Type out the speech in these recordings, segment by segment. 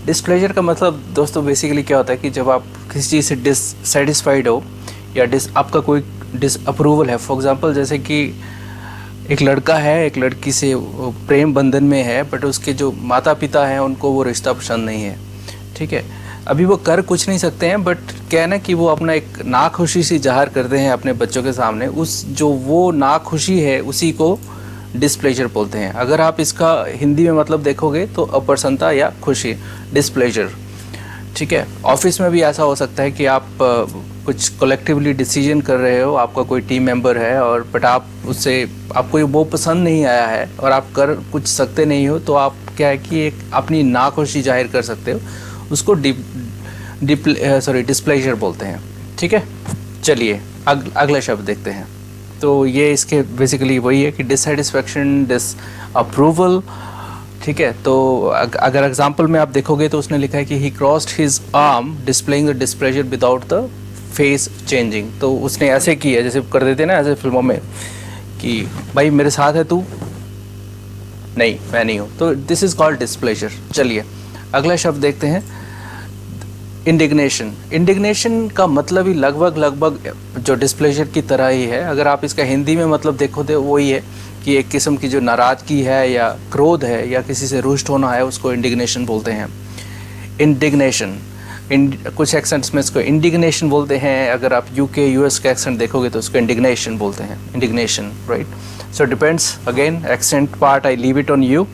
Displeasure का मतलब दोस्तों बेसिकली क्या होता है कि जब आप किसी चीज़ से डिससेटिस्फाइड हो या आपका कोई डिसअप्रूवल है। फॉर एग्जांपल जैसे कि एक लड़का है, एक लड़की से वो प्रेम बंधन में है, बट उसके जो माता पिता हैं उनको वो रिश्ता पसंद नहीं है। ठीक है, अभी वो कर कुछ नहीं सकते हैं, बट क्या है ना कि वो अपना एक नाखुशी सी ज़ाहिर करते हैं अपने बच्चों के सामने। उस जो वो नाखुशी है उसी को डिस्प्लेजर बोलते हैं। अगर आप इसका हिंदी में मतलब देखोगे तो अप्रसन्नता या खुशी, डिस्प्लेजर। ठीक है, ऑफिस में भी ऐसा हो सकता है कि आप कुछ कलेक्टिवली डिसीजन कर रहे हो, आपका कोई टीम मेंबर है और बट आप उससे आपको वो पसंद नहीं आया है और आप कर कुछ सकते नहीं हो, तो आप क्या है कि एक अपनी नाखुशी जाहिर कर सकते हो, उसको डिस्प्लेजर बोलते हैं। ठीक है, चलिए अगला शब्द देखते हैं। तो ये इसके बेसिकली वही है कि डिससेटिस्फैक्शन, डिसअप्रूवल। ठीक है, तो अगर एग्जांपल में आप देखोगे तो उसने लिखा है कि he crossed his arm displaying the displeasure without the face changing. तो उसने ऐसे किया जैसे कर देते ना ऐसे फिल्मों में कि भाई मेरे साथ है तू, नहीं मैं नहीं हूँ, तो दिस इज कॉल्ड डिस्प्लेजर। चलिए अगला शब्द देखते हैं, इंडिग्नेशन। इंडिग्नेशन का मतलब ही लगभग जो डिस्प्लेजर की तरह ही है। अगर आप इसका हिंदी में मतलब देखो तो वही है कि एक किस्म की जो नाराज़गी है या क्रोध है या किसी से रुष्ट होना है, उसको इंडिग्नेशन बोलते हैं। इंडिग्नेशन, कुछ एक्सेंट्स में इसको इंडिग्नेशन बोलते हैं। अगर आप यूके यूएस का एक्सेंट देखोगे तो उसको इंडिग्नेशन बोलते हैं, indignation, right. So depends, again accent part I leave it on you,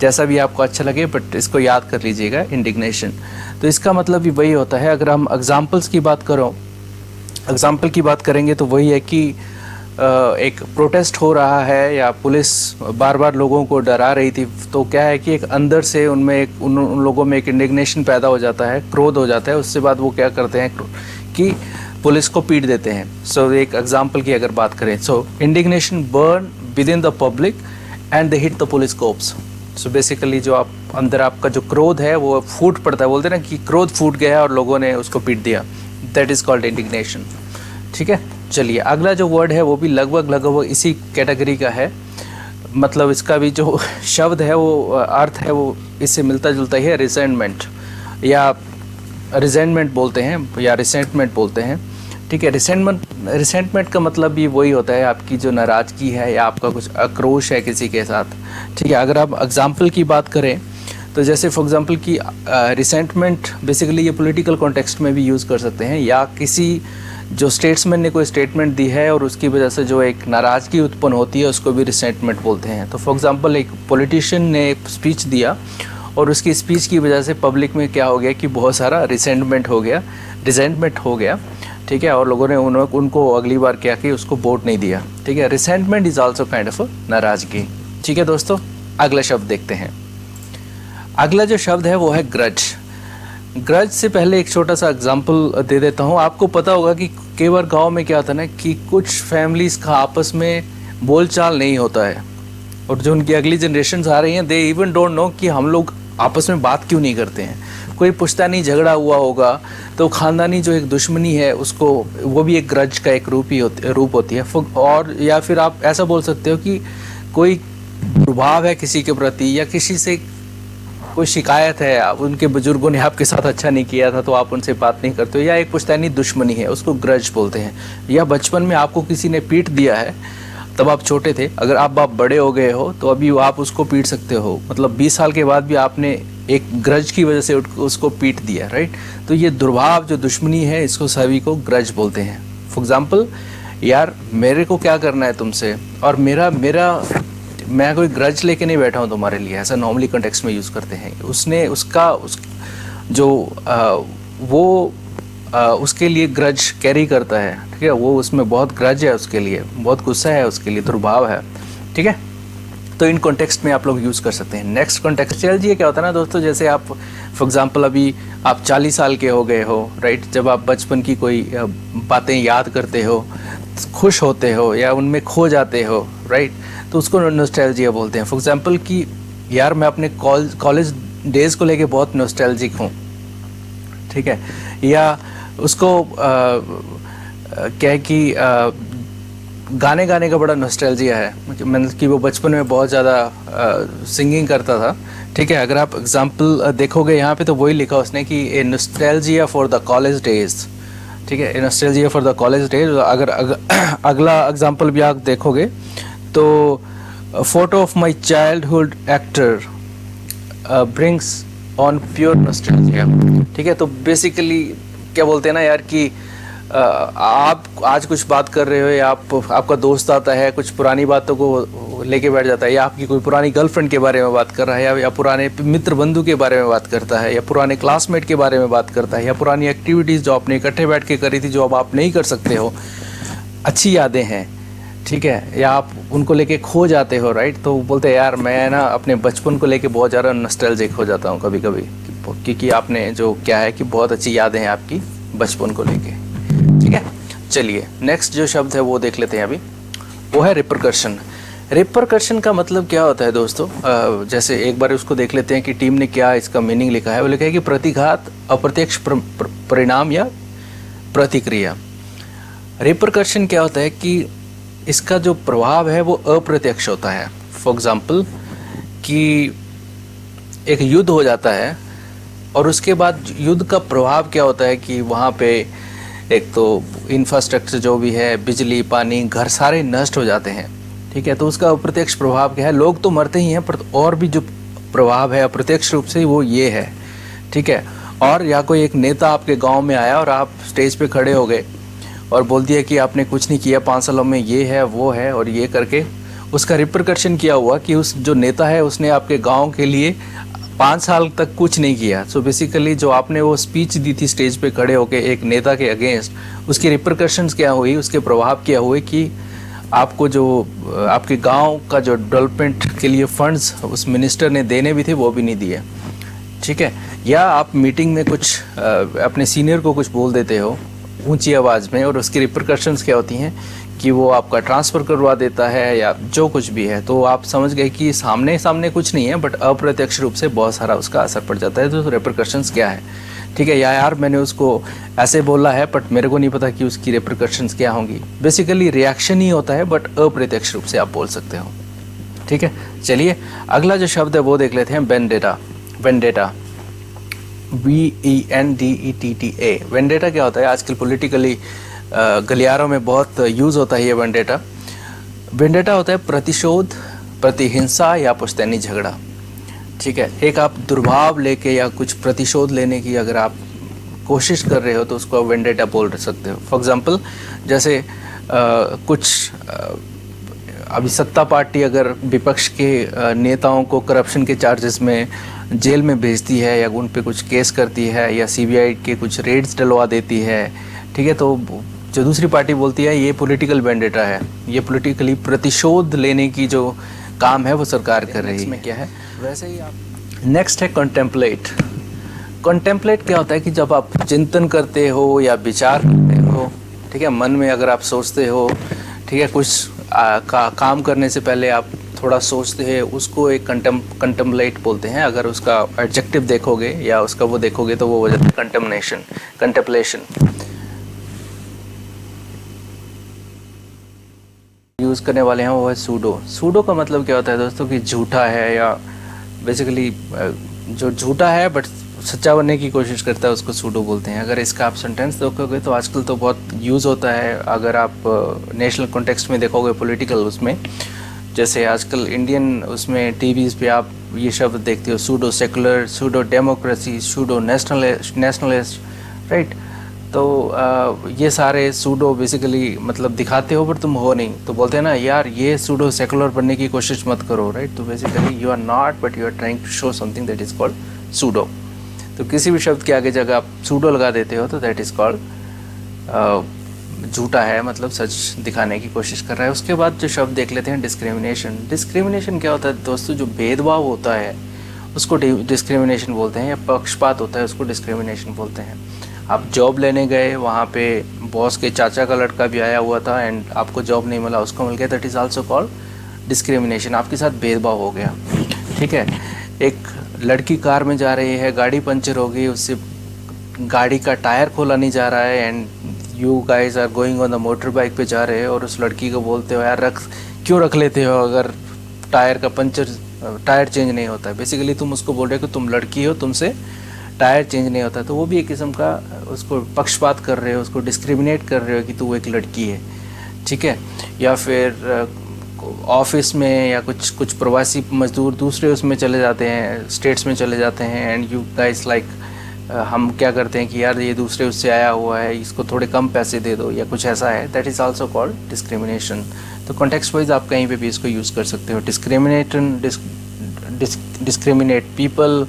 जैसा भी आपको अच्छा लगे, बट इसको याद कर लीजिएगा, इंडिग्नेशन। तो इसका मतलब भी वही होता है। अगर हम एग्जाम्पल्स की बात एग्जाम्पल की बात करेंगे तो वही है कि एक प्रोटेस्ट हो रहा है या पुलिस बार बार लोगों को डरा रही थी, तो क्या है कि एक अंदर से उनमें एक उन लोगों में एक इंडिग्नेशन पैदा हो जाता है, क्रोध हो जाता है। उससे बाद वो क्या करते हैं कि पुलिस को पीट देते हैं। सो एक एग्जाम्पल की अगर बात करें, so indignation burn within the public and they hit the police cops. So basically जो आप अंदर आपका जो क्रोध है वो फूट पड़ता है, बोलते हैं ना कि क्रोध फूट गया और लोगों ने उसको पीट दिया, दैट इज़ कॉल्ड इंडिग्नेशन। ठीक है, चलिए अगला जो वर्ड है वो भी लगभग इसी कैटेगरी का है। मतलब इसका भी जो शब्द है वो अर्थ है वो इससे मिलता जुलता ही है, रिसेंटमेंट या रिजेंटमेंट बोलते हैं या रिसेंटमेंट बोलते हैं। ठीक है, रिसेंटमेंट का मतलब भी वही होता है, आपकी जो नाराज़गी है या आपका कुछ आक्रोश है किसी के साथ। ठीक है, अगर आप एग्जाम्पल की बात करें तो जैसे फॉर एग्जांपल कि रिसेंटमेंट बेसिकली ये पॉलिटिकल कॉन्टेक्स्ट में भी यूज़ कर सकते हैं, या किसी जो स्टेट्समैन ने कोई स्टेटमेंट दी है और उसकी वजह से जो एक नाराज़गी उत्पन्न होती है उसको भी रिसेंटमेंट बोलते हैं। तो फॉर एग्जांपल एक पॉलिटिशियन ने एक स्पीच दिया और उसकी स्पीच की वजह से पब्लिक में क्या हो गया कि बहुत सारा रिसेंटमेंट हो गया। ठीक है, और लोगों ने उनको अगली बार क्या कि उसको वोट नहीं दिया। ठीक है, resentment is also kind of नाराज़गी। ठीक है दोस्तों, अगला शब्द देखते हैं। अगला जो शब्द है वो है ग्रज। ग्रज से पहले एक छोटा सा एग्जांपल दे देता हूँ। आपको पता होगा कि कई बार गाँव में क्या होता है ना कि कुछ फैमिलीज़ का आपस में बोलचाल नहीं होता है, और जो उनकी अगली जनरेशन आ रही हैं दे इवन डोंट नो कि हम लोग आपस में बात क्यों नहीं करते हैं। कोई पुश्ता नहीं झगड़ा हुआ होगा तो ख़ानदानी जो एक दुश्मनी है उसको, वो भी एक ग्रज का एक रूप होती है। और या फिर आप ऐसा बोल सकते हो कि कोई प्रभाव है किसी के प्रति, या किसी से कोई शिकायत है, उनके बुजुर्गों ने आपके साथ अच्छा नहीं किया था तो आप उनसे बात नहीं करते हो, या एक पुश्तैनी दुश्मनी है, उसको ग्रज बोलते हैं। या बचपन में आपको किसी ने पीट दिया है, तब आप छोटे थे, अगर आप बड़े हो गए हो तो अभी आप उसको पीट सकते हो, मतलब 20 साल के बाद भी आपने एक ग्रज की वजह से उसको पीट दिया, राइट। तो ये दुर्भाव जो दुश्मनी है इसको सभी को ग्रज बोलते हैं। फॉर एग्जाम्पल, यार मेरे को क्या करना है तुमसे, और मैं कोई ग्रज लेके नहीं बैठा हूँ तुम्हारे लिए, ऐसा नॉर्मली कॉन्टेक्स्ट में यूज़ करते हैं। उसके लिए ग्रज कैरी करता है, ठीक है, वो उसमें बहुत ग्रज है, उसके लिए बहुत गुस्सा है, उसके लिए दुर्भाव है। ठीक है, तो इन कॉन्टेक्स्ट में आप लोग यूज़ कर सकते हैं। नेक्स्ट कॉन्टेक्स्ट चल जी, क्या होता है ना दोस्तों, जैसे आप फॉर एग्जांपल अभी आप 40 साल के हो गए हो, राइट। जब आप बचपन की कोई बातें याद करते हो, खुश होते हो या उनमें खो जाते हो, राइट, तो उसको नॉस्टैल्जिया बोलते हैं। फॉर एग्जांपल कि यार मैं अपने कॉलेज डेज़ को लेके बहुत नॉस्टैल्जिक हूँ, ठीक है। या उसको क्या है कि गाने गाने का बड़ा नॉस्टैल्जिया है, मतलब कि वो बचपन में बहुत ज़्यादा सिंगिंग करता था। ठीक है, अगर आप एग्जाम्पल देखोगे यहाँ पे तो वही लिखा उसने कि a nostalgia for the college days. ठीक है, a nostalgia for the college days. अगला एग्जाम्पल भी आप देखोगे तो photo of my childhood actor brings on pure nostalgia. ठीक है, तो बेसिकली क्या बोलते हैं ना यार कि आप आज कुछ बात कर रहे हो या आपका दोस्त आता है, कुछ पुरानी बातों को लेके बैठ जाता है, या आपकी कोई पुरानी गर्लफ्रेंड के बारे में बात कर रहा है, या पुराने मित्र बंधु के बारे में बात करता है, या पुराने क्लासमेट के बारे में बात करता है, या पुरानी एक्टिविटीज़ जो आपने इकट्ठे बैठ के करी थी जो अब आप नहीं कर सकते हो, अच्छी यादें हैं। ठीक है, या आप उनको लेके खो जाते हो, राइट। तो बोलते हैं यार मैं ना अपने बचपन को लेके बहुत ज़्यादा नॉस्टैल्जिक हो जाता हूँ कभी कभी, क्योंकि आपने जो क्या है कि बहुत अच्छी यादें हैं आपकी बचपन को लेके। ठीक है, चलिए नेक्स्ट जो शब्द है वो देख लेते हैं अभी, वो है रिपरकशन। रिपरकशन का मतलब क्या होता है दोस्तों, जैसे एक बार उसको देख लेते हैं कि टीम ने क्या इसका मीनिंग लिखा है। वो लिखा है कि प्रतिघात, अप्रत्यक्ष परिणाम या प्रतिक्रिया। रिपरकशन क्या होता है कि इसका जो प्रभाव है वो अप्रत्यक्ष होता है। फॉर एग्ज़ाम्पल कि एक युद्ध हो जाता है और उसके बाद युद्ध का प्रभाव क्या होता है कि वहाँ पे एक तो इंफ्रास्ट्रक्चर जो भी है, बिजली, पानी, घर सारे नष्ट हो जाते हैं। ठीक है, तो उसका अप्रत्यक्ष प्रभाव क्या है, लोग तो मरते ही हैं पर और भी जो प्रभाव है अप्रत्यक्ष रूप से वो ये है। ठीक है, और या कोई एक नेता आपके गांव में आया और आप स्टेज पे खड़े हो गए और बोल दिया कि आपने कुछ नहीं किया 5 सालों में, ये है वो है, और ये करके उसका रिपरकशन क्या हुआ कि उस जो नेता है उसने आपके गांव के लिए 5 साल तक कुछ नहीं किया। सो बेसिकली जो आपने वो स्पीच दी थी स्टेज पे खड़े होकर एक नेता के अगेंस्ट, उसकी रिपरकशंस क्या हुई, उसके प्रभाव क्या हुए कि आपको जो आपके गांव का जो डेवलपमेंट के लिए फंड्स उस मिनिस्टर ने देने भी थे वो भी नहीं दिए। ठीक है, या आप मीटिंग में कुछ अपने सीनियर को कुछ बोल देते हो ऊंची आवाज़ में और उसकी रिपरकशंस क्या होती हैं कि वो आपका ट्रांसफ़र करवा देता है या जो कुछ भी है। तो आप समझ गए कि सामने सामने कुछ नहीं है बट अप्रत्यक्ष रूप से बहुत सारा उसका असर पड़ जाता है। तो रिपरकशंस क्या है, ठीक है, या यार मैंने उसको ऐसे बोला है बट मेरे को नहीं पता कि उसकी रिपरकशंस क्या होंगी। बेसिकली रिएक्शन ही होता है बट अप्रत्यक्ष रूप से आप बोल सकते हो। ठीक है, चलिए अगला जो शब्द है वो देख लेते हैं, वेंडेटा। Vendetta, VENDETTA। वेंडेटा क्या होता है, आजकल पॉलिटिकली गलियारों में बहुत यूज़ होता है ये वेंडेटा। वेंडेटा होता है प्रतिशोध, प्रतिहिंसा या पुश्तैनी झगड़ा। ठीक है, एक आप दुर्भाव लेके या कुछ प्रतिशोध लेने की अगर आप कोशिश कर रहे हो तो उसको आप वेंडेटा बोल सकते हो। फॉर एग्ज़ाम्पल जैसे अभी सत्ता पार्टी अगर विपक्ष के नेताओं को करप्शन के चार्जेस में जेल में भेजती है या उन पे कुछ केस करती है या CBI के कुछ रेड्स डलवा देती है, ठीक है, तो जो दूसरी पार्टी बोलती है ये पॉलिटिकल वेंडेटा है, ये पॉलिटिकली प्रतिशोध लेने की जो काम है वो सरकार कर रही है। इसमें क्या है, वैसे ही आप नेक्स्ट है कॉन्टेम्पलेट। कॉन्टेम्पलेट क्या होता है कि जब आप चिंतन करते हो या विचार करते हो, ठीक है, मन में अगर आप सोचते हो, ठीक है, कुछ काम करने से पहले आप थोड़ा सोचते हैं, उसको एक कंटेम्पलेट बोलते हैं। अगर उसका एडजेक्टिव देखोगे या उसका वो देखोगे तो वो हो जाता है कंटेम्पलेशन। यूज़ करने वाले हैं वो है सूडो। सूडो का मतलब क्या होता है दोस्तों कि झूठा है, या बेसिकली जो झूठा है बट सच्चा बनने की कोशिश करता है उसको सूडो बोलते हैं। अगर इसका आप सेंटेंस देखोगे तो आजकल तो बहुत यूज़ होता है। अगर आप नेशनल कॉन्टेक्स्ट में देखोगे पॉलिटिकल उसमें, जैसे आजकल इंडियन उसमें टीवीज़ पे आप ये शब्द देखते हो, pseudo secular, pseudo democracy, pseudo nationalist, right. तो ये सारे सूडो बेसिकली मतलब दिखाते हो पर तुम हो नहीं, तो बोलते हैं ना यार ये सूडो सेकुलर बनने की कोशिश मत करो, राइट। तो basically you are not but you are trying to show something that is called pseudo. तो किसी भी शब्द के आगे जगह आप सूडो लगा देते हो तो दैट इज़ कॉल्ड झूठा है, मतलब सच दिखाने की कोशिश कर रहा है। उसके बाद जो शब्द देख लेते हैं डिस्क्रिमिनेशन। डिस्क्रिमिनेशन क्या होता है दोस्तों, जो भेदभाव होता है उसको डिस्क्रिमिनेशन बोलते हैं, या पक्षपात होता है उसको डिस्क्रिमिनेशन बोलते हैं। आप जॉब लेने गए, वहाँ पे बॉस के चाचा का लड़का भी आया हुआ था एंड आपको जॉब नहीं मिला, उसको मिल गया, that is also called discrimination. आपके साथ भेदभाव हो गया, ठीक है। एक लड़की कार में जा रही है, गाड़ी पंचर हो गई, उससे गाड़ी का टायर खोला नहीं जा रहा है and you guys are going on the motor bike पे जा रहे हो और उस लड़की को बोलते हो यार क्यों रख लेते हो अगर टायर चेंज नहीं होता है। बेसिकली तुम उसको बोल रहे हो कि तुम लड़की हो, तुमसे टायर चेंज नहीं होता, तो वो भी एक किस्म का उसको पक्षपात कर रहे हो, उसको डिस्क्रिमिनेट कर रहे हो कि तू एक लड़की है, ठीक है। या फिर ऑफिस में या कुछ प्रवासी मजदूर दूसरे उसमें चले जाते हैं, स्टेट्स में चले जाते हैं, एंड यू गाइस लाइक हम क्या करते हैं कि यार ये दूसरे उससे आया हुआ है, इसको थोड़े कम पैसे दे दो या कुछ ऐसा है। That is also called discrimination. तो कॉन्टेक्स्ट वाइज आप कहीं पे भी इसको यूज़ कर सकते हो। डिस्क्रिमिनेट पीपल,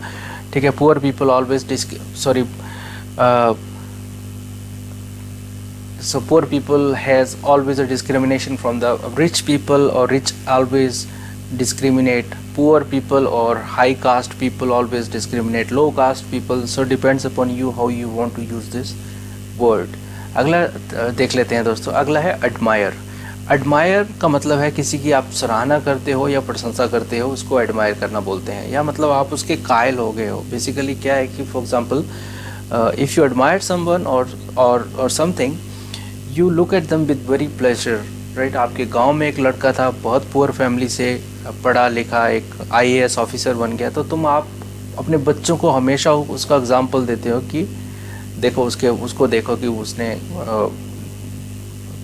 ठीक है। Poor people always so poor people has always a discrimination from the rich people, or rich always discriminate poor people, or high caste people always discriminate low caste people. So depends upon you how you want to use this word. अगला देख लेते हैं दोस्तों। अगला है admire। admire का मतलब है किसी की आप सराहना करते हो या प्रशंसा करते हो, उसको admire करना बोलते हैं, या मतलब आप उसके कायल हो गए हो। बेसिकली क्या है कि for example if you admire someone or something, you look at दम विद वेरी प्लेजर, राइट। आपके गांव में एक लड़का था, बहुत पुअर फैमिली से, पढ़ा लिखा, एक IAS ऑफिसर बन गया, तो तुम आप अपने बच्चों को हमेशा उसका एग्जांपल देते हो कि देखो उसको देखो कि उसने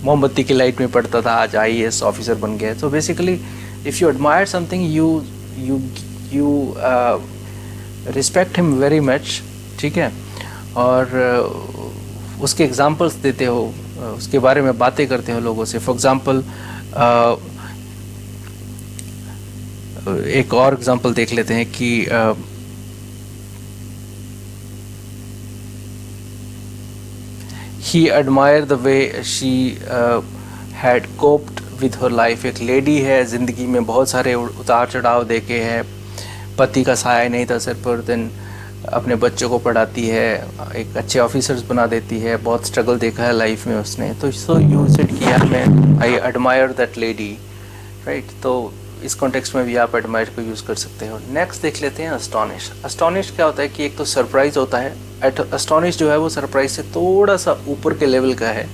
मोमबत्ती की लाइट में पढ़ता था, आज IAS ऑफिसर बन गया। तो basically if you admire something you respect him very much, ठीक है, और उसके एग्जांपल्स देते हो, उसके बारे में बातें करते हो लोगों से। फॉर एग्जांपल एक और एग्जांपल देख लेते हैं कि he admire the way she had coped with her life. एक लेडी है, ज़िंदगी में बहुत सारे उतार चढ़ाव देखे हैं, पति का साया नहीं था सिर पर, देन अपने बच्चों को पढ़ाती है, एक अच्छे ऑफिसर्स बना देती है, बहुत स्ट्रगल देखा है लाइफ में उसने। तो सो यू सेड कि यार मैं I admire that lady, right. तो इस कॉन्टेक्स्ट में भी आप एडमायर को यूज़ कर सकते हो। नेक्स्ट देख लेते हैं अस्टॉनिश। अस्टॉनिश क्या होता है कि एक तो सरप्राइज होता है। अस्टॉनिश जो है वो सरप्राइज से थोड़ा सा ऊपर के लेवल का है।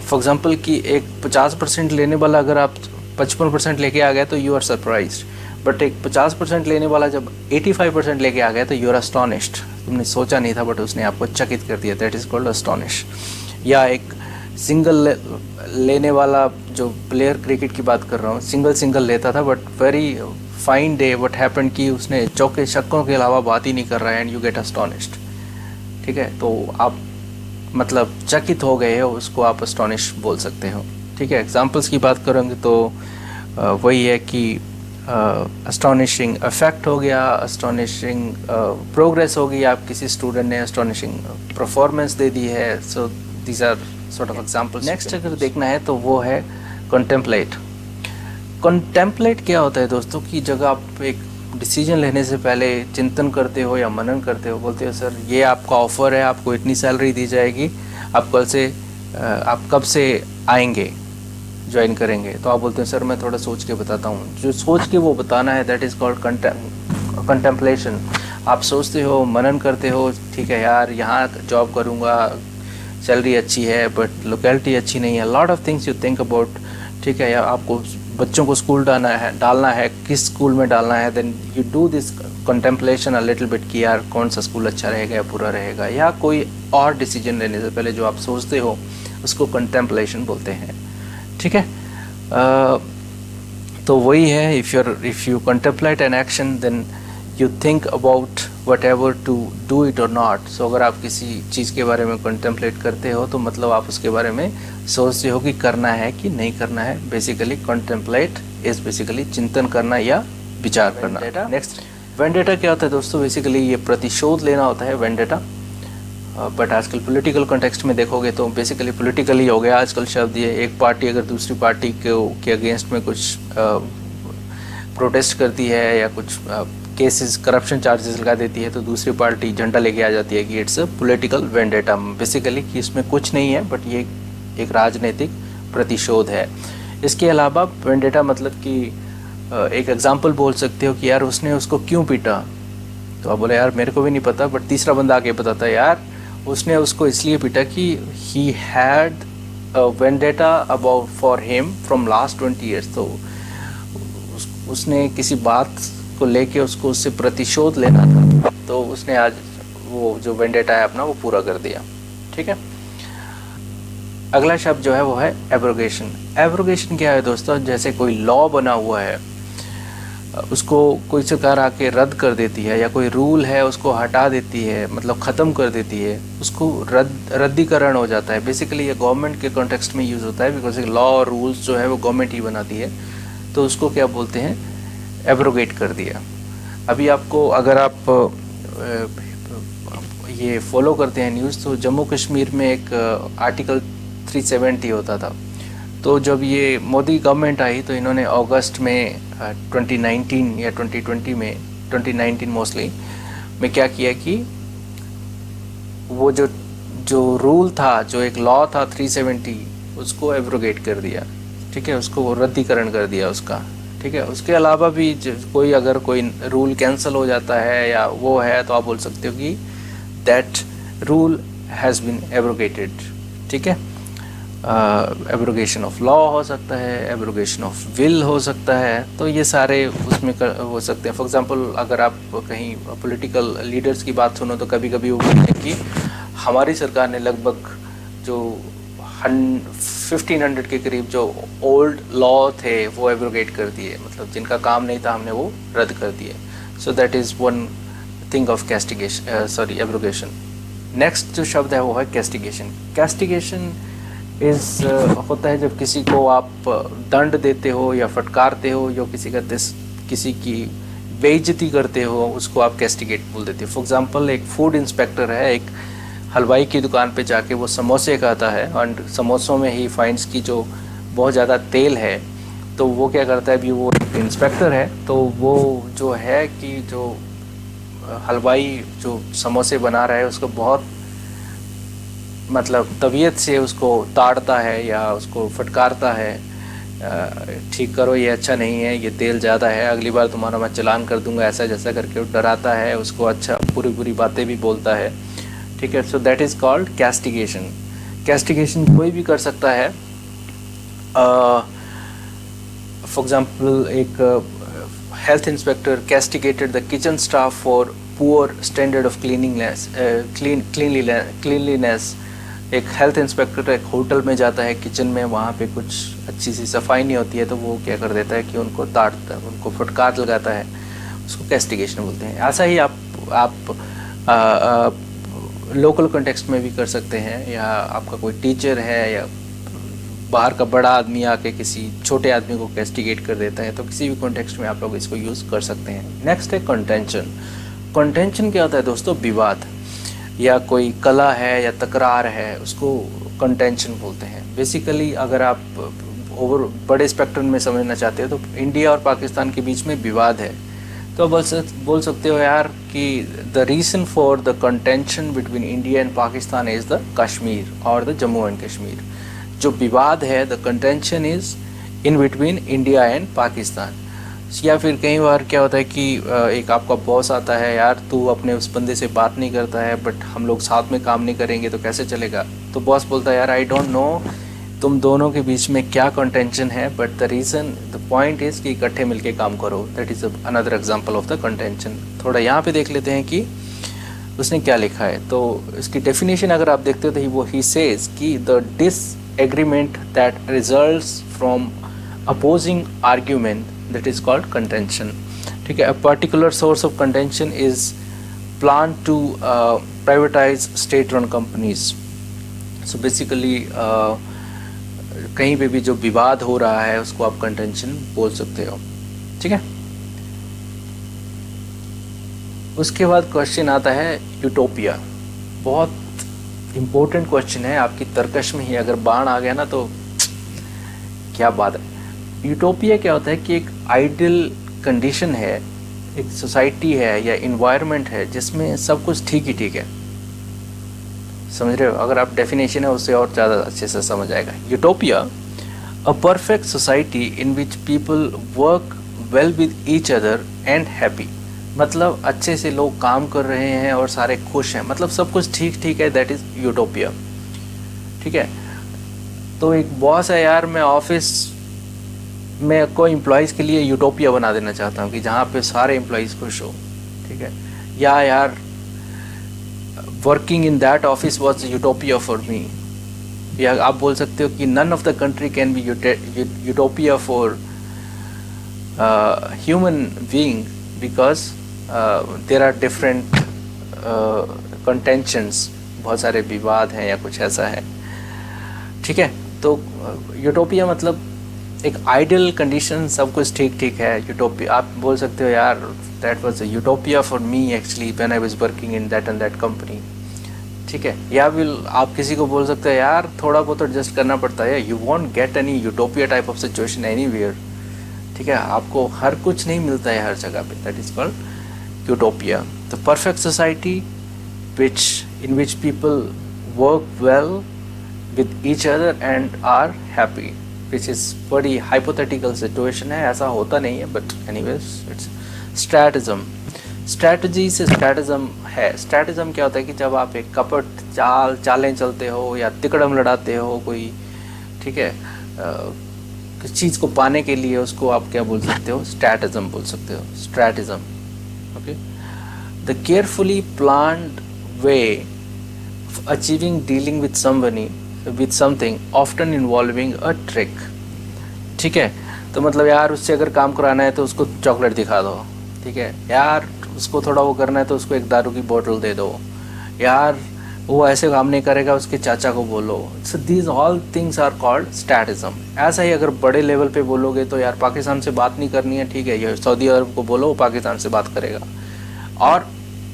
फॉर एग्जाम्पल कि एक 50% लेने वाला अगर आप 55% लेके आ गए तो यू आर सरप्राइज्ड, बट एक 50% लेने वाला जब 85% लेके आ गया तो यू आर अस्टॉनिश्ड। तुमने सोचा नहीं था बट उसने आपको चकित कर दिया, दैट इज़ कॉल्ड अस्टॉनिश। या एक सिंगल लेने वाला, जो प्लेयर क्रिकेट की बात कर रहा हूँ, सिंगल लेता था but very fine day what happened कि उसने चौके छक्कों के अलावा बात ही नहीं कर रहा है, एंड यू गेट अस्टॉनिश्ड, ठीक है। तो आप मतलब चकित हो गए हो, उसको आप अस्टॉनिश बोल सकते हो, ठीक है। एग्जाम्पल्स की बात करेंगे तो वही है कि अस्टॉनिशिंग इफेक्ट हो गया, अस्टॉनिशिंग प्रोग्रेस हो गई, आप किसी स्टूडेंट ने अस्टॉनिशिंग परफॉर्मेंस दे दी है। So these are sort of examples. Next अगर देखना है तो वो है कॉन्टेम्पलेट। कॉन्टेम्पलेट क्या होता है दोस्तों की जगह आप एक डिसीजन लेने से पहले चिंतन करते हो या मनन करते हो, बोलते हो सर ये आपका ऑफ़र है, आपको इतनी सैलरी दी जाएगी, आप कब से आएंगे, ज्वाइन करेंगे। तो आप बोलते हैं सर मैं थोड़ा सोच के बताता हूँ। जो सोच के वो बताना है दैट इज़ कॉल्ड कंटेम्पलेशन। आप सोचते हो, मनन करते हो, ठीक है यार यहाँ जॉब करूँगा, सैलरी अच्छी है बट लोकेलिटी अच्छी नहीं है, lot of things you think about, ठीक है। या आपको बच्चों को स्कूल डालना है, किस स्कूल में डालना है, then you do this contemplation a little bit कि यार कौन सा स्कूल अच्छा रहेगा या बुरा रहेगा, या कोई और डिसीजन लेने से पहले जो आप सोचते हो उसको कंटेम्पलेशन बोलते हैं, ठीक है। तो वही है, if you contemplate an action then you think about whatever to do it और नॉट। सो अगर आप किसी चीज़ के बारे में कंटेम्पलेट करते हो तो मतलब आप उसके बारे में सोचते हो कि करना है कि नहीं करना है। बेसिकली कंटेम्पलेट इज़ बेसिकली चिंतन करना या विचार करना। नेक्स्ट वेंडेटा क्या होता है दोस्तों, बेसिकली ये प्रतिशोध लेना होता है वेंडेटा। बट आजकल पॉलिटिकल कॉन्टेक्स्ट में देखोगे तो बेसिकली पॉलिटिकल ही हो गया आजकल शब्द ये। एक पार्टी अगर दूसरी पार्टी के अगेंस्ट में कुछ प्रोटेस्ट करती है या कुछ केसेस करप्शन चार्जेस लगा देती है तो दूसरी पार्टी झंडा लेके आ जाती है कि it's a political vendetta. Basically कि इसमें कुछ नहीं है बट ये एक राजनीतिक प्रतिशोध है। इसके अलावा वेंडेटा मतलब कि एक एग्जांपल बोल सकते हो कि यार उसने उसको क्यों पीटा, तो आप बोले यार मेरे को भी नहीं पता, बट तीसरा बंदा आके बताता है यार उसने उसको इसलिए पीटा कि he had vendetta about for him from last 20 years. तो उसने किसी बात को लेके उसको उससे प्रतिशोध लेना था, तो उसने आज वो जो वेंडेटा है अपना वो पूरा कर दिया। ठीक है, अगला शब्द जो है वो है एब्रोगेशन। एब्रोगेशन क्या है दोस्तों, जैसे कोई लॉ बना हुआ है उसको कोई सरकार आके रद्द कर देती है, या कोई रूल है उसको हटा देती है, मतलब ख़त्म कर देती है, उसको रद्दीकरण हो जाता है। बेसिकली ये गवर्नमेंट के कॉन्टेक्स्ट में यूज़ होता है, बिकॉज लॉ और रूल्स जो है वो गवर्नमेंट ही बनाती है, तो उसको क्या बोलते हैं, एब्रोगेट कर दिया। अभी आपको अगर आप ये फॉलो करते हैं न्यूज़, तो जम्मू कश्मीर में एक आर्टिकल 370 होता था। तो जब ये मोदी गवर्नमेंट आई तो इन्होंने अगस्त में 2019 या 2020 में 2019 मोस्टली में क्या किया कि वो जो रूल था, जो एक लॉ था 370, उसको एब्रोगेट कर दिया। ठीक है, उसको रद्दीकरण कर दिया उसका। ठीक है, उसके अलावा भी कोई अगर कोई रूल कैंसिल हो जाता है या वो है, तो आप बोल सकते हो कि that rule has been abrogated. ठीक है, एब्रोगेशन ऑफ लॉ हो सकता है, एब्रोगेशन ऑफ विल हो सकता है, तो ये सारे उसमें हो सकते हैं। फॉर एग्जांपल अगर आप कहीं पॉलिटिकल लीडर्स की बात सुनो तो कभी कभी वो बोलते हैं कि हमारी सरकार ने लगभग जो 1500 के करीब जो ओल्ड लॉ थे वो एब्रोगेट कर दिए, मतलब जिनका काम नहीं था हमने वो रद्द कर दिए। So that is one thing of castigation, sorry abrogation. Next जो शब्द है वो है कैस्टिगेशन। कैस्टिगेशन होता है जब किसी को आप दंड देते हो या फटकारते हो, या किसी की बेइज्जती करते हो, उसको आप कैस्टिगेट बोल देते हो। फॉर एग्जांपल एक फूड इंस्पेक्टर है, एक हलवाई की दुकान पे जाके वो समोसे खाता है और समोसों में ही फाइंड्स की जो बहुत ज़्यादा तेल है, तो वो क्या करता है, अभी वो एक इंस्पेक्टर है, तो वो जो है कि जो हलवाई जो समोसे बना रहा है उसको बहुत मतलब तबीयत से उसको ताड़ता है या उसको फटकारता है, ठीक करो, ये अच्छा नहीं है, ये तेल ज़्यादा है, अगली बार तुम्हारा मैं चालान कर दूंगा, ऐसा जैसा करके वो डराता है उसको, अच्छा पूरी पूरी बातें भी बोलता है। ठीक है, so that is called castigation. Castigation कोई भी कर सकता है। फॉर एग्जांपल एक health inspector castigated the kitchen staff for poor standard of cleanliness. एक हेल्थ इंस्पेक्टर एक होटल में जाता है, किचन में वहाँ पे कुछ अच्छी सी सफाई नहीं होती है, तो वो क्या कर देता है कि उनको ताड़ता है, उनको फटकार लगाता है, उसको कैस्टिगेशन बोलते हैं। ऐसा ही आप लोकल कॉन्टेक्स्ट में भी कर सकते हैं, या आपका कोई टीचर है या बाहर का बड़ा आदमी आके किसी छोटे आदमी को कैस्टिगेट कर देता है, तो किसी भी कॉन्टेक्स्ट में आप लोग इसको यूज़ कर सकते हैं। नेक्स्ट है कंटेंशन। कंटेंशन क्या होता है दोस्तों, विवाद, या कोई कला है या तकरार है, उसको कंटेंशन बोलते हैं। बेसिकली अगर आप ओवर बड़े स्पेक्ट्रम में समझना चाहते हो तो इंडिया और पाकिस्तान के बीच में विवाद है, तो बोल सकते हो यार कि the reason for the contention between India and Pakistan is the Kashmir और द जम्मू एंड कश्मीर। जो विवाद है, the contention is in between India and Pakistan. या फिर कई बार क्या होता है कि एक आपका बॉस आता है, यार तू अपने उस बंदे से बात नहीं करता है, बट हम लोग साथ में काम नहीं करेंगे तो कैसे चलेगा। तो बॉस बोलता है, यार आई डोंट नो तुम दोनों के बीच में क्या कंटेंशन है, बट द पॉइंट इज़ कि इकट्ठे मिलके काम करो। That is another example of the contention. थोड़ा यहाँ पे देख लेते हैं कि उसने क्या लिखा है। तो इसकी डेफिनेशन अगर आप देखते हो तो ही सेज कि the disagreement that results from opposing argument, that is called contention. ठीक है, a particular source of contention is planned to privatize state-run companies. So basically कहीं पे भी जो विवाद हो रहा है उसको आप contention बोल सकते हो। ठीक है, उसके बाद क्वेश्चन आता है यूटोपिया। बहुत इम्पोर्टेंट क्वेश्चन है, आपकी तर्कश में ही अगर बाण आ गया ना तो क्या बात है। यूटोपिया क्या होता है कि एक आइडियल कंडीशन है, एक सोसाइटी है या इन्वायरमेंट है जिसमें सब कुछ ठीक ही ठीक है। समझ रहे हो, अगर आप डेफिनेशन है उससे और ज़्यादा अच्छे से समझ आएगा। Utopia, a perfect society in which people work well with each other and happy. मतलब अच्छे से लोग काम कर रहे हैं और सारे खुश हैं, मतलब सब कुछ ठीक ठीक है, दैट इज़ यूटोपिया। ठीक है। तो एक बॉस है यार, मैं ऑफिस में कोई एम्प्लॉयज़ के लिए यूटोपिया बना देना चाहता हूँ कि जहाँ पे सारे एम्प्लॉयज़ खुश हो। ठीक है। या यार working in that office was utopia for me. या आप बोल सकते हो कि none of the country can be utopia for human being because there are different contentions, बहुत सारे विवाद हैं या कुछ ऐसा है। ठीक है। तो यूटोपिया मतलब एक आइडियल कंडीशन, सब कुछ ठीक ठीक है, यूटोपिया। आप बोल सकते हो यार that was a utopia for me actually when I was working in that and that company. ठीक है। या फिर आप किसी को बोल सकते हो यार थोड़ा बहुत एडजस्ट करना पड़ता है, you want get any utopia type of situation anywhere. ठीक है। आपको हर कुछ नहीं मिलता है हर जगह पे, that is called utopia. The perfect society in which people work well with each other and are happy, which is बड़ी hypothetical situation है, ऐसा होता नहीं है, but anyways it's strategism। strategy से strategism है। strategism क्या होता है कि जब आप एक कपट चालें चलते हो या तिकड़म लड़ाते हो कोई, ठीक है, किसी चीज़ को पाने के लिए, उसको आप क्या बोल सकते हो, strategism बोल सकते हो, strategism। okay, the carefully planned way of achieving dealing with something often involving a trick। ठीक है। तो मतलब यार उससे अगर काम कराना है तो उसको चॉकलेट दिखा दो। ठीक है। यार उसको थोड़ा वो करना है तो उसको एक दारू की बोतल दे दो। यार वो ऐसे काम नहीं करेगा, उसके चाचा को बोलो। So these all things are called stratagem. ऐसा ही अगर बड़े लेवल पे बोलोगे तो यार पाकिस्तान से बात नहीं करनी है, ठीक है, ये सऊदी अरब को बोलो, वो पाकिस्तान से बात करेगा, और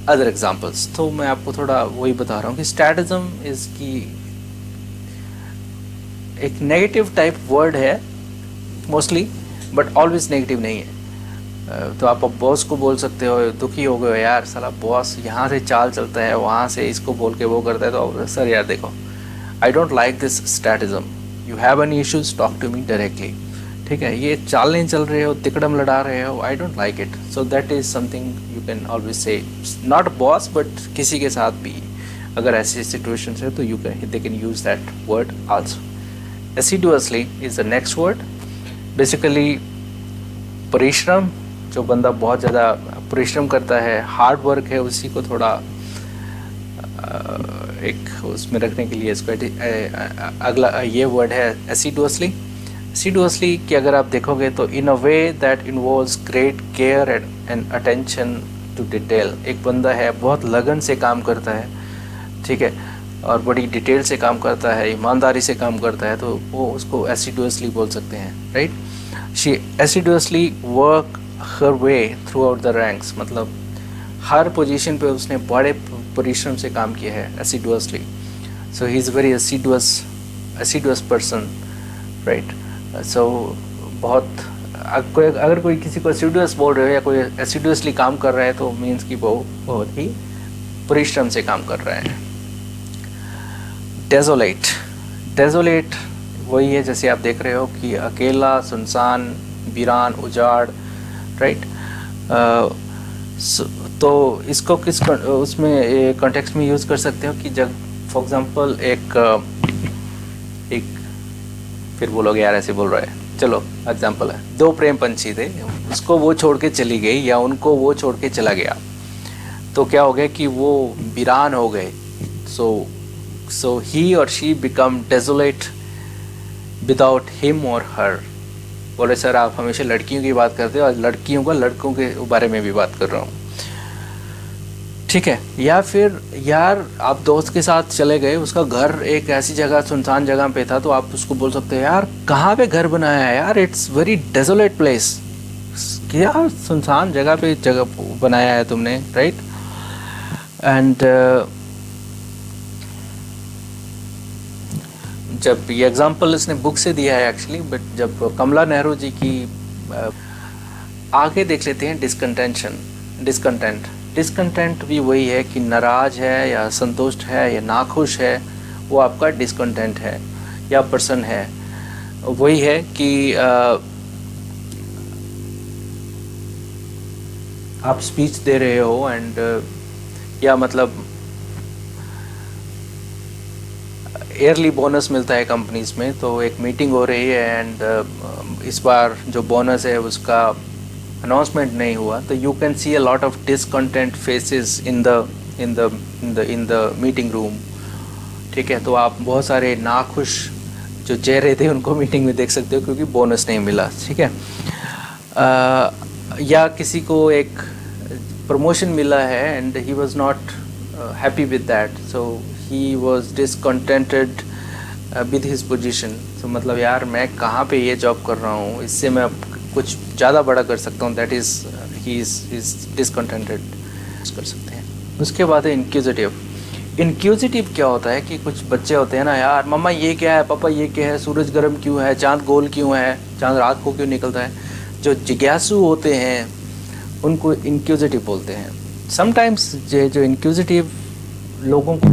अदर एग्जाम्पल्स। तो मैं आपको थोड़ा वही बता रहा हूँ कि स्ट्रैटिज्म इज की एक नेगेटिव टाइप वर्ड है मोस्टली, बट ऑलवेज नेगेटिव नहीं है। तो आप बॉस को बोल सकते हो, दुखी हो गए यार साला बॉस यहाँ से चाल चलता है, वहाँ से इसको बोल के वो करता है, तो सर यार देखो, I don't like this stratagem, you have any issues talk to me directly. ठीक है। ये चाल नहीं चल रहे हो, तिकड़म लड़ा रहे हो, I don't like it. So that is something you can always say, not boss but किसी के साथ भी अगर ऐसी सिचुएशन है तो you can, they can use that word also. Assiduously is the next word. Basically परिश्रम, जो बंदा बहुत ज़्यादा परिश्रम करता है, हार्ड वर्क है, उसी को थोड़ा एक उसमें रखने के लिए इसको अगला ये वर्ड है एसिडुअसली। एसिडुअसली कि अगर आप देखोगे तो in a way that involves great care and attention to detail. एक बंदा है बहुत लगन से काम करता है, ठीक है, और बड़ी डिटेल से काम करता है, ईमानदारी से काम करता है, तो वो उसको एसिडुअसली बोल सकते हैं, right. She assiduously work her way throughout the ranks, मतलब हर पोजीशन पे उसने बड़े परिश्रम से काम किया है, assiduously. So he is very assiduous person, right. सो बहुत अगर कोई किसी को एसिडुअस बोल रहे हो या कोई एसिडुअसली काम कर रहा है तो मीन्स कि वो बहुत ही परिश्रम से काम कर रहा है। डेजोलेट वही है जैसे आप देख रहे हो कि अकेला, सुनसान, वीरान, उजाड़, राइट। तो इसको किस उसमें कॉन्टेक्स्ट में यूज़ कर सकते हो कि जब फॉर एग्जांपल एक फिर बोलोगे यार ऐसे बोल रहा है, चलो एग्जांपल है, दो प्रेम पंछी थे, उसको वो छोड़ के चली गई या उनको वो छोड़ के चला गया, तो क्या हो गया कि वो वीरान हो गए। सो ही और she become desolate without him और हर। बोले सर आप हमेशा लड़कियों की बात करते हो, आज लड़कियों का लड़कों के बारे में भी बात कर रहा हूँ, ठीक है। या फिर यार आप दोस्त के साथ चले गए, उसका घर एक ऐसी जगह सुनसान जगह पे था, तो आप उसको बोल सकते हो यार कहाँ पे घर बनाया है यार, इट्स वेरी डेजोलेट प्लेस, क्या सुनसान जगह पे जगह बनाया है तुमने, राइट। एंड जब ये एग्जांपल इसने बुक से दिया है एक्चुअली, बट जब कमला नेहरू जी की आगे देख लेते हैं, डिस्कंटेंट भी वही है कि नाराज है या संतुष्ट है या नाखुश है, वो आपका डिस्कंटेंट है या पर्सन है। वही है कि आप स्पीच दे रहे हो एंड या मतलब ईयरली बोनस मिलता है कंपनीज में, तो एक मीटिंग हो रही है एंड इस बार जो बोनस है उसका अनाउंसमेंट नहीं हुआ, तो you can see a lot of discontent faces in the meeting room. ठीक है, तो आप बहुत सारे नाखुश जो चेहरे थे उनको मीटिंग में देख सकते हो क्योंकि बोनस नहीं मिला। ठीक है, या किसी को एक प्रमोशन मिला है and he was not happy with that, so he was discontented with his position. तो मतलब यार मैं कहाँ पे ये जॉब कर रहा हूँ, इससे मैं कुछ ज़्यादा बड़ा कर सकता हूँ, that is he is discontented कर सकते हैं। उसके बाद है इंक्विजिटिव। इंक्विजिटिव क्या होता है कि कुछ बच्चे होते हैं ना, यार मम्मा ये क्या है, पापा ये क्या है, सूरज गर्म क्यों है, चांद गोल क्यों है, चांद रात को क्यों निकलता है। जो जिज्ञासु होते हैं उनको इंक्विजिटिव बोलते हैं। समटाइम्स जो इंक्विजिटिव लोगों को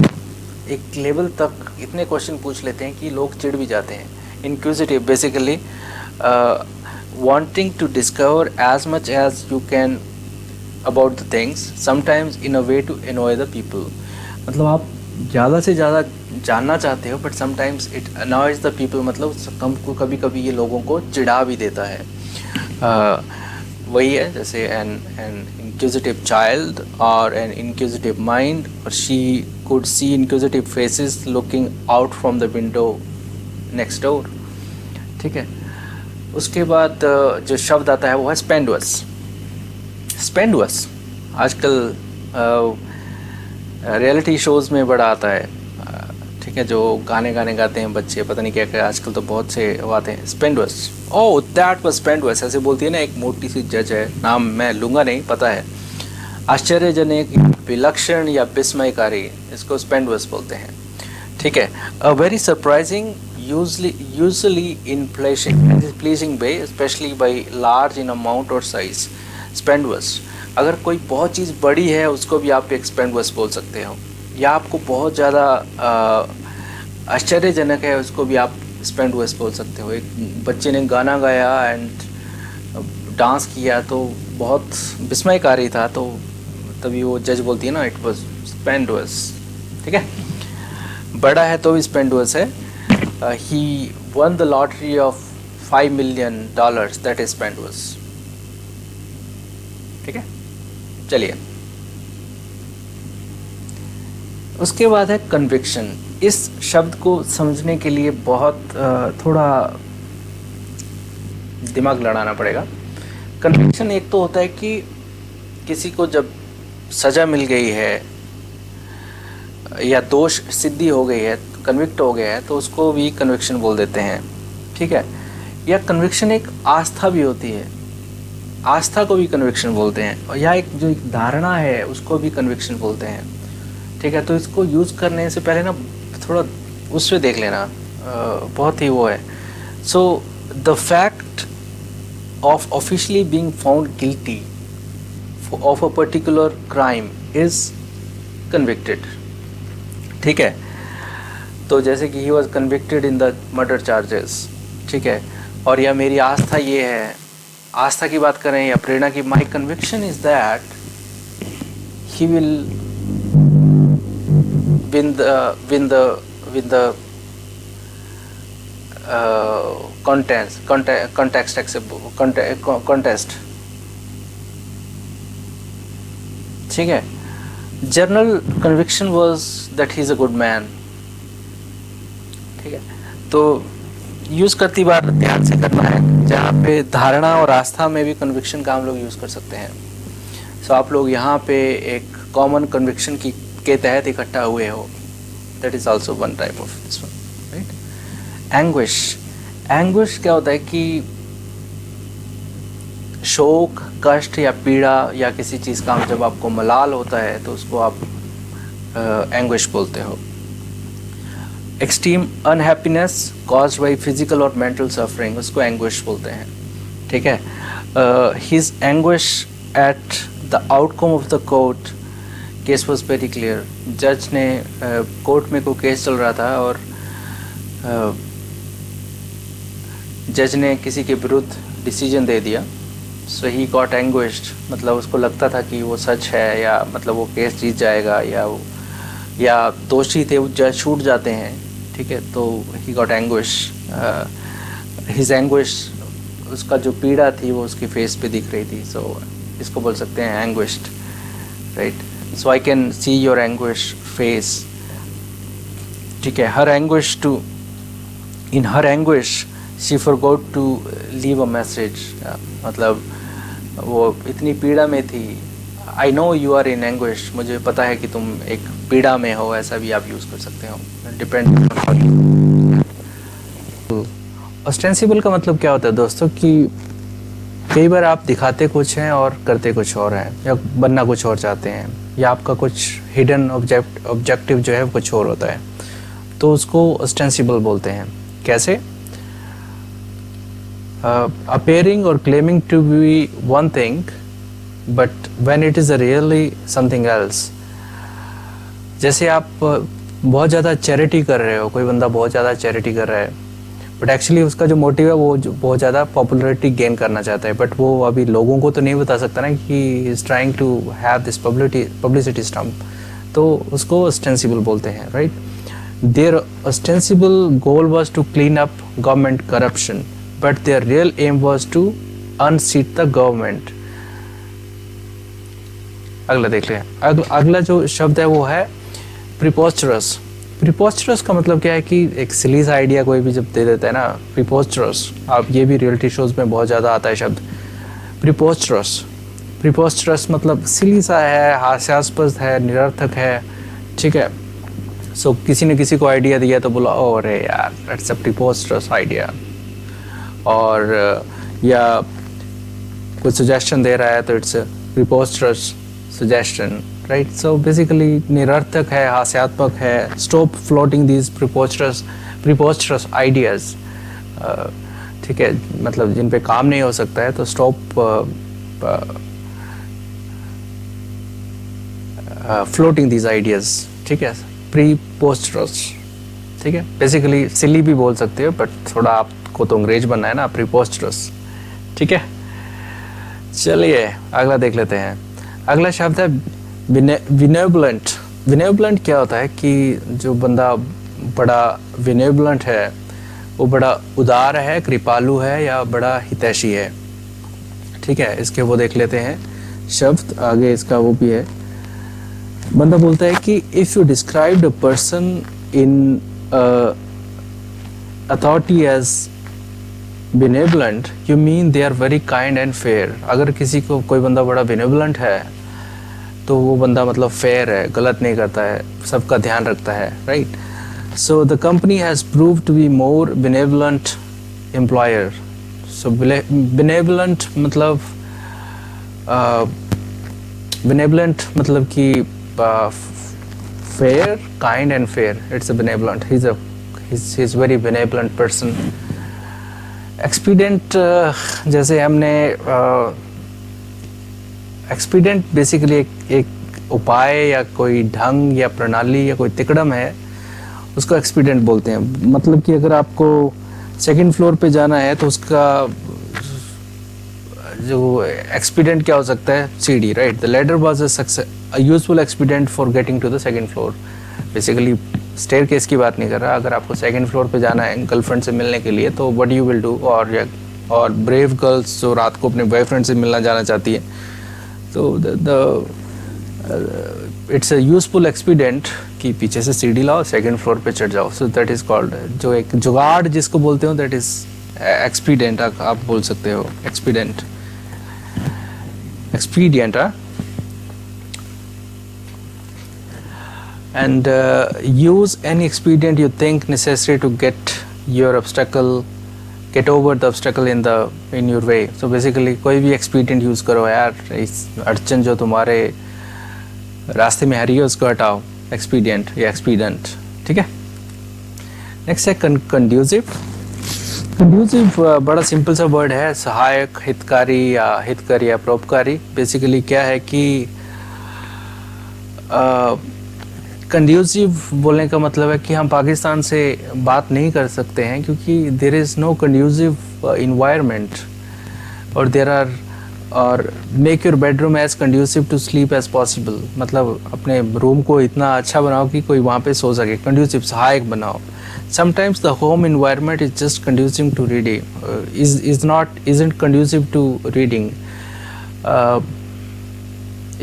एक लेवल तक इतने क्वेश्चन पूछ लेते हैं कि लोग चिढ़ भी जाते हैं। Inquisitive basically wanting to discover as much as you can about the things, sometimes in a way to annoy the people। मतलब आप ज़्यादा से ज़्यादा जानना चाहते हो but sometimes it annoys the people, मतलब कभी कभी ये लोगों को चिढ़ा भी देता है। वही है जैसे an inquisitive child or an inquisitive mind, or she could see inquisitive faces looking out from the window next door। ठीक है, उसके बाद जो शब्द आता है वो है स्पेंडुअस। स्पेंडुअस आजकल रियलिटी शोज़ में बड़ा आता है। ठीक है, जो गाने गाते हैं बच्चे, पता नहीं क्या क्या आजकल तो बहुत से आते हैं। स्पेंडुअस, ओह दैट वाज स्पेंडुअस, ऐसे बोलती है ना एक मोटी सी जज है, नाम मैं लूँगा नहीं, पता है। आश्चर्यजनक, विलक्षण या विस्मयकारी, इसको स्पेंडुअस बोलते हैं। ठीक है, a very surprising, usually in pleasing way, especially by large in amount or size। स्पेंडुअस, अगर कोई बहुत चीज़ बड़ी है उसको भी आप एक स्पेंडुअस बोल सकते हो, या आपको बहुत ज़्यादा आश्चर्यजनक है उसको भी आप स्पेंडुअस बोल सकते हो। एक बच्चे ने गाना गाया एंड डांस किया तो बहुत विस्मयकारी था, तो तभी वो जज बोलती है ना इट वाज स्पेंडुअस। ठीक है, बड़ा है तो भी स्पेंडुअस है। He won the lottery of $5 million, that is स्पेंडुअस। ठीक है, चलिए उसके बाद है कन्विक्शन। इस शब्द को समझने के लिए बहुत थोड़ा दिमाग लड़ाना पड़ेगा। कन्विक्शन एक तो होता है कि किसी को जब सज़ा मिल गई है या दोष सिद्धि हो गई है, कन्विक्ट हो गया है, तो उसको भी कन्विक्शन बोल देते हैं। ठीक है, या कन्विक्शन एक आस्था भी होती है, आस्था को भी कन्विक्शन बोलते हैं, और या एक जो एक धारणा है उसको भी कन्विक्शन बोलते हैं। ठीक है, तो इसको यूज़ करने से पहले ना थोड़ा उससे देख लेना, बहुत ही वो है। So the fact of officially being found guilty of a particular crime is convicted. ठीक है, तो जैसे कि he was convicted in the murder charges. ठीक है, और या मेरी आस्था ये है, आस्था की बात करें या प्रेरणा की, my conviction is that he will win the contest. ठीक है, general conviction was that he is a good man. ठीक है, तो यूज़ करती बार ध्यान से करना है, जहाँ पे धारणा और आस्था में भी कन्विक्शन का हम लोग यूज़ कर सकते हैं। सो आप लोग यहाँ पे एक कॉमन कन्विक्शन के तहत इकट्ठा हुए हो, that is also one type of this one, right. Anguish, anguish क्या होता है कि शोक, कष्ट या पीड़ा या किसी चीज़ का जब आपको मलाल होता है तो उसको आप एंग्विश बोलते हो। Extreme unhappiness caused by physical और मेंटल सफरिंग, उसको एंग्विश बोलते हैं। ठीक है, his anguish at the outcome of the court case was very clear. जज ने कोर्ट में कोई केस चल रहा था और जज ने किसी के विरुद्ध डिसीजन दे दिया सो ही गॉट एंग्विश्ड, मतलब उसको लगता था कि वो सच है, या मतलब वो केस जीत जाएगा, या दोषी थे वो जज छूट जाते हैं, ठीक है। तो he got anguish, his anguish, उसका जो पीड़ा थी वो उसकी फेस पे दिख रही थी। सो इसको बोल सकते हैं anguished, right. So I can see your anguish face, ठीक है। Her anguish too, in her anguish she forgot to leave a message, मतलब वो इतनी पीड़ा में थी। I know you are in anguish, मुझे पता है कि तुम एक पीड़ा में हो, ऐसा भी आप यूज़ कर सकते हो, डिपेंड। ऑस्टेंसिबल का मतलब क्या होता है दोस्तों, कि कई बार आप दिखाते कुछ हैं और करते कुछ और हैं, या बनना कुछ और चाहते हैं, या आपका कुछ हिडन ऑब्जेक्टिव जो है कुछ और होता है, तो उसको ऑस्टेंसिबल बोलते हैं। कैसे? appearing or claiming to be one thing, but when it is really something else. जैसे आप बहुत ज़्यादा चैरिटी कर रहे हो, कोई बंदा बहुत ज़्यादा चैरिटी कर रहा है, बट एक्चुअली उसका जो मोटिव है वो बहुत ज़्यादा पॉपुलैरिटी गेन करना चाहता है, बट वो अभी लोगों को तो नहीं बता सकता ना कि he is trying to have this publicity stunt, तो उसको ऑस्टेंसिबल बोलते हैं, right. Their ostensible goal was to clean up government corruption, but their real aim was to unseat the government. अगला देख लें। अगला जो शब्द है वो है preposterous. Preposterous का मतलब क्या है कि एक सिली सा आइडिया कोई भी जब दे देता है ना, preposterous, आप ये भी रियलिटी शोज में बहुत ज़्यादा आता है शब्द preposterous. Preposterous मतलब सिली सा है, हास्यास्पद है, निरर्थक है, ठीक है। सो किसी ने किसी को आइडिया दिया तो बोला ओ अरे यार इट्स अ preposterous आइडिया, और या कुछ सजेशन दे रहा है तो it's preposterous suggestion, right. So basically निरर्थक है, हास्यात्मक है। Stop floating these preposterous ideas, ठीक है, मतलब जिन पे काम नहीं हो सकता है, तो स्टॉप फ्लोटिंग दीज आइडियाज़, ठीक है। preposterous, ठीक है, बेसिकली सिली भी बोल सकते हो, बट थोड़ा आपको तो अंग्रेज बनना है ना, preposterous, ठीक है। चलिए अगला देख लेते हैं। अगला शब्द है benevolent. benevolent क्या होता है कि जो बंदा बड़ा benevolent है वो बड़ा उदार है, कृपालु है, या बड़ा हितैषी है, ठीक है। इसके वो देख लेते हैं शब्द आगे, इसका वो भी है। बंदा बोलता है कि if you described a person in authority as benevolent, you mean they are very kind and fair. अगर किसी को कोई बंदा बड़ा benevolent है तो वो बंदा मतलब fair है, गलत नहीं करता है, सबका ध्यान रखता है, right? So the company has proved to be more benevolent employer. So benevolent मतलब benevolent मतलब कि fair, kind and fair. It's a benevolent. He's very benevolent person. Expedient जैसे हमने expedient बेसिकली एक उपाय या कोई ढंग या प्रणाली या कोई तिकड़म है, उसको एक्सपीडियंट बोलते हैं। मतलब कि अगर आपको सेकंड फ्लोर पे जाना है तो उसका जो एक्सपीडियंट क्या हो सकता है, सीढ़ी, right. The ladder was a useful expedient for getting to the second floor. Basically staircase की बात नहीं कर रहा, अगर आपको सेकंड फ्लोर पे जाना है गर्लफ्रेंड से मिलने के लिए तो व्हाट यू विल डू, और ब्रेव गर्ल्स जो रात को अपने बॉयफ्रेंड से मिलना जाना चाहती है, तो इट्स अ यूजफुल एक्सपीडियंट कि पीछे से सीढ़ी लाओ, सेकंड फ्लोर पे चढ़ जाओ। सो दैट इज कॉल्ड, जो एक जुगाड़ जिसको बोलते हो, दैट इज एक्सपीडियंट, आप बोल सकते हो expedient. expedient, and use any expedient you think necessary to get over the obstacle in your way. So basically कोई भी expedient use करो यार, इस अड़चन जो तुम्हारे रास्ते में आ रही है उसको हटाओ, expedient या expedient, ठीक है। नेक्स्ट है conducive. कंड्यूसिव बड़ा सिंपल सा वर्ड है, सहायक, हितकारी या हितकारी या परोपकारी। बेसिकली क्या है कि कंड्यूसिव बोलने का मतलब है कि हम पाकिस्तान से बात नहीं कर सकते हैं क्योंकि there is no conducive environment, और देयर आर और make your bedroom as conducive to sleep as possible, मतलब अपने रूम को इतना अच्छा बनाओ कि कोई वहाँ पे सो सके, कंड्यूसिव सहायक बनाओ. Sometimes the home environment is just conducive to reading, isn't conducive to reading.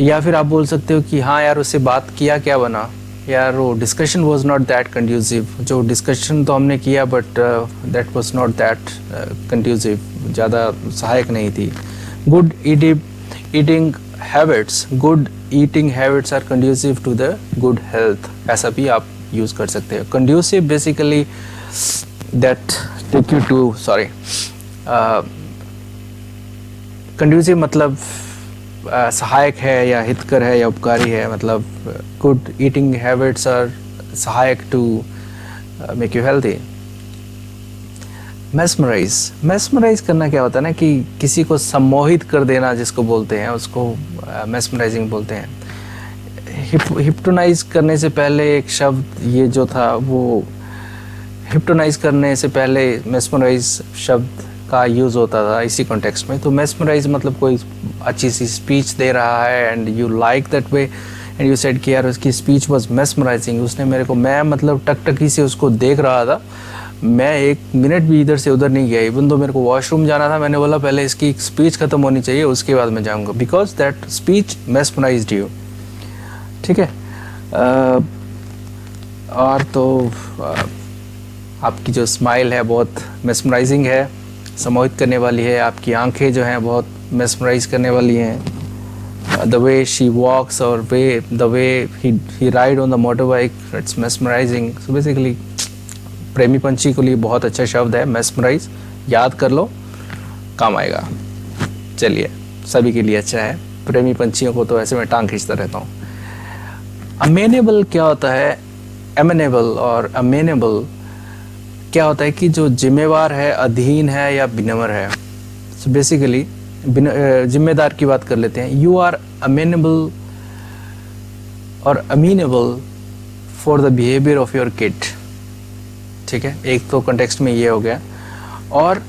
या फिर आप बोल सकते हो कि हाँ यार उससे बात किया क्या बना, यार वो discussion was not that conducive, जो डिस्कशन तो हमने किया but that was not that conducive, ज़्यादा सहायक नहीं थी. Good eating habits are conducive to the good health, ऐसा भी आप यूज़ कर सकते हो. Conducive basically that take you to conducive मतलब सहायक है या हितकर है या उपकारी है, मतलब गुड ईटिंग हैबिट्स आर सहायक टू मेक यू हेल्दी. मैस्मराइज करना क्या होता है ना, कि किसी को सम्मोहित कर देना जिसको बोलते हैं, उसको मैस्मराइजिंग बोलते हैं. हिप्नोटाइज करने से पहले एक शब्द ये जो था, वो हिप्नोटाइज करने से पहले मैस्मराइज शब्द का यूज़ होता था इसी कॉन्टेक्स्ट में. तो मैस्मराइज मतलब कोई अच्छी सी स्पीच दे रहा है and you like that way and you said कि यार उसकी स्पीच वाज मैस्मराइजिंग, उसने मेरे को, मैं मतलब टकटकी से उसको देख रहा था, मैं एक मिनट भी इधर से उधर नहीं गया, इवन तो मेरे को वॉशरूम जाना था, मैंने बोला पहले इसकी स्पीच ख़त्म होनी चाहिए उसके बाद मैं जाऊँगा, बिकॉज दैट स्पीच मैस्मराइज्ड यू. ठीक है. और तो आपकी जो स्माइल है बहुत मैस्मराइजिंग है, सम्मोहित करने वाली है. आपकी आंखें जो हैं बहुत मैस्मराइज करने वाली हैं. द वे शी वॉक्स और the way he ride on the motor bike, it's mesmerising. So basically प्रेमी पंछी के लिए बहुत अच्छा शब्द है मैस्मराइज, याद कर लो, काम आएगा. चलिए, सभी के लिए अच्छा है. प्रेमी पंछियों को तो ऐसे मैं टांग खींचता रहता हूँ. अमेनेबल क्या होता है, एमेनेबल और अमेनेबल क्या होता है कि जो जिम्मेवार है, अधीन है या विनम्र है. सो बेसिकली जिम्मेदार की बात कर लेते हैं. यू आर अमेनेबल और amenable for the behaviour of your kid. ठीक है, एक तो कंटेक्स्ट में ये हो गया. और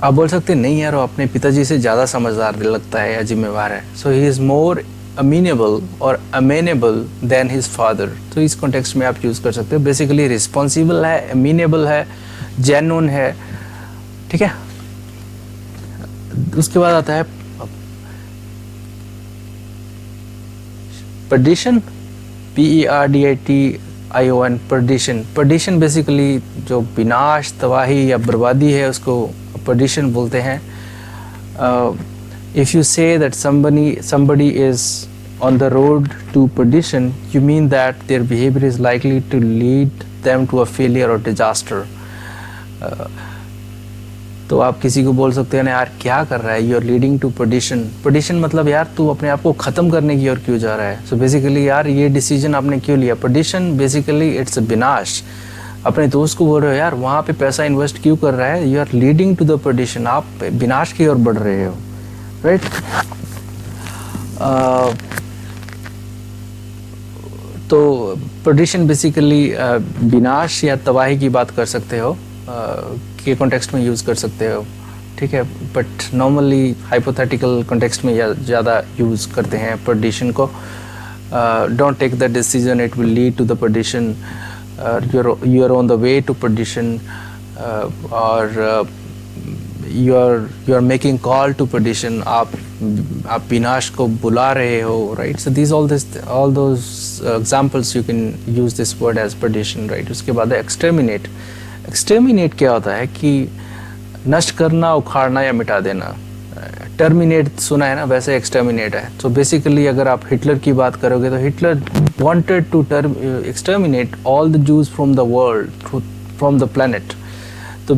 आप बोल सकते हैं नहीं यार वो अपने पिताजी से ज़्यादा समझदार लगता है या जिम्मेवार है. सो ही इज़ मोर अमीनेबल और अमेनेबल देन हिज फादर. तो इस कॉन्टेक्स्ट में आप यूज़ कर सकते हो. बेसिकली रिस्पॉन्सिबल है, अमीनेबल है, जेन्युइन है. ठीक है. उसके बाद आता है पर्डिशन, PERDITION, पर्डिशन. पर्डिशन बेसिकली जो विनाश, तबाही या बर्बादी है उसको पर्डिशन बोलते हैं. If you say that somebody is on the road to perdition, you mean that their behavior is likely to lead them to a failure or disaster. तो आप किसी को बोल सकते हैं ना यार क्या कर रहा है, यू आर लीडिंग टू पर्डिशन. पर्डिशन मतलब यार तू अपने आप को ख़त्म करने की ओर क्यों जा रहा है. सो बेसिकली यार ये डिसीजन आपने क्यों लिया. पर्डिशन बेसिकली इट्स विनाश. अपने दोस्त को बोल रहे हो यार वहाँ पे पैसा इन्वेस्ट क्यों कर रहा है, you are leading to the perdition, आप विनाश की ओर बढ़ रहे हो. राइट. तो पर्डिशन बेसिकली विनाश या तबाही की बात कर सकते हो, के कॉन्टेक्स्ट में यूज़ कर सकते हो. ठीक है. बट नॉर्मली हाइपोथेटिकल कॉन्टेक्स्ट में ज़्यादा यूज़ करते हैं पर्डिशन को. Don't take the decision, it will lead to the perdition. You are on the way to perdition, or you are making call to perdition. आप विनाश को बुला रहे हो. Right. So all those examples you can use this word as perdition. Right. उसके बाद है exterminate. Exterminate क्या होता है कि नष्ट करना, उखाड़ना या मिटा देना. टर्मिनेट सुना है ना, वैसे एक्सटर्मिनेट है. तो बेसिकली अगर आप हिटलर की बात करोगे तो Hitler wanted to exterminate all the Jews from the world, from the planet. तो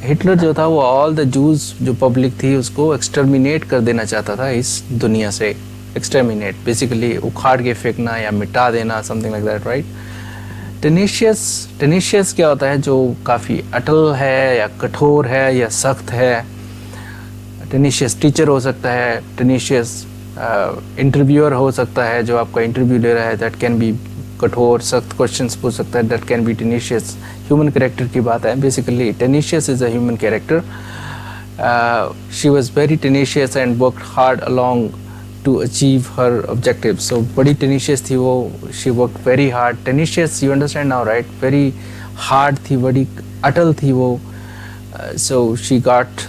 हिटलर जो था वो ऑल द जूस जो पब्लिक थी उसको एक्सटर्मिनेट कर देना चाहता था इस दुनिया से. एक्सटर्मिनेट बेसिकली उखाड़ के फेंकना या मिटा देना, समथिंग लाइक दैट. राइट. टेनिशियस क्या होता है, जो काफ़ी अटल है या कठोर है या सख्त है. टेनिशियस टीचर हो सकता है, टेनिशियस इंटरव्यूअर हो सकता है जो आपका इंटरव्यू ले रहा है, दैट कैन बी कठोर सख्त क्वेश्चंस पूछ सकता है, that can be tenacious. Human character की बात है, basically tenacious is a human character. She was very tenacious and worked hard along to achieve her objective. So बड़ी टेनिशियस थी वो, she worked very hard. Tenacious, you understand now right, very hard थी, बड़ी अटल थी वो। So she got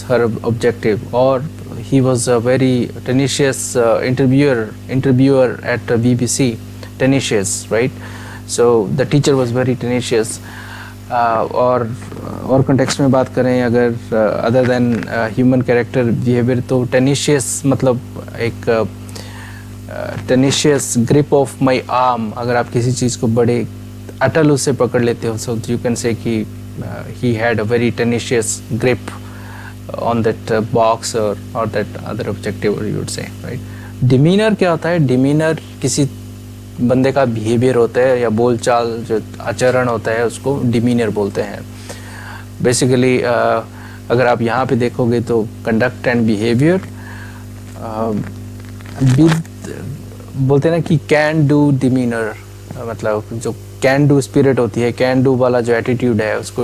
her objective, or he was a very tenacious interviewer at BBC, tenacious, right? So the teacher was very tenacious. और context में बात करें अगर other than human character behavior, तो tenacious मतलब एक tenacious grip of my arm, अगर आप किसी चीज़ को बड़े अटल उससे पकड़ लेते हो, so you can say कि he had a very tenacious grip on that box or that other objective, or you would say, right? Demeanor क्या होता है? Demeanor किसी बंदे का behavior होता है या बोलचाल, जो आचरण होता है, उसको demeanor बोलते हैं। Basically अगर आप यहाँ पे देखोगे तो conduct and behavior बोलते हैं ना कि can do demeanor, मतलब जो कैन डू स्पिरिट होती है, कैन डू वाला जो एटीट्यूड है उसको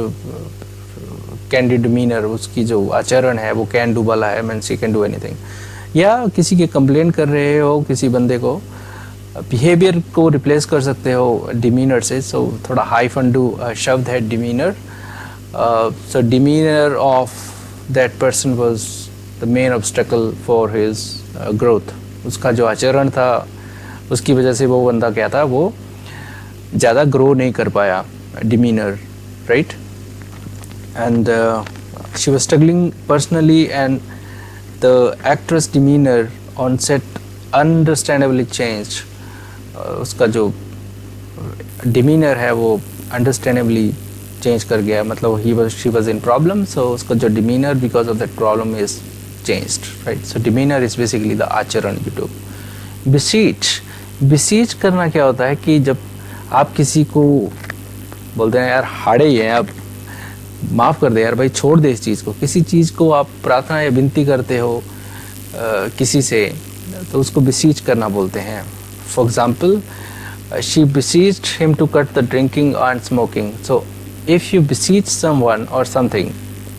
कैन डू डिमीनर, उसकी जो आचरण है वो कैन डू वाला है, means he can do anything. या किसी के कंप्लेन कर रहे हो किसी बंदे को, बिहेवियर को रिप्लेस कर सकते हो डिमीनर से। सो थोड़ा हाइफन डू शब्द है demeanour. So demeanour of that person was the main obstacle for his growth. उसका जो आचरण था उसकी वजह से वो बंदा क्या था, वो ज़्यादा ग्रो नहीं कर पाया, demeanour, right? And she was struggling personally and the actress demeanour on set understandably change. उसका जो डिमीनर है वो अंडरस्टैंडेबली चेंज कर गया, मतलब शी वाज इन प्रॉब्लम, सो उसका जो demeanour because of that problem is changed, right? So demeanour is basically the आचरण यू डू। बिसीच करना क्या होता है कि जब आप किसी को बोलते हैं यार हाड़े ही हैं, आप माफ़ कर दे यार भाई, छोड़ दे इस चीज़ को, किसी चीज़ को आप प्रार्थना या विनती करते हो किसी से, तो उसको बिसीच करना बोलते हैं। For example, she beseeched him to cut the drinking and smoking. So if you beseech someone और something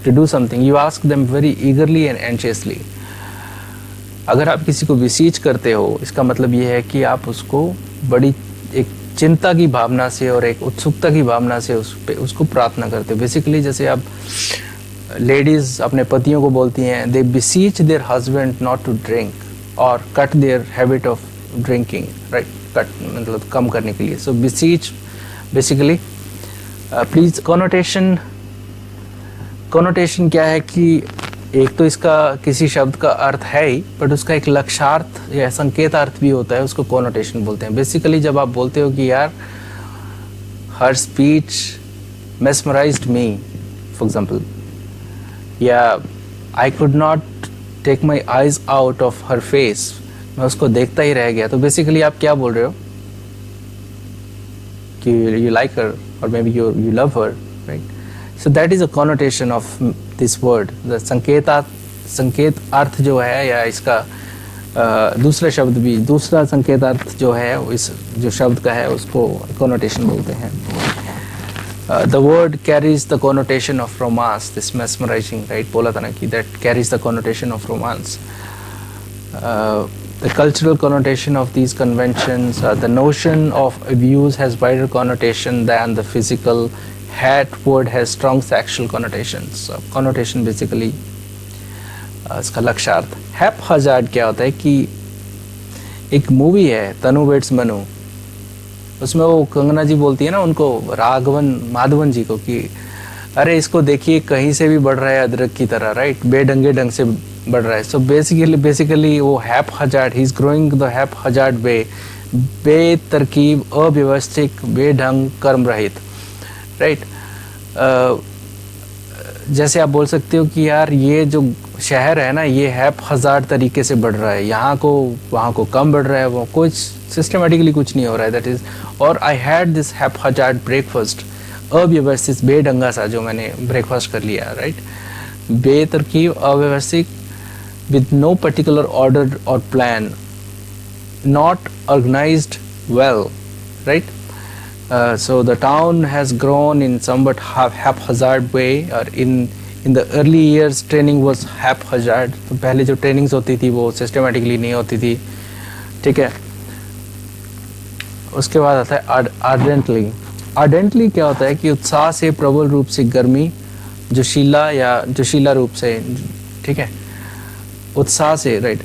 to do something, you ask them very eagerly and anxiously. अगर आप किसी को बिसीच करते हो, इसका मतलब ये है कि आप उसको बड़ी एक चिंता की भावना से और एक उत्सुकता की भावना से उसको प्रार्थना करते हो। बेसिकली जैसे आप लेडीज़ अपने पतियों को बोलती हैं, they beseech their husband not to drink और cut their habit of drinking, right? Cut मतलब कम करने के लिए। So beseech basically please. Connotation क्या है कि एक तो इसका किसी शब्द का अर्थ है ही, बट उसका एक लक्ष्यार्थ या संकेतार्थ भी होता है, उसको कॉनोटेशन बोलते हैं। बेसिकली जब आप बोलते हो कि यार हर speech mesmerized me, for example, या I could not take my eyes out of her face, मैं उसको देखता ही रह गया, तो बेसिकली आप क्या बोल रहे हो कि you like her or maybe you love her, right? So that is a connotation of this word. The संकेत अर्थ जो है, या इसका दूसरा संकेतार्थ जो है इस जो शब्द का है, उसको connotation बोलते हैं। The word carries the connotation of romance, this mesmerizing, right? बोला था ना कि that carries the connotation of romance. The cultural connotation of these conventions, the notion of abuse has wider connotation than the physical. Hat word has strong sexual connotations. So, connotation basically इसका लक्ष्यार्थ। हैपहज़ार्ड क्या होता है कि एक movie है तनु weds Manu, उसमें वो कंगना जी बोलती है ना उनको, माधवन जी को, कि अरे इसको देखिए कहीं से भी बढ़ रहा है अदरक की तरह, राइट? बेढंगे ढंग से बढ़ रहा है। सो बेसिकली वो हैपहज़ार्ड, ही इज ग्रोइंग द हैपहज़ार्ड वे, बेतरकीब, अव्यवस्थित, बेढंग, कर्म रहित, राइट? जैसे आप बोल सकते हो कि यार ये जो शहर है ना, ये हैपहज़ार्ड तरीके से बढ़ रहा है, यहाँ को वहाँ को कम बढ़ रहा है, वो कुछ सिस्टमेटिकली कुछ नहीं हो रहा है, दैट इज़। और आई हैड दिस हैपहज़ार्ड ब्रेकफास्ट, अव्यवस्थित, बेढंगा सा जो मैंने ब्रेकफास्ट कर लिया, राइट? बेतरकीब, अव्यवस्थित, विद नो पर्टिकुलर ऑर्डर और plan, not organised well, right? So the town has grown in somewhat haphazard way, or in the early years training was haphazard. तो पहले जो trainings होती थी वो systematically नहीं होती थी, ठीक है. उसके बाद आता है ardently. Ardently क्या होता है कि उत्साह से, प्रबल रूप से, गर्मी, जोशीला रूप से, ठीक है, उत्साह से, right?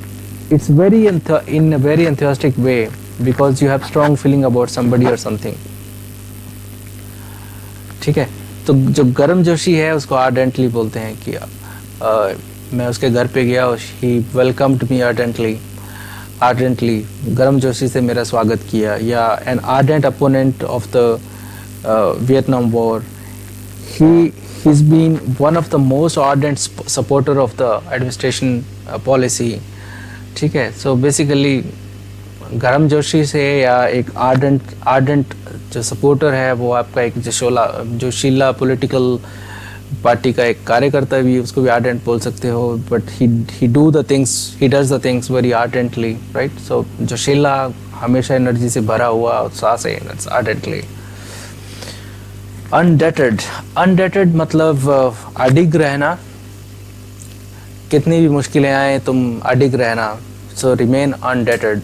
It's very in a very enthusiastic way because you have strong feeling about somebody or something. ठीक है, तो जो गर्म जोशी है उसको आर्डेंटली बोलते हैं कि मैं उसके घर पे गया, ही वेलकम्ड मी आर्डेंटली, गर्म जोशी से मेरा स्वागत किया. या an ardent opponent of the Vietnam war, he's been one of the most ardent supporter of the administration policy. ठीक है, so basically गर्म जोशी से या एक आर्डेंट जो सपोर्टर है वो आपका एक जोशीला पॉलिटिकल पार्टी का एक कार्यकर्ता भी, उसको भी आर्डेंट बोल सकते हो. But he does the things very ardently, right? So जोशीला हमेशा एनर्जी से भरा हुआ, उत्साह से, दैट्स आर्डेंटली. अनडेटेड मतलब अडिग रहना, कितनी भी मुश्किलें आए तुम अडिग रहना. So remain undaunted,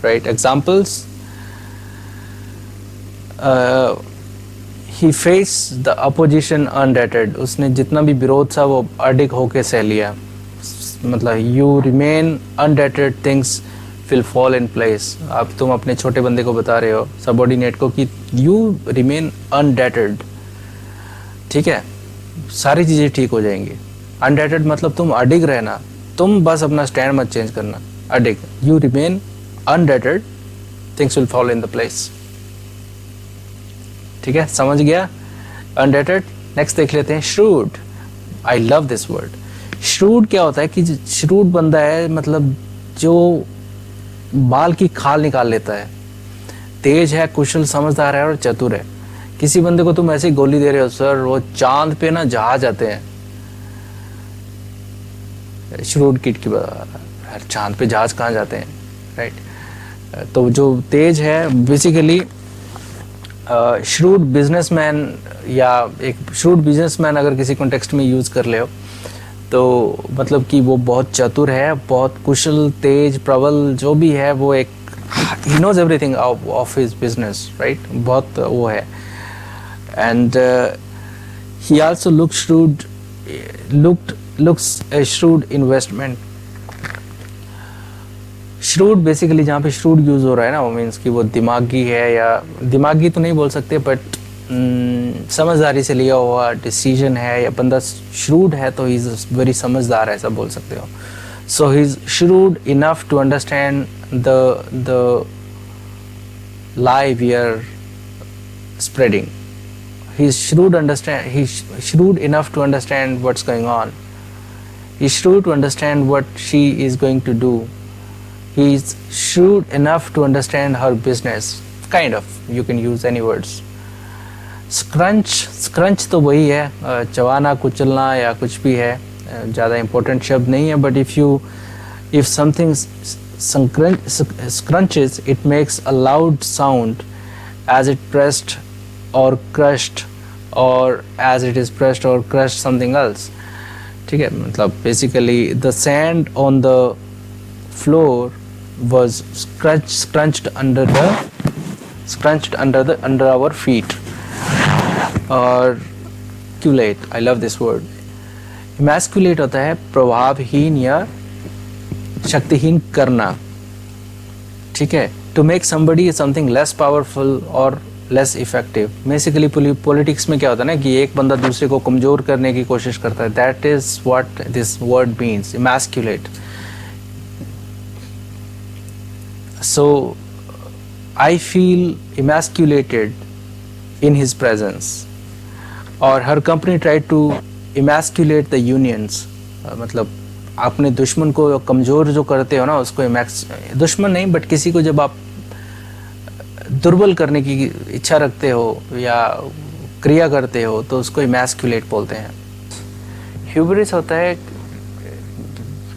right? Examples, he faced the opposition undeterred. उसने जितना भी विरोध था वो अडिग होके सह लिया. मतलब you remain undeterred, things will fall in place. अब तुम अपने छोटे बंदे को बता रहे हो, सबऑर्डिनेट को, कि you remain undeterred. ठीक है, सारी चीज़ें ठीक हो जाएंगी. undeterred मतलब तुम अडिग रहना, तुम बस अपना स्टैंड मत चेंज करना. अडिग, you remain undeterred, things will fall in the place. ठीक है, समझ गया? अनडेटेड. नेक्स्ट देख लेते हैं, shrewd. I love this word. Shrewd क्या होता है कि श्रूड बंदा है, मतलब जो बाल की खाल निकाल लेता है, तेज है, कुशल, समझदार है और चतुर है. किसी बंदे को तुम ऐसे गोली दे रहे हो, सर वो चांद पे ना जहाज आते हैं. श्रूड किड की चांद पे जहाज कहाँ जाते हैं, राइट? तो जो तेज है बेसिकली श्रूड बिजनेसमैन, या एक श्रूड बिजनेसमैन अगर किसी कॉन्टेक्स्ट में यूज़ कर ले हो तो मतलब कि वो बहुत चतुर है, बहुत कुशल, तेज, प्रबल, जो भी है वो एक he knows everything of his business, right? बहुत वो है. And he also looks a shrewd investment. Shrewd basically जहाँ पे श्रूड यूज़ हो रहा है ना, वो मीन्स कि वो दिमागी है, या दिमागी तो नहीं बोल सकते, बट समझदारी से लिया हुआ डिसीजन है, या बंदा श्रूड है तो ही इज़ वेरी समझदार है, ऐसा बोल सकते हो. So he is shrewd enough to understand the lie we are spreading. He's shrewd enough to understand what's going on. He's shrewd to understand what she is going to do. He's shrewd enough to understand her business. Kind of, you can use any words. Scrunch तो वही है, चबाना, कुचलना या कुछ भी है, ज़्यादा important शब्द नहीं है. But if something scrunches, it makes a loud sound as it pressed or crushed, or as it is pressed or crushed something else. ठीक है, मतलब basically the sand on the floor was scrunched under our feet. और emasculate, I love this word. emasculate होता है प्रभावहीन या शक्तिहीन करना. ठीक है, to make somebody something less powerful or less effective. Basically politics में क्या होता है ना कि एक बंदा दूसरे को कमज़ोर करने की कोशिश करता है. That is what this word means, emasculate. So I feel emasculated in his presence. और her company tried to emasculate the unions. मतलब अपने दुश्मन को कमज़ोर जो करते हो ना, उसको दुश्मन नहीं, बट किसी को जब आप दुर्बल करने की इच्छा रखते हो या क्रिया करते हो तो उसको इमैस्कुलेट बोलते हैं. ह्यूबरिस होता है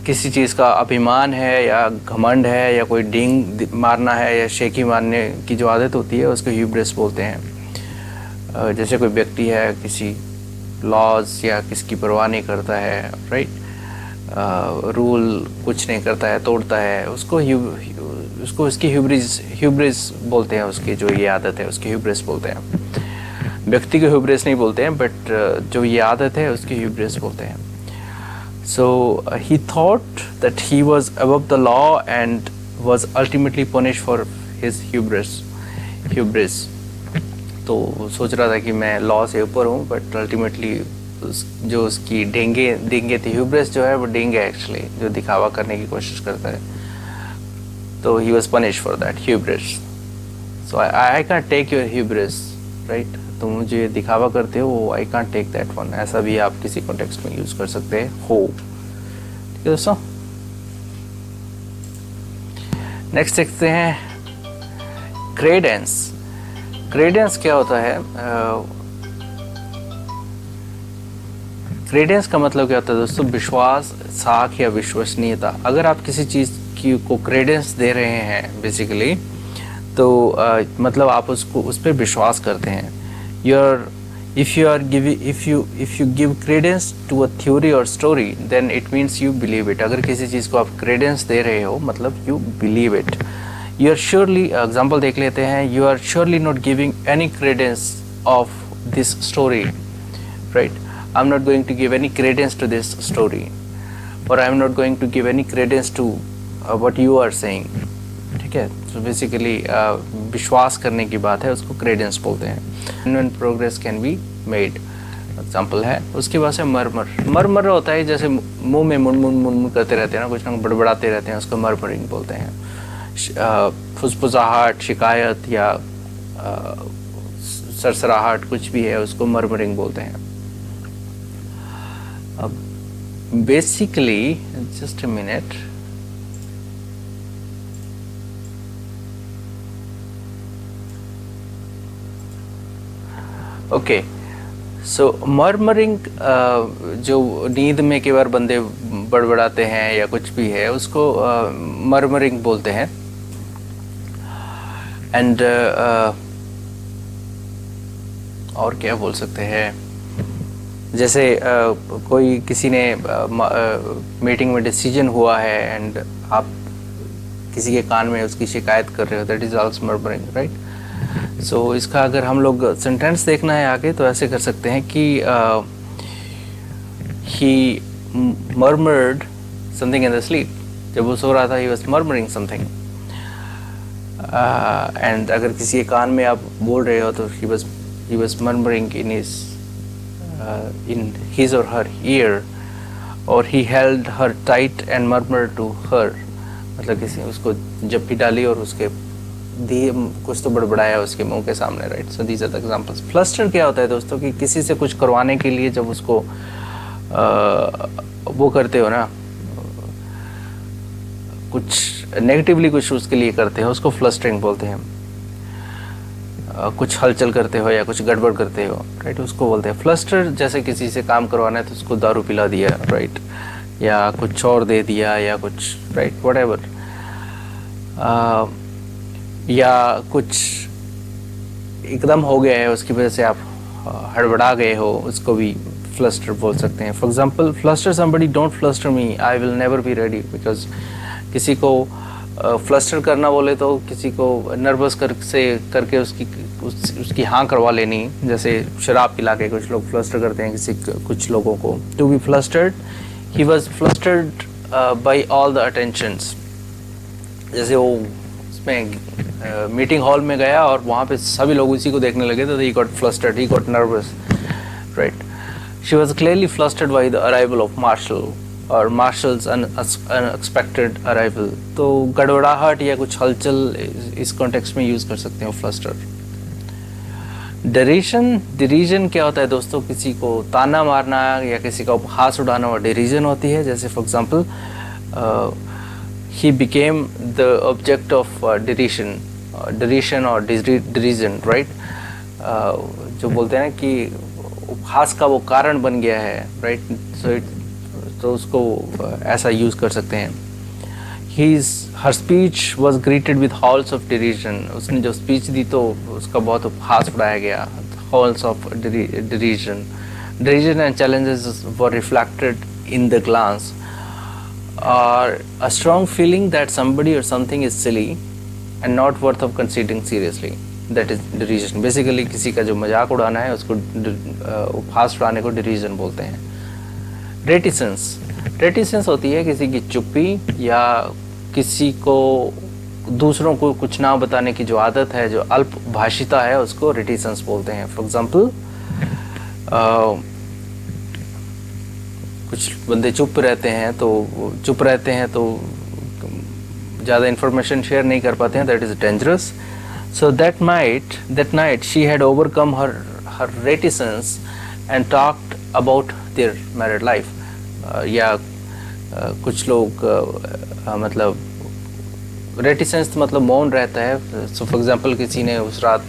किसी चीज़ का अभिमान है या घमंड है या कोई डींग मारना है या शेखी मारने की जो आदत होती है उसको ह्यूब्रिस बोलते हैं। जैसे कोई व्यक्ति है किसी लॉज या किसकी परवाह नहीं करता है, राइट, रूल कुछ नहीं करता है, तोड़ता है, उसको उसकी ह्यूब्रिस बोलते हैं। उसकी जो ये आदत है उसकी ह्यूब्रिस बोलते हैं। व्यक्ति को ह्यूब्रिस नहीं बोलते हैं, बट जो ये आदत है उसकी ह्यूब्रिस बोलते हैं। So he thought that he was above the law and was ultimately punished for his hubris. तो सोच रहा था कि मैं लॉ से ऊपर हूँ, बट अल्टीमेटली जो उसकी डेंगे थी, ह्यूब्रिस जो है वो डेंगे एक्चुअली जो दिखावा करने की कोशिश करता है, तो he was punished for that hubris. So I can't take your hubris, right? तुम मुझे दिखावा करते हो, I can't take that one, ऐसा भी आप किसी कॉन्टेक्स्ट में यूज कर सकते हो। ठीक है दोस्तों, नेक्स्ट देखते हैं क्रेडेंस। क्रेडेंस क्या होता है? क्रेडेंस का मतलब क्या होता है दोस्तों? विश्वास, साख या विश्वसनीयता। अगर आप किसी चीज़ की को क्रेडेंस दे रहे हैं बेसिकली, तो मतलब आप उसको उस पर विश्वास करते हैं। If you give credence to a theory or story, then it means you believe it. अगर किसी चीज़ को आप credence दे रहे हो मतलब you believe it. You are surely, example देख लेते हैं, you are surely not giving any credence of this story, right? I'm not going to give any credence to this story, or I'm not going to give any credence to what you are saying. ठीक है, तो basically विश्वास करने की बात है, उसको Credence बोलते हैं। Genuine progress can be made, example है। उसके बाद से मरमर होता है, जैसे मुंह में मुन करते रहते हैं ना, कुछ ना बड़बड़ाते रहते हैं, उसको मरमरिंग बोलते हैं। फुसफुसाहट, शिकायत या सरसराहट कुछ भी है, उसको मरमरिंग बोलते हैं। अब basically just a minute, okay, so murmuring जो नींद में कई बार बंदे बड़बड़ाते हैं या कुछ भी है, उसको मर्मरिंग बोलते हैं। एंड और क्या बोल सकते हैं, जैसे कोई किसी ने मीटिंग में डिसीजन हुआ है एंड आप किसी के कान में उसकी शिकायत कर रहे हो, that is also murmuring, right? So इसका अगर हम लोग सेंटेंस देखना है आगे, तो ऐसे कर सकते हैं कि he murmured something in the sleep. जब वो सो रहा था, he was murmuring something. And अगर किसी के कान में आप बोल रहे हो, तो ही was murmuring in his or her ear, or he held her tight and murmured to her, मतलब किसी उसको जप्पी डाली और उसके दिए कुछ तो बड़बड़ाया उसके मुंह के सामने, right? So these are the examples. Fluster क्या होता है दोस्तों कि किसी से कुछ करवाने के लिए जब उसको वो करते हो ना, कुछ नेगेटिवली कुछ उसके लिए करते हो, उसको फ्लस्टरिंग बोलते हैं। कुछ हलचल करते हो या कुछ गड़बड़ करते हो, राइट, उसको बोलते हैं फ्लस्टर। जैसे किसी से काम करवाना है तो उसको दारू पिला दिया, राइट, या कुछ और दे दिया या कुछ, राइट, व्हाटएवर, या कुछ एकदम हो गया है उसकी वजह से आप हड़बड़ा गए हो, उसको भी फ्लस्टर बोल सकते हैं। For example, fluster somebody, don't fluster me, I will never be ready. Because किसी को फ्लस्टर करना बोले तो किसी को नर्वस करके उसकी हाँ करवा लेनी, जैसे शराब पिला के कुछ लोग फ्लस्टर करते हैं कुछ लोगों को। To be flustered, he was flustered by all the attentions. जैसे वो उसमें मीटिंग हॉल में गया और वहाँ पे सभी लोग उसी को देखने लगे, तो he got flustered, he got nervous, right. She was clearly flustered by the arrival of marshal और मार्शल्स अनएक्सपेक्टेड अराइवल। तो गड़बड़ाहट या कुछ हलचल इस कॉन्टेक्स्ट में यूज़ कर सकते हो फ्लस्टर। डिरीजन क्या होता है दोस्तों? किसी को ताना मारना या किसी का उपहास उड़ाना और डिरीजन होती है। जैसे for example, he became the object of derision और डिरीजन, राइट। जो बोलते हैं ना कि उपहास का वो कारण बन गया है, राइट। सो तो उसको ऐसा यूज़ कर सकते हैं। Her speech was greeted with howls of derision, उसने जो स्पीच दी तो उसका बहुत उपहास उड़ाया गया। Howls of derision, derision and challenges were reflected in the glance, और a strong feeling that somebody और something is silly and not worth of considering seriously, that is derision. Basically किसी का जो मजाक उड़ाना है उसको उपहास उड़ाने को डिरीजन बोलते हैं। रेटिसेंस, रेटिसेंस होती है किसी की चुप्पी या किसी को दूसरों को कुछ ना बताने की जो आदत है, जो अल्पभाषिता है, उसको रेटिसेंस बोलते हैं। फॉर एग्जांपल कुछ बंदे चुप रहते हैं तो ज़्यादा इन्फॉर्मेशन शेयर नहीं कर पाते हैं, that is dangerous. So that night she had overcome her reticence and talked about their married life. या कुछ लोग मतलब रेटिसेंस मतलब मौन रहता है। सो फॉर एग्जांपल किसी ने उस रात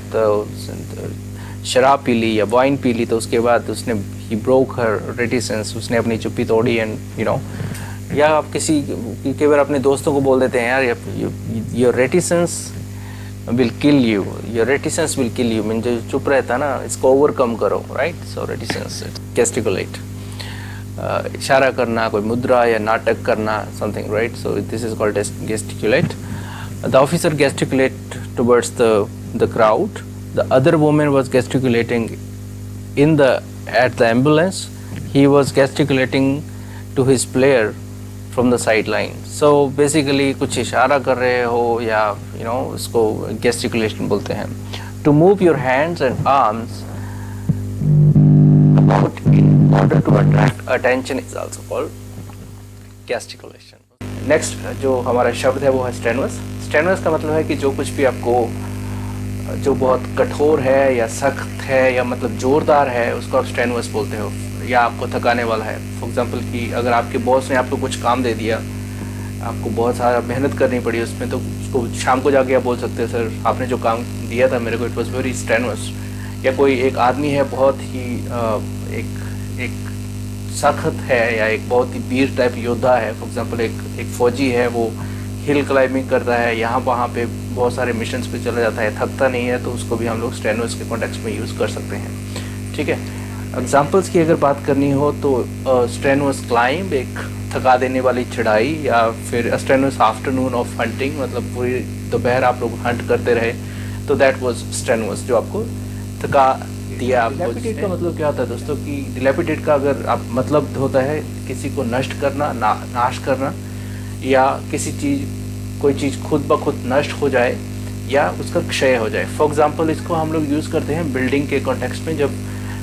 शराब पी ली या वाइन पी ली, तो उसके बाद उसने ही ब्रोक हर रेटिसेंस, उसने अपनी चुप्पी तोड़ी एंड यू नो। या आप कई बार अपने दोस्तों को बोल देते हैं यार your reticence will kill you, your reticence will kill you, mean जो चुप रहता है ना इसको ओवरकम करो, राइट। सो रेटिसेंस, गेस्टिकुलेट, इशारा करना, कोई मुद्रा या नाटक करना, something, right. So this is called gesticulate. The officer gesticulate towards the crowd, the other woman was gesticulating at the ambulance, he was gesticulating to his player from the sideline. So basically कुछ इशारा कर रहे हो या you know उसको gesticulation बोलते हैं। To move your hands and arms about in order to attract attention is also called gesticulation. Next जो हमारा शब्द है वो है strenuous. Strenuous का मतलब है कि जो कुछ भी आपको जो बहुत कठोर है या सख्त है या मतलब जोरदार है उसको आप स्ट्रेनुअस बोलते हो, या आपको थकाने वाला है। फॉर एग्जांपल कि अगर आपके बॉस ने आपको कुछ काम दे दिया, आपको बहुत सारा मेहनत करनी पड़ी उसमें, तो उसको शाम को जाके आप बोल सकते हैं सर आपने जो काम दिया था मेरे को, इट वॉज वेरी स्ट्रेनुअस। या कोई एक आदमी है बहुत ही एक सख्त है या एक बहुत ही वीर टाइप योद्धा है, फॉर एग्जांपल एक फौजी है, वो हिल क्लाइंबिंग करता है, यहाँ वहाँ पे बहुत सारे मिशंस पे चला जाता है, थकता नहीं है, तो उसको भी हम लोग स्ट्रेनुअस के कॉन्टेक्स्ट में यूज़ कर सकते हैं। ठीक है, एग्जांपल्स की अगर बात करनी हो तो स्ट्रेनुअस क्लाइंब, एक थका देने वाली चढ़ाई, या फिर स्ट्रेनुअस आफ्टरनून ऑफ हंटिंग, मतलब पूरी दोपहर आप लोग हंट करते रहे, तो दैट वाज स्ट्रेनुअस, जो आपको थका दिया। डिलैपिडेट का मतलब क्या होता है दोस्तों कि डिलैपिडेट का अगर आप मतलब होता है किसी को नष्ट करना, नाश करना, या कोई चीज़ खुद ब खुद नष्ट हो जाए या उसका क्षय हो जाए। फॉर एग्जांपल इसको हम लोग यूज़ करते हैं बिल्डिंग के कॉन्टेक्स्ट में, जब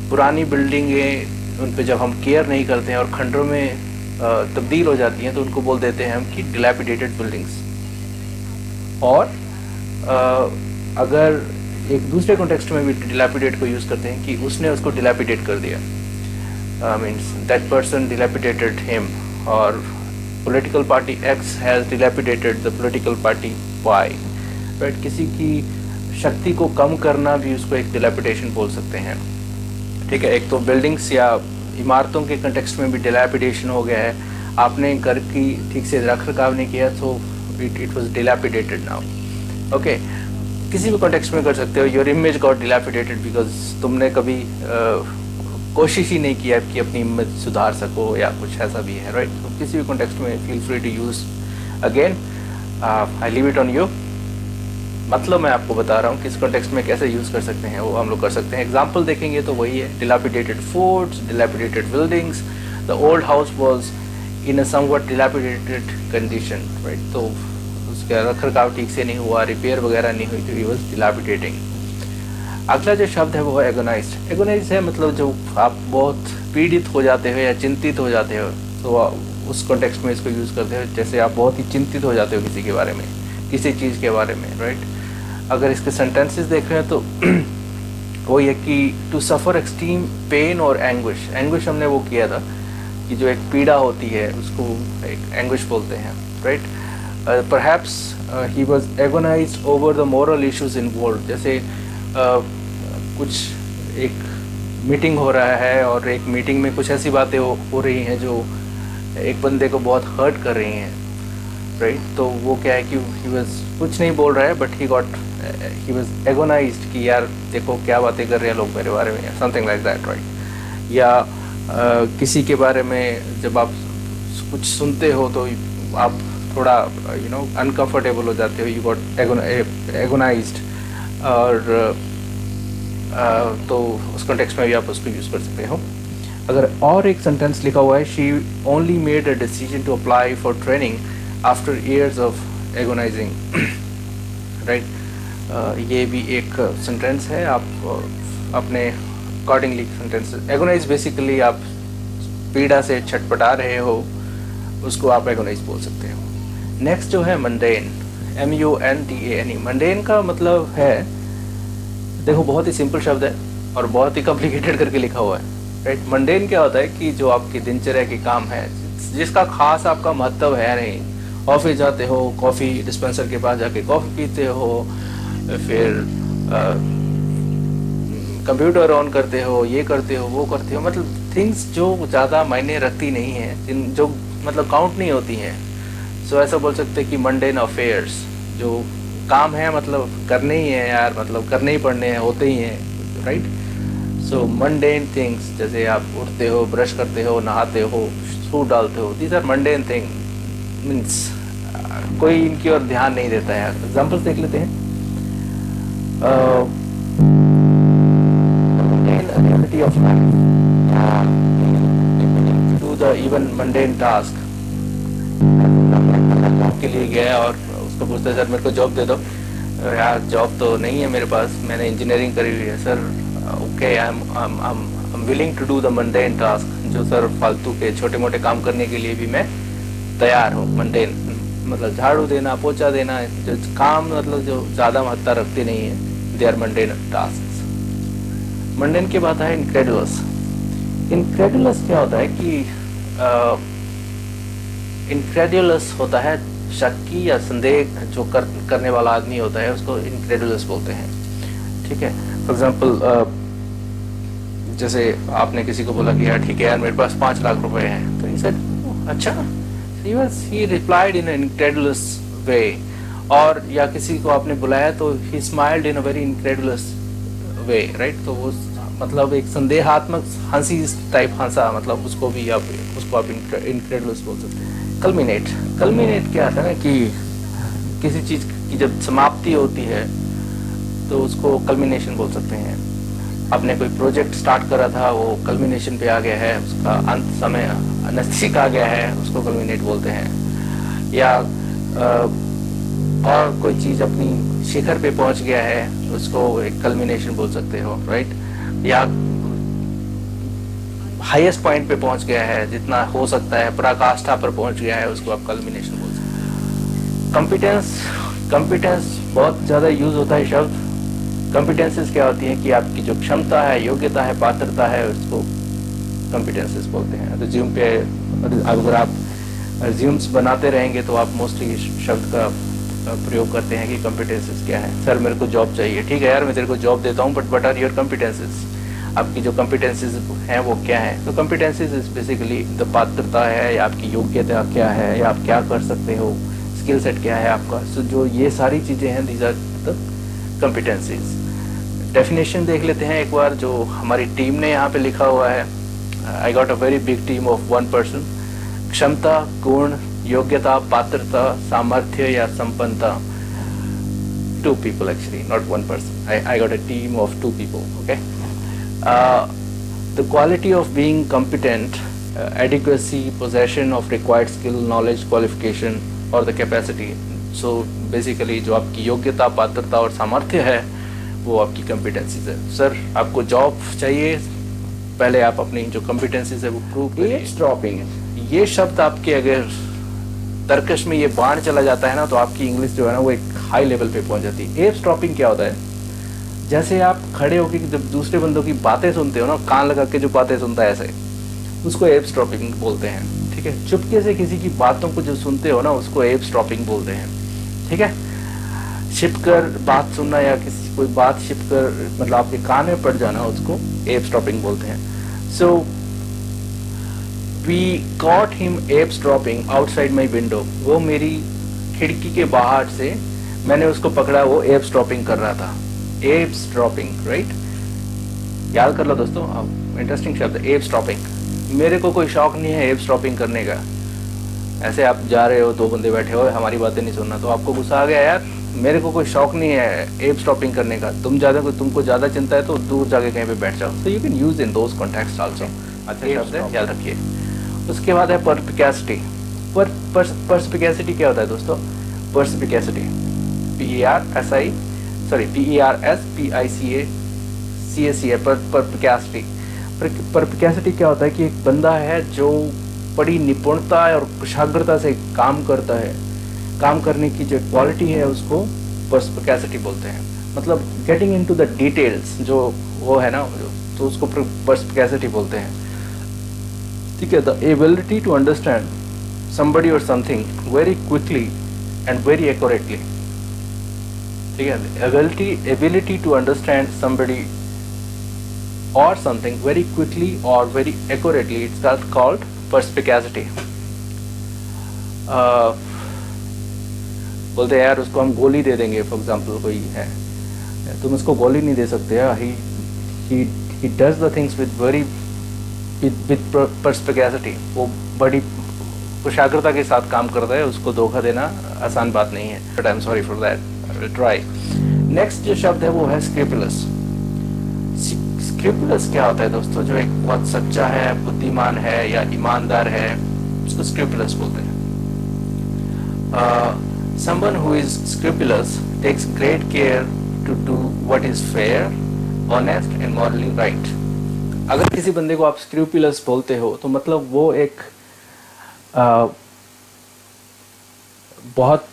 पुरानी बिल्डिंगें उन पे जब हम केयर नहीं करते हैं और खंडरों में तब्दील हो जाती हैं, तो उनको बोल देते हैं हम कि डिलैपिडेटेड बिल्डिंग्स। और अगर एक दूसरे कॉन्टेक्स्ट में भी डिलैपिडेट को यूज़ करते हैं कि उसने उसको डिलैपिडेट कर दिया, means that person dilapidated him, और political party X has dilapidated the political party Y, right? किसी की शक्ति को कम करना भी उसको एक dilapidation बोल सकते हैं। ठीक है, एक तो बिल्डिंग्स या इमारतों के कंटेक्स्ट में भी dilapidation हो गया है, आपने घर की ठीक से रख रखाव नहीं किया तो it was dilapidated now. Okay, किसी भी कॉन्टेक्स्ट में कर सकते हो। Your image got dilapidated because तुमने कभी कोशिश ही नहीं किया कि अपनी इमेज सुधार सको, या कुछ ऐसा भी है, राइट। तो किसी भी कॉन्टेक्स्ट में feel free to use. Again I leave it on you, मतलब मैं आपको बता रहा हूँ किस कॉन्टेक्स्ट में कैसे यूज़ कर सकते हैं, वो हम लोग कर सकते हैं। एग्जाम्पल देखेंगे तो वही है, dilapidated forts, dilapidated buildings, the old house was in a somewhat dilapidated condition, right. तो उसका रख रखाव ठीक से नहीं हुआ, रिपेयर वगैरह नहीं हुई, तो ही वॉज डिलैपिडेटिंग। अगला जो शब्द है वो है एगोनाइज्ड। एगोनाइज्ड है मतलब जो आप बहुत पीड़ित हो जाते हो या चिंतित हो जाते हो, तो उस कॉन्टेक्स्ट में इसको यूज़ करते हो। जैसे आप बहुत ही चिंतित हो जाते हो किसी के बारे में, किसी चीज़ के बारे में, राइट। अगर इसके सेंटेंसेस देख रहे हैं तो वो ये कि टू सफ़र एक्सट्रीम पेन और एंग्विश। एंग्विश हमने वो किया था कि जो एक पीड़ा होती है उसको एक एंग्विश बोलते हैं, right. Perhaps he was agonised over the moral issues involved. जैसे कुछ एक मीटिंग हो रहा है और एक मीटिंग में कुछ ऐसी बातें हो रही हैं जो एक बंदे को बहुत हर्ट कर रही हैं, राइट? तो वो क्या है कि ही वाज कुछ नहीं बोल रहा है, बट ही वाज एगोनाइज्ड कि यार देखो क्या बातें कर रहे हैं लोग मेरे बारे में, समथिंग लाइक दैट, राइट? या किसी के बारे में जब आप कुछ सुनते हो तो आप थोड़ा अनकंफर्टेबल हो जाते हो, यू गॉट एगोनाइज्ड, और तो उस कॉन्टेक्स्ट में भी आप उसको यूज़ कर सकते हो। अगर और एक सेंटेंस लिखा हुआ है, she only made a decision to apply for training after years of agonising, right? ये भी एक सेंटेंस है, आप अपने अकॉर्डिंगली सेंटेंस। एगोनाइज बेसिकली आप पीड़ा से छटपटा रहे हो, उसको आप एगोनाइज बोल सकते हो। नेक्स्ट जो है मंडेन, MUNDANE। मंडेन का मतलब है, देखो बहुत ही सिंपल शब्द है और बहुत ही कॉम्प्लिकेटेड करके लिखा हुआ है, राइट? मंडेन क्या होता है कि जो आपकी दिनचर्या के काम है, जिसका खास आपका महत्व है नहीं। ऑफिस जाते हो, कॉफ़ी डिस्पेंसर के पास जाके कॉफ़ी पीते हो, फिर कंप्यूटर ऑन करते हो, ये करते हो, वो करते हो, मतलब थिंग्स जो ज़्यादा मायने रखती नहीं हैं, जिन जो मतलब काउंट नहीं होती हैं। सो ऐसा बोल सकते हैं कि मंडेन अफेयर्स, जो काम है मतलब करने ही है यार, मतलब करने ही पड़ने हैं, होते ही हैं, राइट? सो मंडेन थिंग्स, जैसे आप उठते हो, ब्रश करते हो, नहाते हो, सूट डालते हो, these are mundane thing, means कोई इनकी ओर ध्यान नहीं देता है। एग्जाम्पल्स देख लेते हैं। Reality of life, do the even mundane task। के लिए गया और उसको पूछता है, सर मेरे को जॉब दे दो। यार जॉब तो नहीं है मेरे पास, मैंने इंजीनियरिंग करी हुई है। Sir okay, I am willing to do the mundane task, जो सर फालतू के छोटे मोटे काम करने के लिए भी मैं तैयार हूँ। मंडेन मतलब झाड़ू देना, पोछा देना, जो काम मतलब जो ज़्यादा महत्ता रखते नहीं है, they are mundane task. Mundane के बाद है इनक्रेडुलस। इनक्रेडुलस क्या होता है कि इनक्रेडुलस होता है शक्की या संदेह जो करने वाला आदमी होता है, उसको इनक्रेडुलस बोलते हैं, ठीक है? फॉर एग्जांपल जैसे आपने किसी को बोला कि यार ठीक है यार मेरे पास 5 लाख रुपए हैं, तो ही सेड अच्छा, ही रिप्लाइड इन इनक्रेडुलस वे। और या किसी को आपने बुलाया तो ही smiled in a very incredulous way, right? तो वो मतलब एक संदेहात्मक हंसी टाइप हंसा, मतलब उसको आप इनक्रेडुलस बोल सकते हैं। कल्मिनेट क्या था ना कि किसी चीज की जब समाप्ति होती है तो उसको कल्मिनेशन बोल सकते हैं। आपने कोई प्रोजेक्ट स्टार्ट करा था, वो कल्मिनेशन पे आ गया है, उसका अंत समय नजदीक आ गया है, उसको कल्मिनेट बोलते हैं। या और कोई चीज अपनी शिखर पे पहुंच गया है, उसको एक कल्मिनेशन बोल सकते हो, राइट? या हाईएस्ट पॉइंट पे पहुंच गया है, जितना हो सकता है पराकाष्ठा पर पहुंच गया है, उसको आप कल्मिनेशन बोल सकते हैं। कॉम्पिटेंस बहुत ज़्यादा यूज होता है शब्द। कॉम्पिटेंसेस क्या होती हैं कि आपकी जो क्षमता है, योग्यता है, पात्रता है, उसको कॉम्पिटेंसेस बोलते हैं। रिज्यूम पे अगर आप रिज्यूम्स बनाते रहेंगे तो आप मोस्टली इस शब्द का प्रयोग करते हैं कि कॉम्पिटेंसेस क्या है। सर मेरे को जॉब चाहिए, ठीक है यार मैं तेरे को जॉब देता हूँ, but what are your competencies? आपकी जो कॉम्पिटेंसेस हैं वो क्या है? तो कॉम्पिटेंसेस इज बेसिकली द पात्रता है, या आपकी योग्यता क्या है, या आप क्या कर सकते हो, स्किल सेट क्या है आपका। सो जो ये सारी चीज़ें हैं, these are the competencies. Definition देख लेते हैं एक बार, जो हमारी टीम ने यहाँ पे लिखा हुआ है। I got a very big team of 1 person. क्षमता, गुण, योग्यता, पात्रता, सामर्थ्य या संपन्नता। 2 people actually, not 1 person. I got a team of 2 people. Okay. The quality of being competent, adequacy, possession of required skill, knowledge, qualification, or the capacity. So basically जो आपकी योग्यता, पात्रता और सामर्थ्य है, वो आपकी competencies है। सर आपको जॉब चाहिए, पहले आप अपनी जो competencies है वो प्रूव करिए। एप्सड्रॉपिंग, ये शब्द आपके अगर तर्कश में ये बाण चला जाता है ना, तो आपकी इंग्लिश जो है ना वो एक हाई लेवल पे पहुंच जाती है। एप्सड्रॉपिंग क्या होता है? जैसे आप खड़े होकर जब दूसरे बंदों की बातें सुनते हो ना, कान लगा के जो बातें सुनता है ऐसे, उसको एप्सड्रॉपिंग बोलते हैं, ठीक है? चुपके से किसी की बातों को जो सुनते हो ना, उसको एप्सड्रॉपिंग बोलते हैं, ठीक है? छिपकर बात सुनना या किसी कोई बात छिपकर मतलब आपके कान में पड़ जाना, उसको एप्सड्रॉपिंग बोलते हैं। So we caught him eavesdropping outside my window, वो मेरी खिड़की के बाहर से मैंने उसको पकड़ा, वो एव्सड्रॉपिंग कर रहा था। एव्सड्रॉपिंग, राइट, याद कर लो दोस्तों, इंटरेस्टिंग शब्द एव्सड्रॉपिंग। मेरे को कोई शौक नहीं है एव्सड्रॉपिंग करने का। ऐसे आप जा रहे हो, दो बंदे बैठे हो, हमारी बातें नहीं सुनना, तो आपको गुस्सा आ गया, यार मेरे को कोई शौक नहीं है एव्सड्रॉपिंग करने का, तुमको ज़्यादा चिंता है तो दूर जाके कहीं पे बैठ जाओ। तो you can use in those context also. अच्छा शब्द है, याद रखिए। उसके बाद है परस्पिकेसिटी। परस्पिकेसिटी क्या होता है दोस्तों? परस्पिकेसिटी PERSPICACY है परस्पिकेसिटी। परस्पिकेसिटी क्या होता है कि एक बंदा है जो बड़ी निपुणता और कुशाग्रता से काम करता है, काम करने की जो क्वालिटी है उसको पर्सपिकेसिटी बोलते हैं। मतलब गेटिंग इनटू द डिटेल्स, जो वो है ना, तो उसको पर्सपिकेसिटी बोलते हैं। ठीक है, the ability to understand somebody or something very quickly and very accurately। ठीक है, ability to understand somebody or something very quickly or very accurately, it's called perspicacity। बोलते हैं यार उसको हम गोली दे देंगे, फॉर एग्जाम्पल कोई है, तुम उसको गोली नहीं दे सकते यार, he does the things with perspicacity। वो बड़ी कुशाग्रता के साथ काम करता है, उसको धोखा देना आसान बात नहीं है। But I am sorry for that, I will try. Next जो शब्द है वो है स्क्रूपुलस। स्क्रूपुलस क्या होता है दोस्तों? जो एक बहुत सच्चा है, बुद्धिमान है या ईमानदार है, उसको स्क्रूपुलस बोलते हैं। Someone who is scrupulous takes great care to do what is fair, honest and morally right। अगर किसी बंदे को आप स्क्रूपुलस बोलते हो तो मतलब वो एक बहुत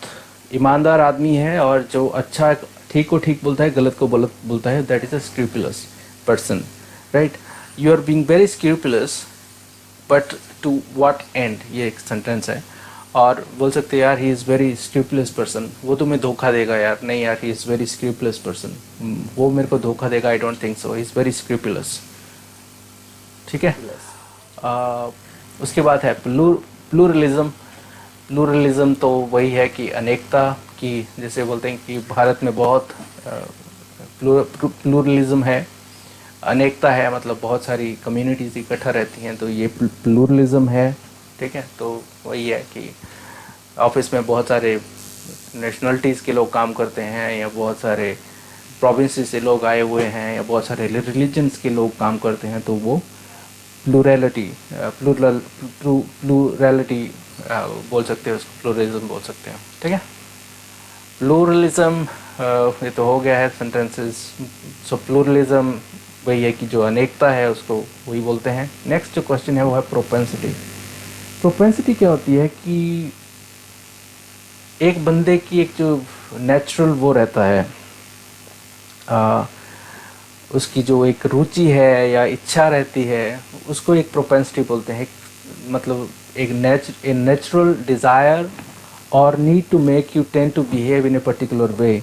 ईमानदार आदमी है और जो अच्छा ठीक को ठीक बोलता है, गलत को गलत बोलता है, that is a scrupulous person, right. You are being very scrupulous but to what end, ये एक सेंटेंस है। और बोल सकते हैं यार he is very scrupulous person, वो तुम्हें धोखा देगा यार, नहीं यार he is very scrupulous person, वो मेरे को धोखा देगा, I don't think so, he is very scrupulous. ठीक है, उसके बाद है प्लूरलिज्म। प्लूरलिज्म तो वही है कि अनेकता की, जैसे बोलते हैं कि भारत में बहुत प्लूरलिज्म है, अनेकता है, मतलब बहुत सारी कम्युनिटीज़ इकट्ठा रहती हैं, तो ये प्लूरलिज्म है। ठीक है, तो वही है कि ऑफिस में बहुत सारे नेशनलिटीज़ के लोग काम करते हैं, या बहुत सारे प्रोविंसेस से लोग आए हुए हैं, या बहुत सारे रिलीजन्स के लोग काम करते हैं, तो वो प्लूरलिटी बोल सकते हैं उसको, प्लूरलिज्म बोल सकते हैं। ठीक है, प्लूरलिज्म ये तो हो गया है सेंटेंसेस। सो प्लूरलिज्म वही है कि जो अनेकता है उसको वही बोलते हैं। नेक्स्ट जो क्वेश्चन है वो है प्रोपेंसिटी। प्रोपेंसिटी क्या होती है कि एक बंदे की एक जो नेचुरल वो रहता है, उसकी जो एक रुचि है या इच्छा रहती है, उसको एक प्रोपेंसिटी बोलते हैं। मतलब एक नेचुरल डिज़ायर और need to make you tend to behave in a particular way,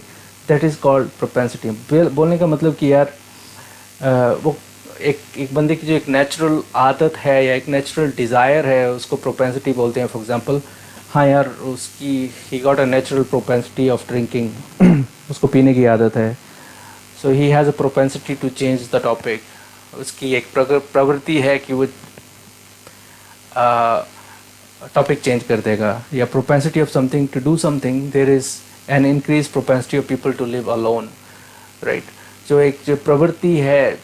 that is called propensity. बोलने का मतलब कि यार वो एक बंदे की जो एक नेचुरल आदत है या एक नेचुरल डिज़ायर है, उसको प्रोपेंसिटी बोलते हैं। फॉर एग्जांपल, हाँ यार उसकी he got a natural propensity of drinking, उसको पीने की आदत है, so he has a propensity to change the topic. उसकी एक प्रवृत्ति है कि वो टॉपिक चेंज कर देगा। या propensity of something to do something, there is an increase propensity of people to live alone, right. जो प्रवृत्ति है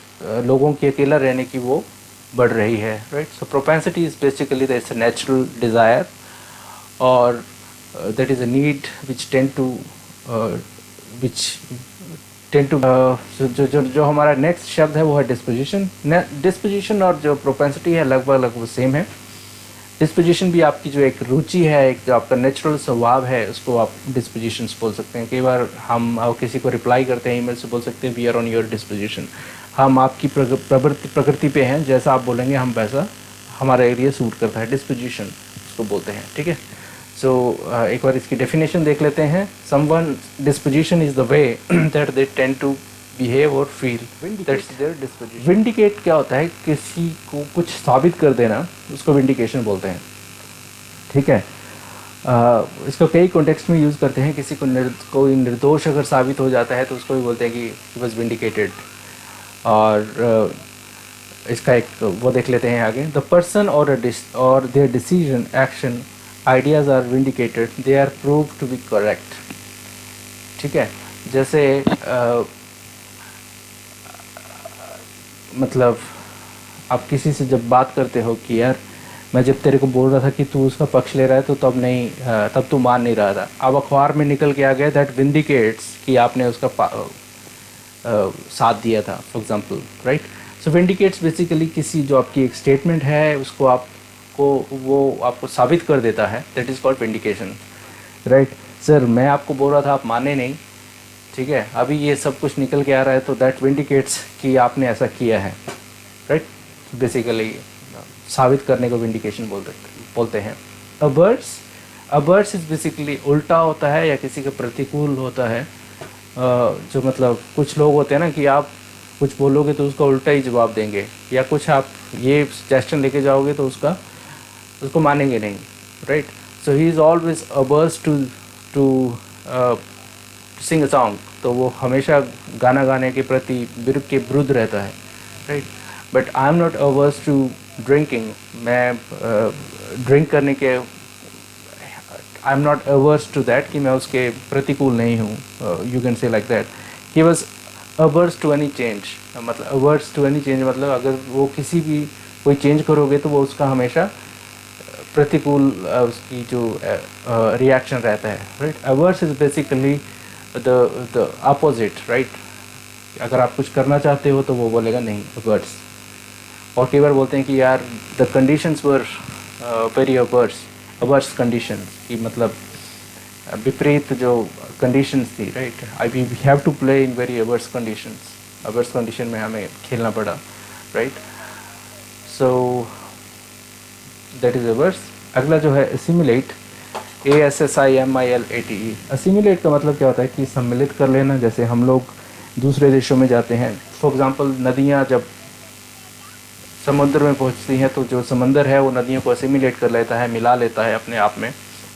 लोगों की अकेला रहने की, वो बढ़ रही है, right. So propensity is basically that's a natural desire, और that is a need which tend to जो हमारा नेक्स्ट शब्द है वो है डिस्पोजिशन। डिस्पोजिशन और जो प्रोपेंसिटी है लगभग सेम है। डिस्पोजिशन भी आपकी जो एक रुचि है, एक जो आपका नेचुरल स्वभाव है, उसको आप डिस्पोजिशंस बोल सकते हैं। कई बार हम किसी को रिप्लाई करते हैं ईमेल से, बोल सकते हैं we are on your disposition, हम आपकी प्रकृति पे हैं, जैसा आप बोलेंगे हम वैसा, हमारा एरिया सूट करता है, डिस्पोजिशन उसको बोलते हैं। ठीक है, सो एक बार इसकी डेफिनेशन देख लेते हैं। Someone disposition is the way that they tend to behave और feel. Vindicates their disposition. Vindicate क्या होता है, किसी को कुछ साबित कर देना, उसको विंडिकेशन बोलते हैं। ठीक है, इसको कई कॉन्टेक्स्ट में यूज़ करते हैं। किसी को कोई निर्दोष अगर साबित हो जाता है तो उसको भी बोलते हैं कि ही वॉज विंडिकेटेड। और इसका एक वो देख लेते हैं आगे। द पर्सन और their decision, action, ideas are vindicated, they are prove to be correct. ठीक है, जैसे मतलब आप किसी से जब बात करते हो कि यार मैं जब तेरे को बोल रहा था कि तू उसका पक्ष ले रहा है तो तब तू मान नहीं रहा था, अब अखबार में निकल के आ गया, दैट विंडिकेट्स कि आपने उसका साथ दिया था, for example, right. So vindicates basically किसी जो आपकी एक स्टेटमेंट है उसको आपको साबित कर देता है, that is called vindication, right. Sir मैं आपको बोल रहा था, आप माने नहीं, ठीक है, अभी ये सब कुछ निकल के आ रहा है तो दैट विंडिकेट्स कि आपने ऐसा किया है, राइट। बेसिकली साबित करने को विंडिकेशन बोलते हैं। अबर्स इज बेसिकली उल्टा होता है या किसी के प्रतिकूल होता है। जो मतलब कुछ लोग होते हैं ना कि आप कुछ बोलोगे तो उसका उल्टा ही जवाब देंगे, या कुछ आप ये सजेशन लेके जाओगे तो उसको मानेंगे नहीं, right. So he is always averse to sing a song, तो वो हमेशा गाना गाने के प्रति विरुद्ध रहता है, right. But I am not averse to drinking, मैं ड्रिंक करने के I am not averse to that कि मैं उसके प्रतिकूल नहीं हूँ, you can say like that. He was averse to any change, मतलब अवर्स टू एनी चेंज मतलब अगर वो कोई चेंज करोगे तो वो उसका हमेशा प्रतिकूल उसकी जो रिएक्शन रहता है, right. Averse is basically the opposite, right. अगर आप कुछ करना चाहते हो तो वो बोलेगा नहीं, अवर्स। और कई बार बोलते हैं कि यार the conditions were very averse condition, कि मतलब विपरीत जो कंडीशंस थी, right. We have to play in very averse condition में हमें खेलना पड़ा, right. So that is averse. अगला जो है असिमिलेट, ASSIMILATE। असिमिलेट का मतलब क्या होता है कि सम्मिलित कर लेना। जैसे हम लोग दूसरे देशों में जाते हैं, फॉर एग्जांपल नदियाँ जब समुद्र में पहुंचती हैं तो जो समंदर है वो नदियों को असिमिलेट कर लेता है, मिला लेता है अपने आप में।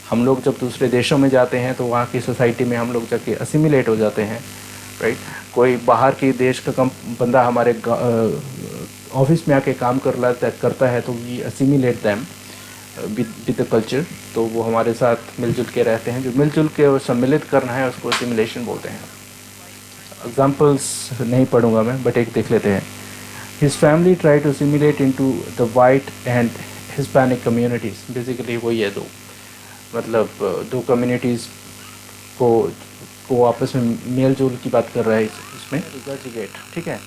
हम लोग जब दूसरे देशों में जाते हैं तो वहाँ की सोसाइटी में हम लोग जाके असिमिलेट हो जाते हैं, राइट। कोई बाहर के देश का बंदा हमारे ऑफिस में आके काम करता है तो we assimilate them with the culture, तो वो हमारे साथ मिलजुल के रहते हैं। जो मिलजुल के और सम्मिलित करना है उसको असिमिलेशन बोलते हैं। एग्जाम्पल्स नहीं पढ़ूंगा मैं, बट एक देख लेते हैं। His family tried to assimilate into the white and Hispanic communities। Basically वही है, दो कम्युनिटीज़ को आपस में मेल जोल की बात कर रहा है इसमें। रिगर्जिटेट, ठीक है।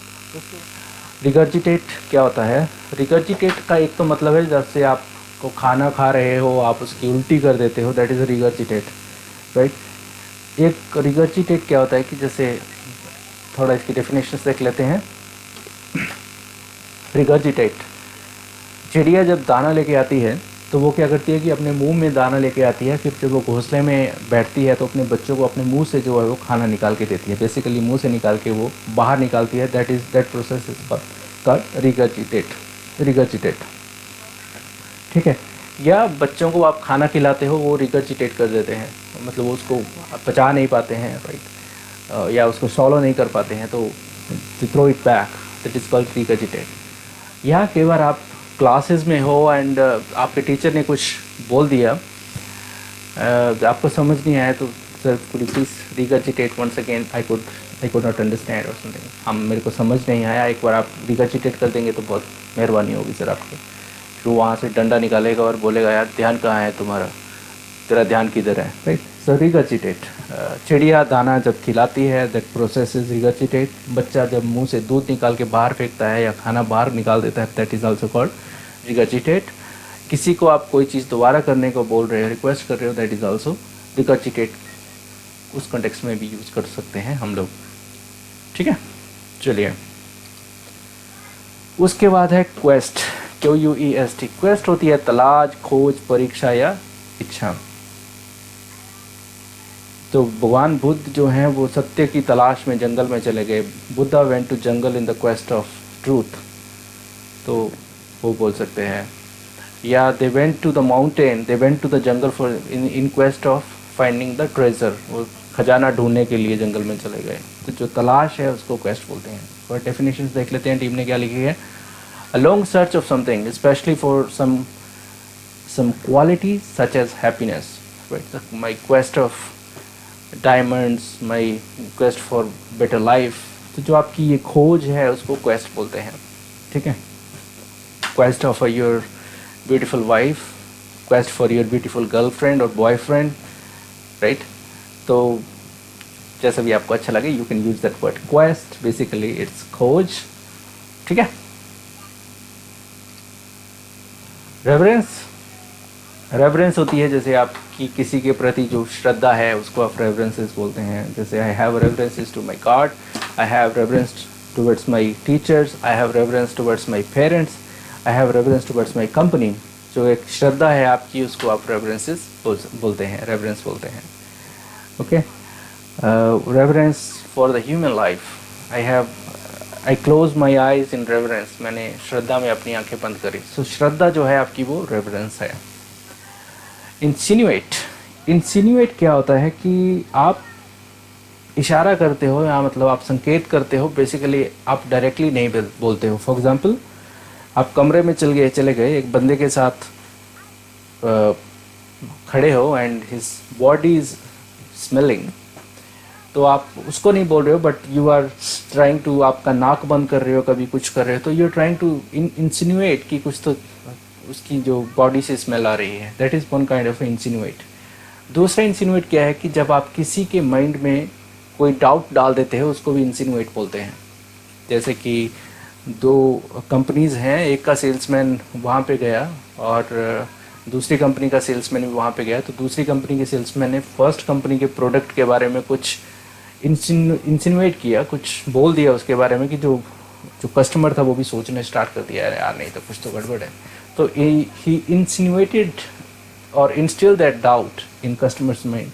रिगर्जिटेट क्या होता है? रिगर्जिटेट का एक तो मतलब है जैसे आपको खाना खा रहे हो, आप उसकी उल्टी कर देते हो, दैट इज़ रिगर्जिटेट, राइट। एक रिगर्जिटेट क्या होता है कि जैसे थोड़ा इसकी डेफिनेशन देख लेते हैं। रिगर्जिटेट, चिड़िया जब दाना लेके आती है तो वो क्या करती है कि अपने मुंह में दाना लेके आती है, फिर जब वो घोंसले में बैठती है तो अपने बच्चों को अपने मुंह से जो है वो खाना निकाल के देती है। बेसिकली मुंह से निकाल के वो बाहर निकालती है, that process is called regurgitate, ठीक है। या बच्चों को आप खाना खिलाते हो, वो रिगर्जिटेट कर देते हैं, मतलब वो उसको पचा नहीं पाते हैं, राइट, या उसको सॉलो नहीं कर पाते हैं तो throw it back, that is called regurgitate. यहाँ कई बार आप क्लासेस में हो एंड आपके टीचर ने कुछ बोल दिया, आपको समझ नहीं आया तो sir could you please regurgitate once again, I could not understand or something, मेरे को समझ नहीं आया, एक बार आप रिगर्जिटेट कर देंगे तो बहुत मेहरबानी होगी सर आपकी। फिर वहाँ से डंडा निकालेगा और बोलेगा यार ध्यान कहाँ है तुम्हारा, तेरा ध्यान किधर है, राइट। सो रिगर्जिटेट, चिड़िया दाना जब खिलाती है दैट प्रोसेस इज रिगर्जिटेट। बच्चा जब मुंह से दूध निकाल के बाहर फेंकता है या खाना बाहर निकाल देता है, that is also called regurgitate. किसी को आप कोई चीज़ दोबारा करने को बोल रहे हो, रिक्वेस्ट कर रहे हो, दैट इज़ आल्सो रिगर्जिटेट। उस कॉन्टेक्स्ट में भी यूज़ कर सकते हैं हम लोग, ठीक है। चलिए उसके बाद है क्वेस्ट, QUEST। क्वेस्ट होती है तलाश, खोज, परीक्षा या इच्छा। तो भगवान बुद्ध जो हैं वो सत्य की तलाश में जंगल में चले गए. Buddha went to jungle in the quest of truth, तो वो बोल सकते हैं. या they went to the mountain, they went to the jungle for in quest of finding the treasure, वो खजाना ढूंढने के लिए जंगल में चले गए. तो जो तलाश है उसको क्वेस्ट बोलते हैं. और डेफिनेशंस देख लेते हैं टीम ने क्या लिखी है. A long search of something specially for some qualities such as happiness, right? My quest of diamonds, my quest for better life. तो जो आपकी ये खोज है उसको quest बोलते हैं. ठीक है. Quest of your beautiful wife, quest for your beautiful girlfriend or boyfriend, right? तो जैसा भी आपको अच्छा लगे, you can use that word quest. Basically it's खोज. ठीक है. रेवरेंस होती है जैसे आपकी किसी के प्रति जो श्रद्धा है उसको आप रेवरेंसेस बोलते हैं. जैसे I have reverences to my God, I have reverence towards my teachers, I have reverence towards my parents, I have reverence towards my company. जो एक श्रद्धा है आपकी उसको आप रेवरेंसेस बोलते हैं, रेवरेंस बोलते हैं. Okay. Reverence for the human life. I close my eyes in reverence. मैंने श्रद्धा में अपनी आंखें बंद करी. सो श्रद्धा जो है आपकी वो रेवरेंस है. इंसिन्यूएट क्या होता है कि आप इशारा करते हो या मतलब आप संकेत करते हो. बेसिकली आप डायरेक्टली नहीं बोलते हो. फॉर एग्जांपल आप कमरे में चले गए एक बंदे के साथ खड़े हो and his body is smelling. तो आप उसको नहीं बोल रहे हो but you are trying to, आपका नाक बंद कर रहे हो, कभी कुछ कर रहे हो, तो यू आर ट्राइंग टू इंसिन्यूएट कि कुछ तो उसकी जो बॉडी से स्मेल आ रही है. That is one kind of insinuate. दूसरा इंसिन्यूएट क्या है कि जब आप किसी के माइंड में कोई डाउट डाल देते हो उसको भी इंसिन्यूएट बोलते हैं. जैसे कि दो कंपनीज़ हैं, एक का सेल्समैन वहाँ पे गया और दूसरी कंपनी का सेल्समैन भी वहाँ पे गया. तो दूसरी कंपनी के सेल्समैन ने फर्स्ट कंपनी के प्रोडक्ट के बारे में कुछ इंसिन्यूएट किया, कुछ बोल दिया उसके बारे में कि जो कस्टमर था वो भी सोचने स्टार्ट कर दिया, यार नहीं तो कुछ तो गड़बड़ है. तो he insinuated or instilled that doubt in customer's mind,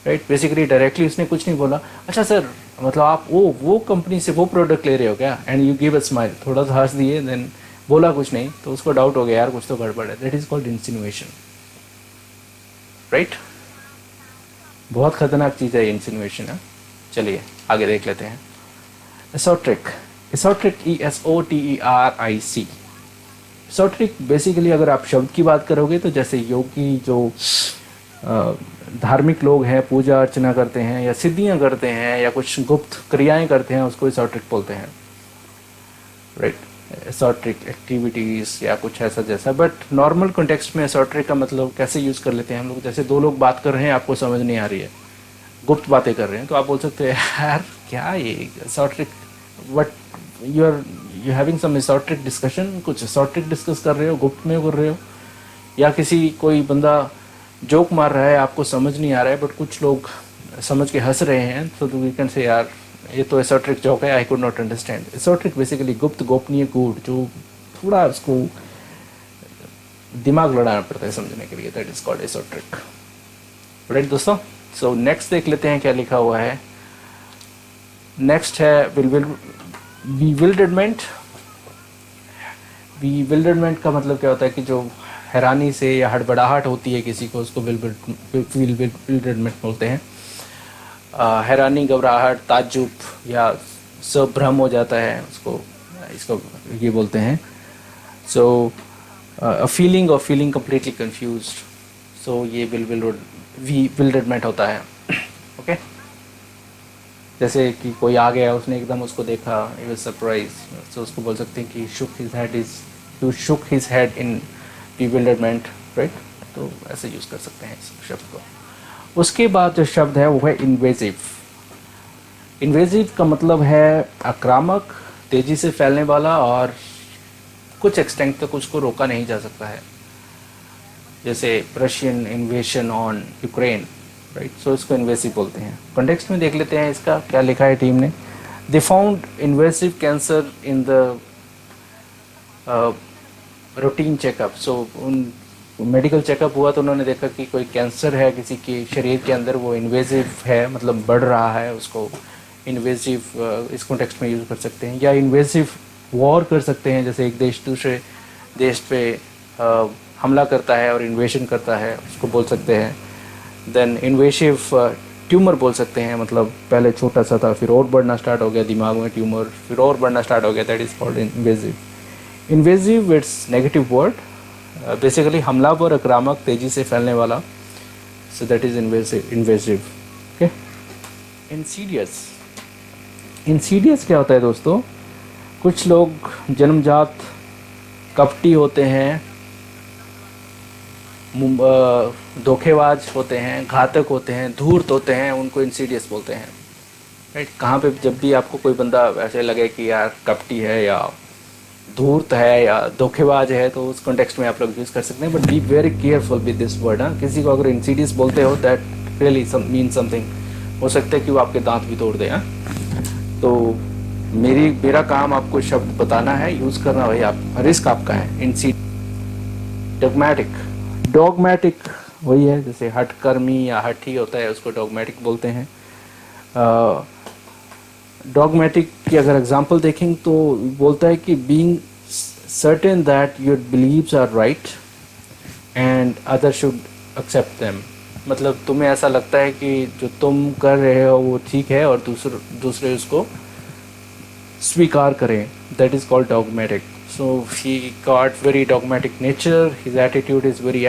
right? Basically directly उसने कुछ नहीं बोला. अच्छा सर, मतलब आप वो कंपनी से वो प्रोडक्ट ले रहे हो क्या? And you give a smile, थोड़ा सा हंस दिए, then बोला कुछ नहीं, तो उसको डाउट हो गया यार कुछ तो गड़बड़ है. That is called insinuation, right? बहुत खतरनाक चीज़ है इंसिनुएशन. है. चलिए आगे देख लेते हैं. एसोट्रिक. ESOTERIC. एसोट्रिक बेसिकली अगर आप शब्द की बात करोगे तो जैसे योगी जो धार्मिक लोग हैं, पूजा अर्चना करते हैं या सिद्धियां करते हैं या कुछ गुप्त क्रियाएं करते हैं, उसको एसोट्रिक बोलते हैं. राइट. एसोट्रिक एक्टिविटीज़ या कुछ ऐसा जैसा. बट नॉर्मल कॉन्टेक्स्ट में एसोट्रिक का मतलब कैसे यूज़ कर लेते हैं हम लोग. जैसे दो लोग बात कर रहे हैं, आपको समझ नहीं आ रही है, गुप्त बातें कर रहे हैं, तो आप बोल सकते हैं यार क्या ये esoteric, but you having some esoteric discussion, कुछ एसोट्रिक डिस्कस कर रहे हो, गुप्त में कर रहे हो. या कोई बंदा जोक मार रहा है, आपको समझ नहीं आ रहा है बट कुछ लोग समझ के हंस रहे हैं, तो वी कैन से यार ये तो एसोट्रिक जोक है, I could not understand. Esoteric basically गुप्त, गोपनीय, गूढ़, जो थोड़ा उसको दिमाग लड़ाना पड़ता है समझने के लिए. That is called esoteric. Right दोस्तों. सो नेक्स्ट देख लेते हैं क्या लिखा हुआ है. नेक्स्ट है bewilderment. bewilderment का मतलब क्या होता है कि जो हैरानी से या हड़बड़ाहट होती है किसी को, उसको bewilderment बोलते हैं. हैरानी, घबराहट, ताज्जुब या सब भ्रम हो जाता है, इसको ये बोलते हैं. सो a feeling of feeling completely confused. सो ये bewilderment होता है. ओके. जैसे कि कोई आ गया, उसने एकदम उसको देखा, he was surprised, तो उसको बोल सकते हैं कि shook his head in bewilderment, right? तो ऐसे यूज़ कर सकते हैं इस शब्द को. उसके बाद जो शब्द है वो है invasive. invasive का मतलब है आक्रामक, तेज़ी से फैलने वाला और कुछ एक्सटेंट तक उसको रोका नहीं जा सकता है. जैसे Russian invasion on Ukraine, right. So इसको इन्वेसिव बोलते हैं. कॉन्टेक्स्ट में देख लेते हैं इसका क्या लिखा है टीम ने. They found invasive cancer in the routine checkup. So medical checkup हुआ तो उन्होंने देखा कि कोई कैंसर है किसी के शरीर के अंदर, वो इन्वेजिव है, मतलब बढ़ रहा है, उसको इन्वेजिव इस कॉन्टेक्स्ट में यूज़ कर सकते हैं। या इन्वेजिव वॉर कर सकते हैं, जैसे एक देश दूसरे देश पे हमला करता है और इन्वेशन करता है, उसको बोल सकते हैं। देन इन्वेसिव ट्यूमर बोल सकते हैं, मतलब पहले छोटा सा था, फिर और बढ़ना स्टार्ट हो गया दिमाग में ट्यूमर, फिर और बढ़ना स्टार्ट हो गया, that is called invasive. Invasive it's negative word, basically हमलावर, आक्रामक, तेज़ी से फैलने वाला, सो that is invasive. Okay. Insidious, Insidious क्या होता है दोस्तों? कुछ लोग जन्मजात कपटी होते हैं, धोखेबाज होते हैं, घातक होते हैं, धूर्त होते हैं, उनको इंसीडियस बोलते हैं। राइट? कहाँ पे जब भी आपको कोई बंदा ऐसे लगे कि यार कपटी है या धूर्त है या धोखेबाज है, तो उस कॉन्टेक्स्ट में आप लोग यूज़ कर सकते हैं। But be very careful with this word. हाँ, किसी को अगर इंसीडियस बोलते हो, दैट रियली मीन समथिंग। हो सकता है कि वो आपके दांत भी तोड़ दे। हाँ, तो मेरा काम आपको शब्द बताना है, यूज़ करना भाई, आप रिस्क आपका है। डॉगमैटिक, डॉगमैटिक वही है, जैसे हठकर्मी या हठी होता है, उसको डॉगमैटिक बोलते हैं। डॉगमैटिक की अगर एग्जांपल देखें तो बोलता है कि being certain that your beliefs are right and other should accept them. मतलब तुम्हें ऐसा लगता है कि जो तुम कर रहे हो वो ठीक है और दूसरे उसको स्वीकार करें, that is called dogmatic. So he got very dogmatic nature, his attitude is very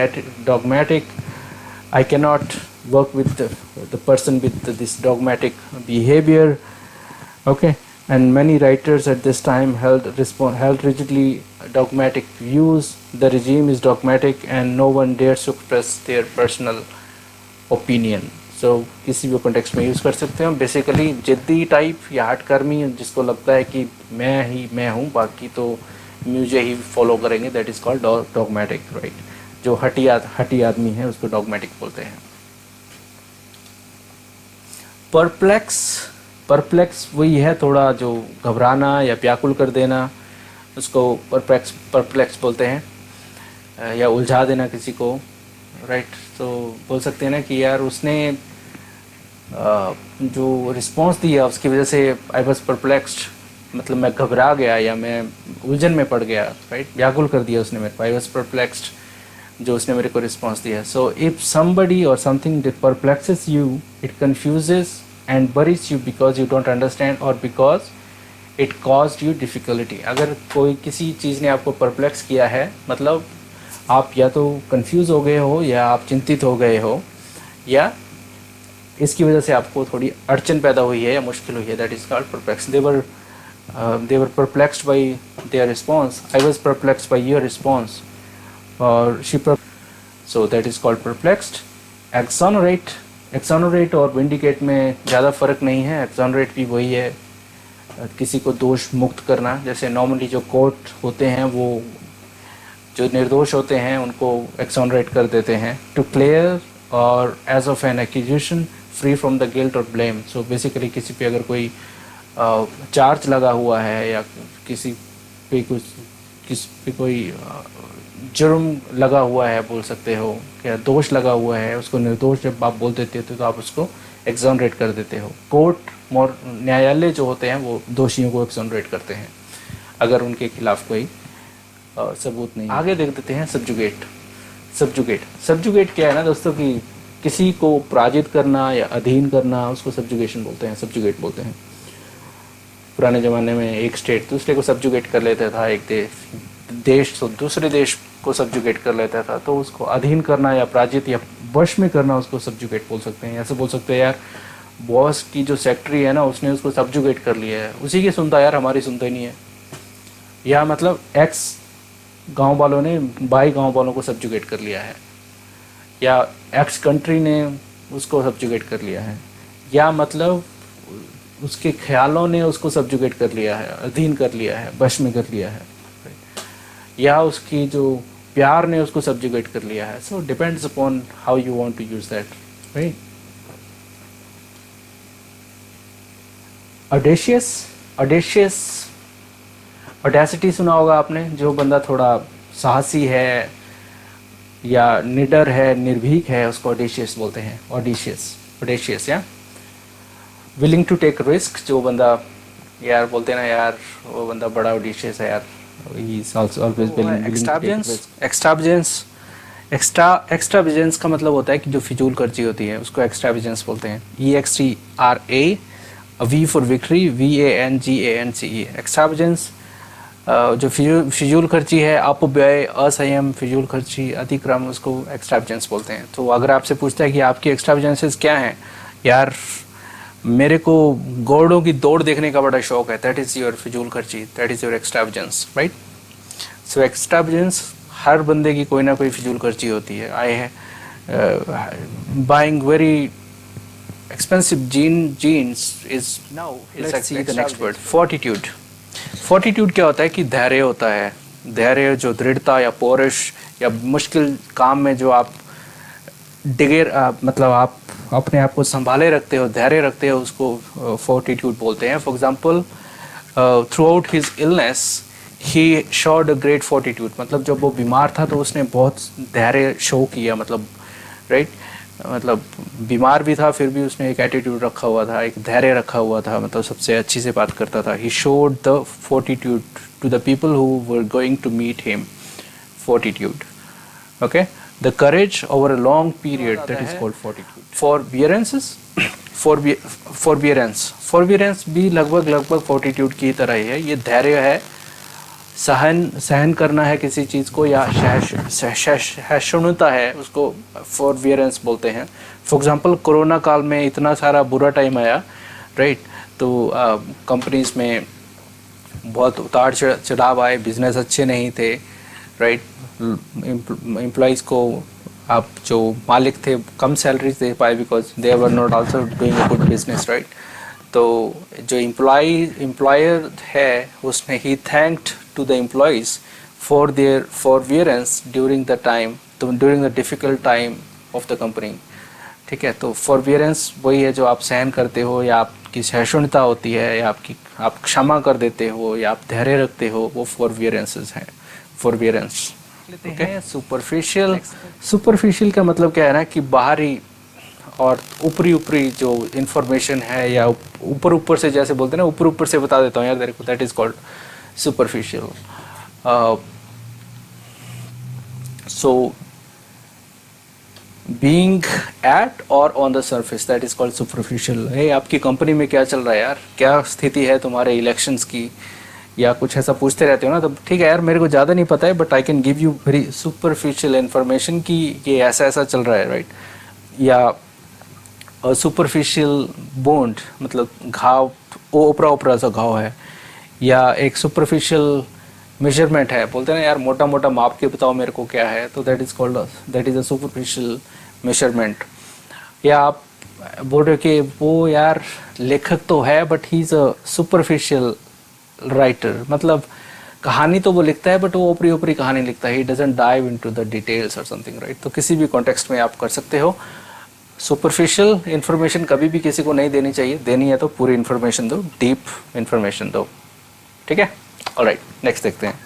dogmatic. I cannot work with the person with this dogmatic behavior. Okay, and many writers at this time held rigidly dogmatic views. The regime is dogmatic and no one dares to express their personal opinion. So किसी भी context में use कर सकते हो। Basically जिद्दी type या हठकर्मी, जिसको लगता है कि मैं हूँ, बाकी तो मुझे ही फॉलो करेंगे, दैट इज़ कॉल्ड डॉगमैटिक। राइट? जो हटी आदमी है उसको डॉगमैटिक बोलते हैं। परप्लेक्स, परप्लेक्स वही है, थोड़ा जो घबराना या व्याकुल कर देना, उसको परप्लेक्स बोलते हैं, या उलझा देना किसी को। राइट? तो बोल सकते हैं ना कि यार उसने जो रिस्पॉन्स दिया उसकी वजह से आई वॉज परप्लेक्स्ड, मतलब मैं घबरा गया या मैं उलझन में पड़ गया। राइट? व्याकुल कर दिया उसने मेरे को, आई वॉज परप्लेक्स्ड, जो उसने मेरे को रिस्पॉन्स दिया। सो इफ समबडी और something that perplexes you, it confuses and worries you because you don't understand और because it caused you difficulty. अगर कोई किसी चीज़ ने आपको परप्लेक्स किया है, मतलब आप या तो कंफ्यूज हो गए हो या आप चिंतित हो गए हो या इसकी वजह से आपको थोड़ी अड़चन पैदा हुई है या मुश्किल हुई है, that is called perplex. They were perplexed by their response. I was perplexed by your response. Or so that is called perplexed. Exonerate, exonerate और vindicate में ज़्यादा फ़र्क नहीं है। exonerate भी वही है, किसी को दोष मुक्त करना। जैसे नॉर्मली जो कोर्ट होते हैं वो जो निर्दोष होते हैं उनको exonerate कर देते हैं, to clear or as of an accusation free from the guilt or blame. So basically किसी पे अगर कोई चार्ज लगा हुआ है या किसी पे कोई जुर्म लगा हुआ है, बोल सकते हो, या दोष लगा हुआ है, उसको निर्दोष जब आप बोल देते हो तो आप उसको एक्सोनरेट कर देते हो। कोर्ट न्यायालय जो होते हैं वो दोषियों को एक्सोनरेट करते हैं अगर उनके खिलाफ कोई सबूत नहीं। आगे देख देते हैं सब्जुगेट। सब्जुगेट क्या है ना दोस्तों, कि किसी को पराजित करना या अधीन करना, उसको सब्जुगेशन बोलते हैं, सब्जुगेट बोलते हैं। पुराने ज़माने में एक स्टेट दूसरे को सब्जुगेट कर लेता था, एक देश तो दूसरे देश को सब्जुगेट कर लेता था, तो उसको अधीन करना या पराजित या वश में करना, उसको सब्जुगेट बोल सकते हैं। ऐसे बोल सकते हैं यार बॉस की जो सेक्रेटरी है ना, उसने उसको सब्जुगेट कर लिया है, उसी की सुनता यार, हमारी सुनता ही नहीं है। या मतलब एक्स गांव वालों ने बाई गांव वालों को सब्जुगेट कर लिया है, या एक्स कंट्री ने उसको सब्जुगेट कर लिया है, या मतलब उसके ख्यालों ने उसको सब्जुगेट कर लिया है, अधीन कर लिया है, वश में कर लिया है, या उसकी जो प्यार ने उसको सब्जुगेट कर लिया है। So depends upon how you want to use that. Right? Audacity सुना होगा आपने, जो बंदा थोड़ा साहसी है, या निडर है, निर्भीक है, उसको ऑडेशियस बोलते हैं, ऑडेशियस या विलिंग टू टेक रिस्क। जो बंदा यार बोलते हैं ना यार वो बंदा बड़ा ऑडेशियस है यार, he is also always willing to take risk. Extravagance का मतलब होता है कि जो फिजूल खर्ची होती है उसको एक्स्ट्रावेजेंस बोलते हैं। EXTRA, V for victory, VANGANCE। एक्स्ट्रावेजेंस जो फिजूल खर्ची है, अपव्यय, असंयम, फिजूल खर्ची, अतिक्रम, उसको एक्स्ट्रावेजेंस बोलते हैं। तो अगर आपसे पूछता है कि आपकी एक्स्ट्रावेजेंसेस क्या हैं, यार मेरे को घोड़ों की दौड़ देखने का बड़ा शौक है, दैट इज़ योर फिजूल खर्ची, दैट इज़ योर एक्स्ट्रावेजेंस, राइट। सो एक्स्ट्रावेजेंस हर बंदे की कोई ना कोई फिजूल खर्ची होती है। आई है buying very expensive jeans is now, let's see the next word, fortitude। fortitude क्या होता है कि धैर्य होता है। धैर्य जो दृढ़ता या पौरुष या मुश्किल काम में जो आप मतलब आप अपने आप को संभाले रखते हो, धैर्य रखते हो, उसको fortitude बोलते हैं। For example through out his illness he showed a great fortitude। मतलब जब वो बीमार था तो उसने बहुत धैर्य शो किया, मतलब राइट, मतलब बीमार भी था फिर भी उसने एक एटीट्यूड रखा हुआ था, एक धैर्य रखा हुआ था, मतलब सबसे अच्छी से बात करता था। He showed the fortitude to the people who were going to meet him. fortitude, okay, the courage over a long period, that is called fortitude। forbearance भी लगभग fortitude की तरह ही है। ये धैर्य है, सहन करना है किसी चीज़ को, या सहिष्णुता है, उसको forbearance बोलते हैं। फॉर एग्जांपल कोरोना काल में इतना सारा बुरा टाइम आया, राइट, तो कंपनीज में बहुत उतार चढ़ाव आए, बिजनेस अच्छे नहीं थे, राइट, एम्प्लॉइज़ को आप जो मालिक थे कम सैलरीज दे पाए because they were not also doing a good business, right. तो जो एम्प्लॉयर है उसने he thanked to the employees for their forbearance during the difficult time of the company. ठीक है, तो forbearance वही है जो आप सहन करते हो, या आपकी सहिष्णुता होती है, या आप क्षमा कर देते हो, या आप धैर्य रखते हो, वो forbearances हैं। forbearance लेते हैं। सुपरफिशियल का मतलब क्या है ना कि बाहरी और ऊपरी जो इंफॉर्मेशन है, या ऊपर से जैसे बोलते हैं ना, ऊपर से बता देता हूँ यार तेरे को, that is called superficial. So being at और on the surface, that is called superficial. है आपकी कंपनी में क्या चल रहा है यार, क्या स्थिति है तुम्हारे इलेक्शंस की, या कुछ ऐसा पूछते रहते हो ना, तो ठीक है यार मेरे को ज़्यादा नहीं पता है but I can give you very superficial information कि ये ऐसा चल रहा है, राइट। या सुपरफिशियल बोन्ड मतलब घाव, ऊपरा सा घाव है, या एक सुपरफिशियल मेजरमेंट है, बोलते हैं ना यार मोटा मोटा माप के बताओ मेरे को क्या है, तो that is a superficial measurement. या आप बोल रहे हो कि वो यार लेखक तो है but he is a superficial writer, मतलब कहानी तो वो लिखता है बट वो ऊपरी कहानी लिखता है, he doesn't dive into the details और समथिंग, राइट। तो किसी भी कॉन्टेक्स्ट में आप कर सकते हो। सुपरफिशियल इन्फॉर्मेशन कभी भी किसी को नहीं देनी चाहिए, देनी है तो पूरी इन्फॉर्मेशन दो, डीप इन्फॉर्मेशन दो, ठीक है। ऑलराइट, नेक्स्ट देखते हैं।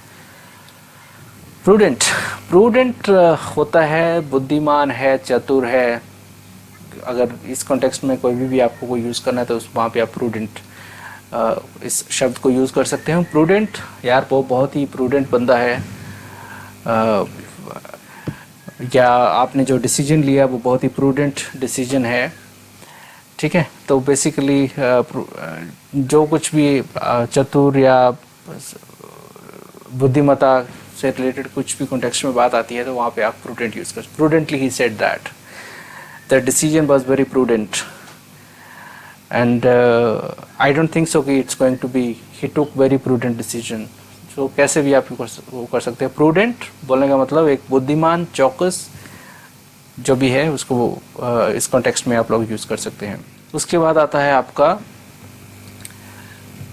प्रूडेंट होता है बुद्धिमान है, चतुर है। अगर इस कॉन्टेक्स्ट में कोई भी आपको कोई यूज़ करना है तो वहाँ पे आप प्रूडेंट इस शब्द को यूज़ कर सकते हैं। प्रूडेंट, यार वो बहुत ही प्रूडेंट बंदा है, या आपने जो डिसीजन लिया वो बहुत ही प्रूडेंट डिसीजन है, ठीक है। तो बेसिकली जो कुछ भी चतुर या बुद्धिमत्ता से रिलेटेड कुछ भी कॉन्टेक्स्ट में बात आती है तो वहाँ पे आप प्रूडेंट यूज़ कर। Prudently he said that the decision was very prudent and I don't think so कि it's going to be he took very prudent decision। so कैसे भी आप वो कर सकते हैं। prudent बोलने का मतलब एक बुद्धिमान, चौकस जो भी है उसको इस कॉन्टेक्स्ट में आप लोग यूज़ कर सकते हैं। उसके बाद आता है आपका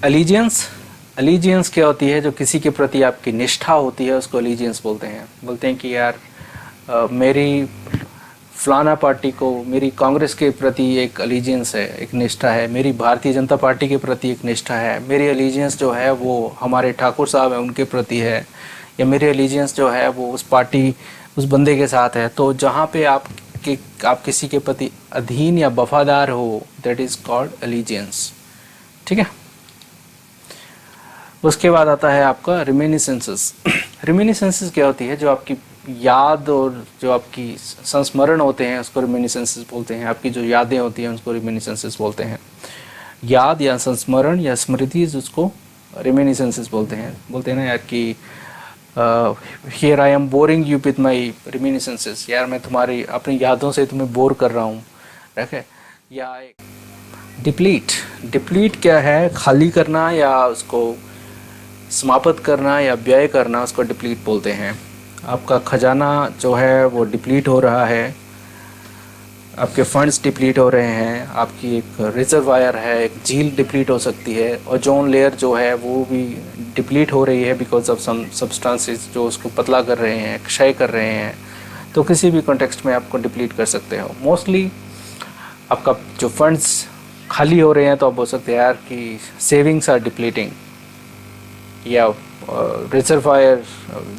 allegiance क्या होती है, जो किसी के प्रति आपकी निष्ठा होती है उसको allegiance बोलते हैं। बोलते हैं कि यार मेरी फलाना पार्टी को, मेरी कांग्रेस के प्रति एक अलीजियंस है, एक निष्ठा है, मेरी भारतीय जनता पार्टी के प्रति एक निष्ठा है, मेरी अलीजियंस जो है वो हमारे ठाकुर साहब हैं उनके प्रति है, या मेरी अलीजियंस जो है वो उस पार्टी उस बंदे के साथ है, तो जहाँ पे आप किसी के प्रति अधीन या वफादार हो, दैट इज़ कॉल्ड एलिजियंस। ठीक है। उसके बाद आता है आपका रिमिनिसेंसेस। रिमिनिसेंसेस क्या होती है? जो आपकी याद और जो आपकी संस्मरण होते हैं उसको रिमिनिसेंसेस बोलते हैं। आपकी जो यादें होती हैं उसको रिमिनिसेंसेस बोलते हैं। याद या संस्मरण या स्मृतिज उसको रिमिनिसेंसेस बोलते हैं। बोलते हैं ना यार कि here I am boring you with my reminiscences, यार मैं तुम्हारी अपनी यादों से तुम्हें बोर कर रहा हूँ। रखे। या डिप्लीट क्या है? खाली करना या उसको समाप्त करना या व्यय करना, उसको डिप्लीट बोलते हैं। आपका खजाना जो है वो डिप्लीट हो रहा है, आपके फंड्स डिप्लीट हो रहे हैं, आपकी एक रिजर्वायर है, एक झील डिप्लीट हो सकती है, ओजोन लेयर जो है वो भी डिप्लीट हो रही है बिकॉज ऑफ सम सब्सटेंसेस जो उसको पतला कर रहे हैं, क्षय कर रहे हैं। तो किसी भी कॉन्टेक्स्ट में आपको डिप्लीट कर सकते हो। मोस्टली आपका जो फंड्स खाली हो रहे हैं तो आप बोल सकते हैं यार कि सेविंग्स आर डिप्लीटिंग, या रिजर्वायर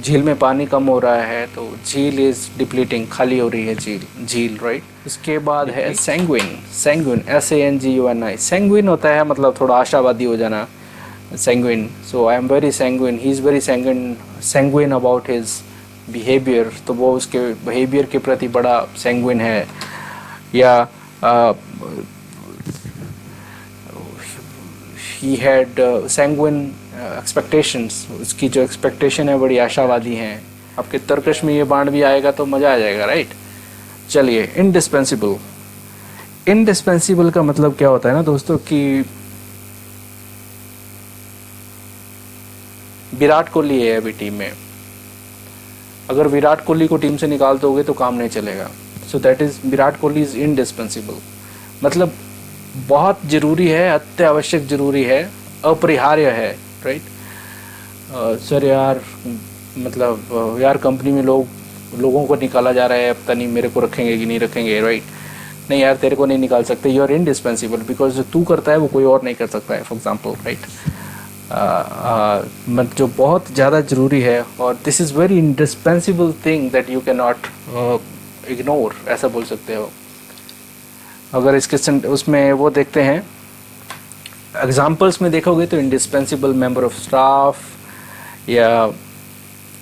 झील में पानी कम हो रहा है तो झील इज़ डिप्लीटिंग, खाली हो रही है झील राइट। इसके बाद है सैंग्विन। SANGUIN। सैंग्विन होता है मतलब थोड़ा आशावादी हो जाना, sanguine. So I am very sanguine, he is very sanguine about his behaviour, तो वो उसके बिहेवियर के प्रति बड़ा सैंग्विन है। या ही हैड सैंग्विन एक्सपेक्टेशंस, उसकी जो एक्सपेक्टेशन है बड़ी आशावादी हैं। आपके तर्कश में ये बाण भी आएगा तो मज़ा आ जाएगा राइट। चलिए, इंडिस्पेंसिबल का मतलब क्या होता है ना दोस्तों कि विराट कोहली है अभी टीम में, अगर विराट कोहली को टीम से निकाल दोगे तो काम नहीं चलेगा। सो that is Virat Kohli is indispensable, मतलब बहुत ज़रूरी है, अत्यावश्यक ज़रूरी है, अपरिहार्य है राइट। सर यार मतलब यार कंपनी में लोगों को निकाला जा रहा है, पता नहीं मेरे को रखेंगे कि नहीं रखेंगे राइट। नहीं यार तेरे को नहीं निकाल सकते, यू आर इंडिस्पेंसिबल, बिकॉज जो तू करता है वो कोई और नहीं कर सकता है, फॉर एग्जाम्पल राइट। जो बहुत ज़्यादा ज़रूरी है, और this is very indispensable thing that you can not ignore, ऐसा बोल सकते हो। अगर इसके उसमें वो देखते हैं एग्जाम्पल्स में देखोगे तो इंडिस्पेंसिबल मेंबर ऑफ स्टाफ या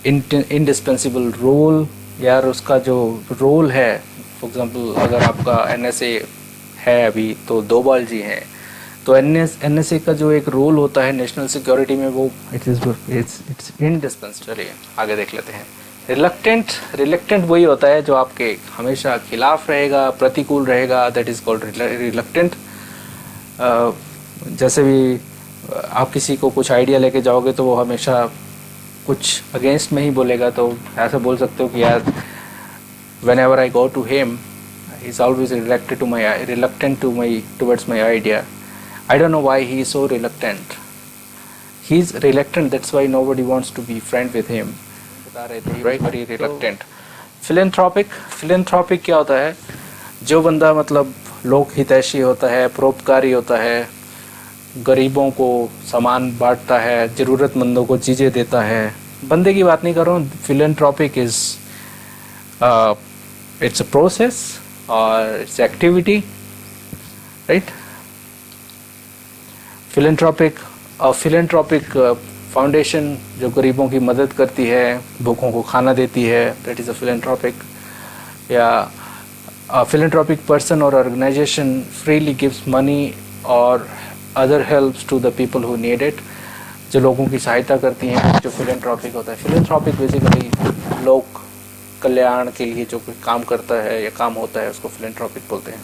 इंडिस्पेंसिबल रोल, यार उसका जो रोल है, फॉर एग्जांपल अगर आपका NSA है अभी तो डोभाल जी हैं, तो NSA का जो एक रोल होता है नेशनल सिक्योरिटी में वो इट्स इंडिस्पेंसिबल। चलिए आगे देख लेते हैं। रिलक्टेंट वही होता है जो आपके हमेशा खिलाफ रहेगा, प्रतिकूल रहेगा, दैट इज़ कॉल्ड रिलक्टेंट। जैसे भी आप किसी को कुछ आइडिया लेके जाओगे तो वो हमेशा कुछ अगेंस्ट में ही बोलेगा, तो ऐसा बोल सकते हो कि यार whenever I go to him he's always reluctant towards my idea. I don't know why he is so reluctant. He's reluctant, that's why nobody wants to be friend with him. बता रहे थे right, very reluctant. Philanthropic क्या होता है? जो बंदा मतलब लोक हितैषी होता है, परोपकारी होता है, गरीबों को सामान बांटता है, ज़रूरतमंदों को चीज़ें देता है, बंदे की बात नहीं कर रहा हूँ। Philanthropic is it's a process और it's activity right. Philanthropic foundation जो गरीबों की मदद करती है, भूखों को खाना देती है, दैट इज़ अ फिलेंथ्रोपिक। या philanthropic person or organization freely gives money or other helps to the people who need it, जो लोगों की सहायता करती हैं, जो philanthropic होता है। philanthropic बेसिकली लोक कल्याण के लिए जो कोई काम करता है या काम होता है उसको philanthropic बोलते हैं।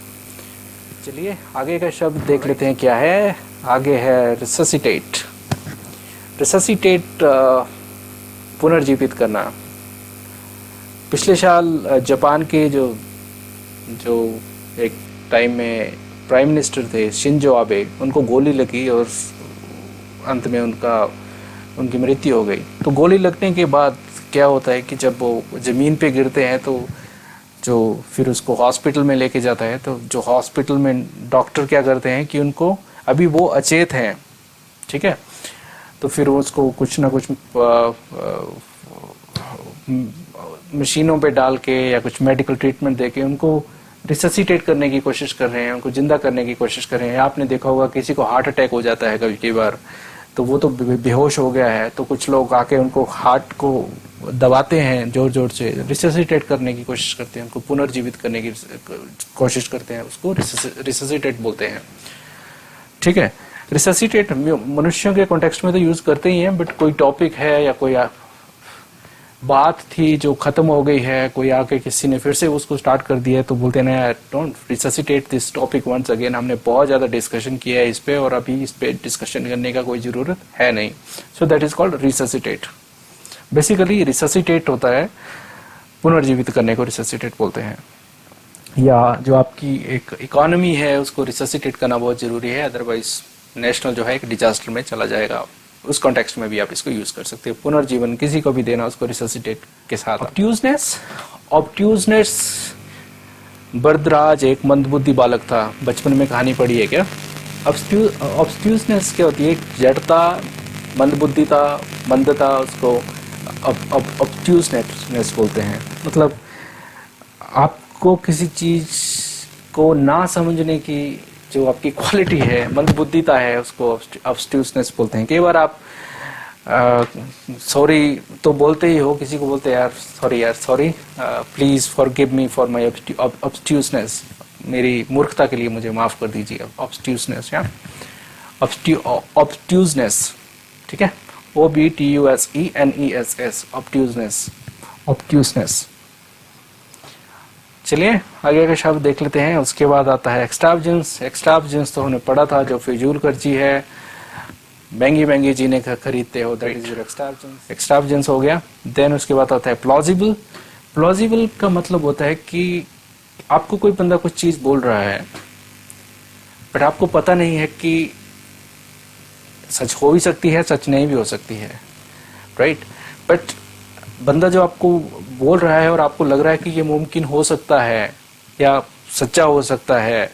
चलिए आगे का शब्द देख लेते हैं क्या है। आगे है resuscitate। पुनर्जीवित करना। पिछले साल जापान के जो एक टाइम में प्राइम मिनिस्टर थे शिंजो आबे, उनको गोली लगी और अंत में उनकी मृत्यु हो गई। तो गोली लगने के बाद क्या होता है कि जब वो ज़मीन पे गिरते हैं तो जो फिर उसको हॉस्पिटल में लेके जाता है, तो जो हॉस्पिटल में डॉक्टर क्या करते हैं कि उनको अभी वो अचेत हैं, ठीक है, तो फिर उसको कुछ ना कुछ मशीनों पे डाल के या कुछ मेडिकल ट्रीटमेंट दे के उनको रिससिटेट करने की कोशिश कर रहे हैं, उनको जिंदा करने की कोशिश कर रहे हैं। आपने देखा होगा किसी को हार्ट अटैक हो जाता है कभी कई बार, तो वो तो बेहोश हो गया है, तो कुछ लोग आके उनको हार्ट को दबाते हैं जोर जोर से, रिससिटेट करने की कोशिश करते हैं, उनको पुनर्जीवित करने की कोशिश करते हैं, उसको रिससिटेट बोलते हैं। ठीक है, रिससिटेट मनुष्यों के कॉन्टेक्स्ट में तो यूज करते ही हैं, बट कोई टॉपिक है या कोई बात थी जो खत्म हो गई है, कोई आके किसी ने फिर से उसको स्टार्ट कर दिया है, तो बोलते हैं ना, don't resuscitate this topic once again. हमने बहुत ज्यादा डिस्कशन किया है इस पे और अभी इस पे डिस्कशन करने का कोई जरूरत है नहीं। सो that is called resuscitate. Basically resuscitate होता है, पुनर्जीवित करने को रिससिटेट बोलते हैं। या जो आपकी एक इकोनॉमी है उसको रिससिटेट करना बहुत जरूरी है, अदरवाइज नेशनल जो है एक डिजास्टर में चला जाएगा। उस कॉन्टेक्स्ट में भी आप इसको यूज कर सकते हो। पुनर्जीवन किसी को भी देना, उसको रिससिटेट के साथ। ऑब्ट्यूजनेस, बरदराज एक मंदबुद्धि बालक था। बचपन में कहानी पढ़ी है क्या? ऑब्ट्यूजनेस क्या होती है? जड़ता, मंदबुद्धिता, मंदता, उसको ऑब्ट्यूजनेस बोलते हैं। मतलब आपको किसी चीज को ना समझने की जो आपकी क्वालिटी है, मंदबुद्धिता है, उसको ऑब्ट्यूजनेस बोलते हैं। कई बार आप सॉरी तो बोलते ही हो, किसी को बोलते हैं यार sorry, please forgive me for my obtuseness, मेरी मूर्खता के लिए मुझे माफ कर दीजिए। ऑब्ट्यूजनेस या ऑब्ट्यूजनेस, ठीक है, OBTUSENESS, ऑब्ट्यूजनेस, ऑब्ट्यूजनेस। चलिए आगे का शब्द देख लेते हैं। उसके बाद आता है एक्सट्रावजेंस। एक्सट्रावजेंस तो हमने पढ़ा था, जो फिजूल खर्ची है, महंगी महंगी चीजें खरीदते हो, दैट इज योर एक्सट्रावजेंस। एक्सट्रावजेंस हो गया। देन उसके बाद आता है प्लॉजिबल। प्लॉजिबल का मतलब होता है कि आपको कोई बंदा कुछ चीज बोल रहा है, बट आपको पता नहीं है कि सच हो भी सकती है, सच नहीं भी हो सकती है, राइट? बट बंदा जो आपको बोल रहा है और आपको लग रहा है कि ये मुमकिन हो सकता है या सच्चा हो सकता है,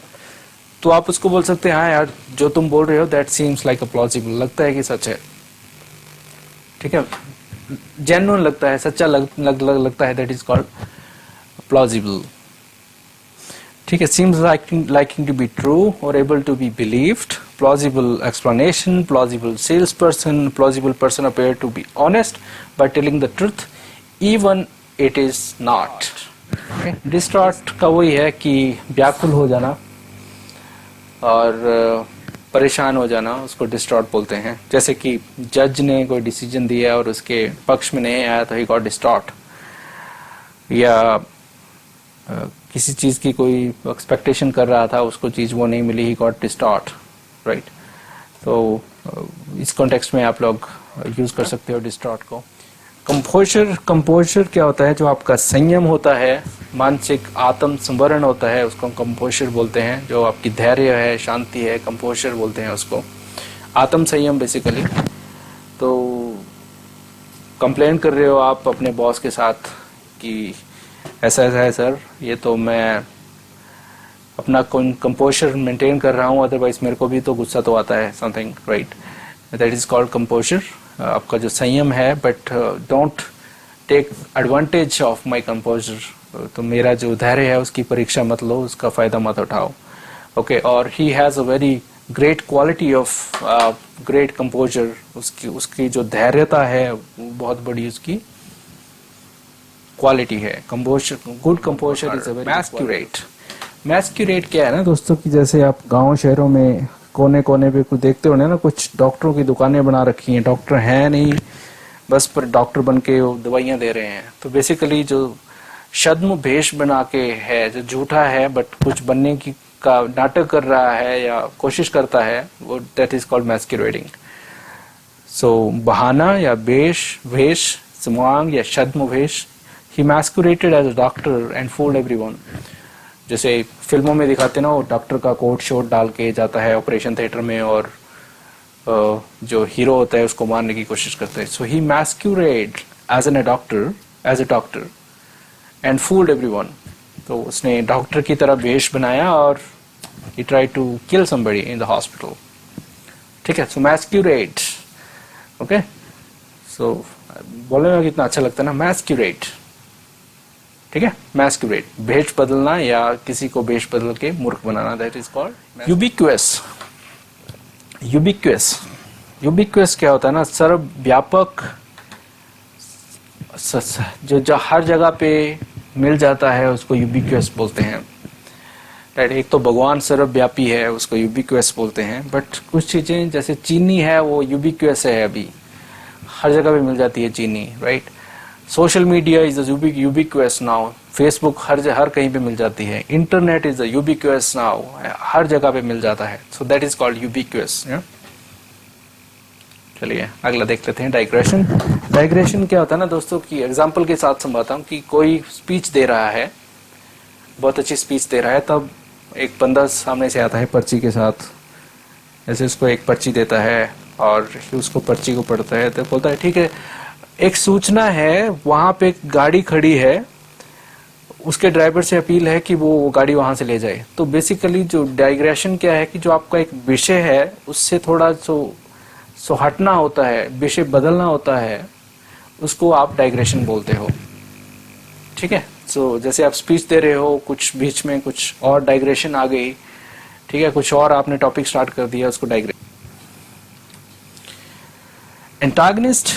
तो आप उसको बोल सकते हैं, हाँ यार जो तुम बोल रहे हो that seems like a plausible, लगता है कि सच है, ठीक है, जेन्युइन लगता है, सच्चा लगता है, दैट इज कॉल्ड प्लॉजिबल। ठीक है, seems liking to be true और able to be believed, plausible explanation, plausible salesperson, plausible person appear to be honest by telling the truth even it is not. Okay? Distraught का वही है कि व्याकुल हो जाना और परेशान हो जाना, उसको डिस्ट्रॉट बोलते हैं। जैसे कि जज ने कोई डिसीजन दिया और उसके पक्ष में नहीं आया तो ही गॉट डिस्ट्रॉट, या किसी चीज की कोई एक्सपेक्टेशन कर रहा था, उसको चीज वो नहीं मिली, ही गॉट डिस्ट्रॉट, राइट? तो इस कॉन्टेक्स्ट में आप लोग यूज कर सकते हो डिस्ट्रॉट को। कंपोजर क्या होता है? जो आपका संयम होता है, मानसिक आत्म संवरण होता है, उसको कंपोजर बोलते हैं। जो आपकी धैर्य है, शांति है, कंपोजर बोलते हैं उसको। आत्म संयम बेसिकली। तो कंप्लेन कर रहे हो आप अपने बॉस के साथ कि ऐसा ऐसा है सर, ये तो मैं अपना कंपोजर मेंटेन कर रहा हूँ, अदरवाइज मेरे को भी तो गुस्सा तो आता है, something, right? That is called composure. आपका जो संयम है, but don't take advantage of my composure. तो मेरा जो धैर्य है उसकी परीक्षा मत लो, उसका फायदा मत उठाओ, ओके? और he has a very great quality of great composure. उसकी जो धैर्यता है बहुत बड़ी उसकी क्वालिटी है। Composure, good composure is a very masquerade. Masquerade क्या है ना दोस्तों, कि जैसे आप गांव शहरों में कोने कोने पे कुछ देखते हो ना, कुछ डॉक्टरों की दुकानें बना रखी हैं। डॉक्टर हैं नहीं, बस पर डॉक्टर बन के दवाइयां दे रहे हैं। तो बेसिकली जो छद्म भेष बना के है, जो झूठा है बट कुछ बनने की का नाटक कर रहा है या कोशिश करता है, वो that is called masquerading. So बहाना या भेष, समांग या छद्म भेष। He masqueraded as a doctor and fooled everyone. जैसे फिल्मों में दिखाते ना, वो डॉक्टर का कोट शोट डाल के जाता है ऑपरेशन थिएटर में और जो हीरो होता है उसको मारने की कोशिश करता है। So he masqueraded as a doctor and fooled everyone. तो उसने डॉक्टर की तरह वेश बनाया और he try to kill somebody in the hospital, ठीक है? सो मैस्क्यूरेट, ओके? सो बोलने में कितना अच्छा लगता है ना, मैस्क्यूरेट। ठीक है, मैस्कुरेट, भेष बदलना या किसी को भेष बदल के मूर्ख बनाना, दैट इज कॉल्ड यूबिक्वस। यूबिक्वस, यूबिक्वस क्या होता है ना, सर्वव्यापक, जो हर जगह पे मिल जाता है उसको यूबिक्वस बोलते हैं। राइट, एक तो भगवान सर्वव्यापी है, उसको यूबिक्वस बोलते हैं, बट कुछ चीजें जैसे चीनी है वो यूबिक्वस है, अभी हर जगह पे मिल जाती है चीनी। Right, social media is ubiquitous now, Facebook हर कहीं पे मिल जाती है, इंटरनेट इज यूबिक्वस नाउ, हर जगह पे मिल जाता है, so that is called ubiquitous. चलिए अगला देख लेते हैं, डाइग्रेशन। डाइग्रेशन क्या होता है ना दोस्तों, की एग्जांपल के साथ समझाता हूँ कि कोई स्पीच दे रहा है, बहुत अच्छी स्पीच दे रहा है, तब एक बंदा सामने से आता है पर्ची के साथ, जैसे उसको एक पर्ची देता है और उसको पर्ची को पढ़ता है, तो बोलता है ठीक है, एक सूचना है, वहां पे एक गाड़ी खड़ी है, उसके ड्राइवर से अपील है कि वो गाड़ी वहां से ले जाए। तो बेसिकली जो डाइग्रेशन क्या है कि जो आपका एक विषय है उससे थोड़ा सो हटना होता है, विषय बदलना होता है, उसको आप डाइग्रेशन बोलते हो। ठीक है, सो जैसे आप स्पीच दे रहे हो, कुछ बीच में कुछ और डाइग्रेशन आ गई, ठीक है, कुछ और आपने टॉपिक स्टार्ट कर दिया, उसको डाइग्रेशन। एंटागनिस्ट,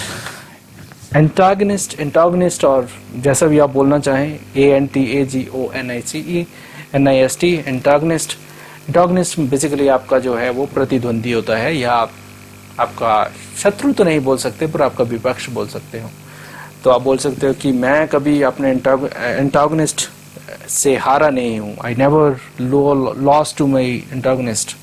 एंटागनिस्ट और जैसा भी आप बोलना चाहें, ANTAGONIST, एंटागनिस्ट बेसिकली आपका जो है वो प्रतिद्वंदी होता है, या आपका शत्रु तो नहीं बोल सकते पर आपका विपक्ष बोल सकते हो। तो आप बोल सकते हो कि मैं कभी अपने एंटागनिस्ट से हारा नहीं हूँ, I never lost to my antagonist,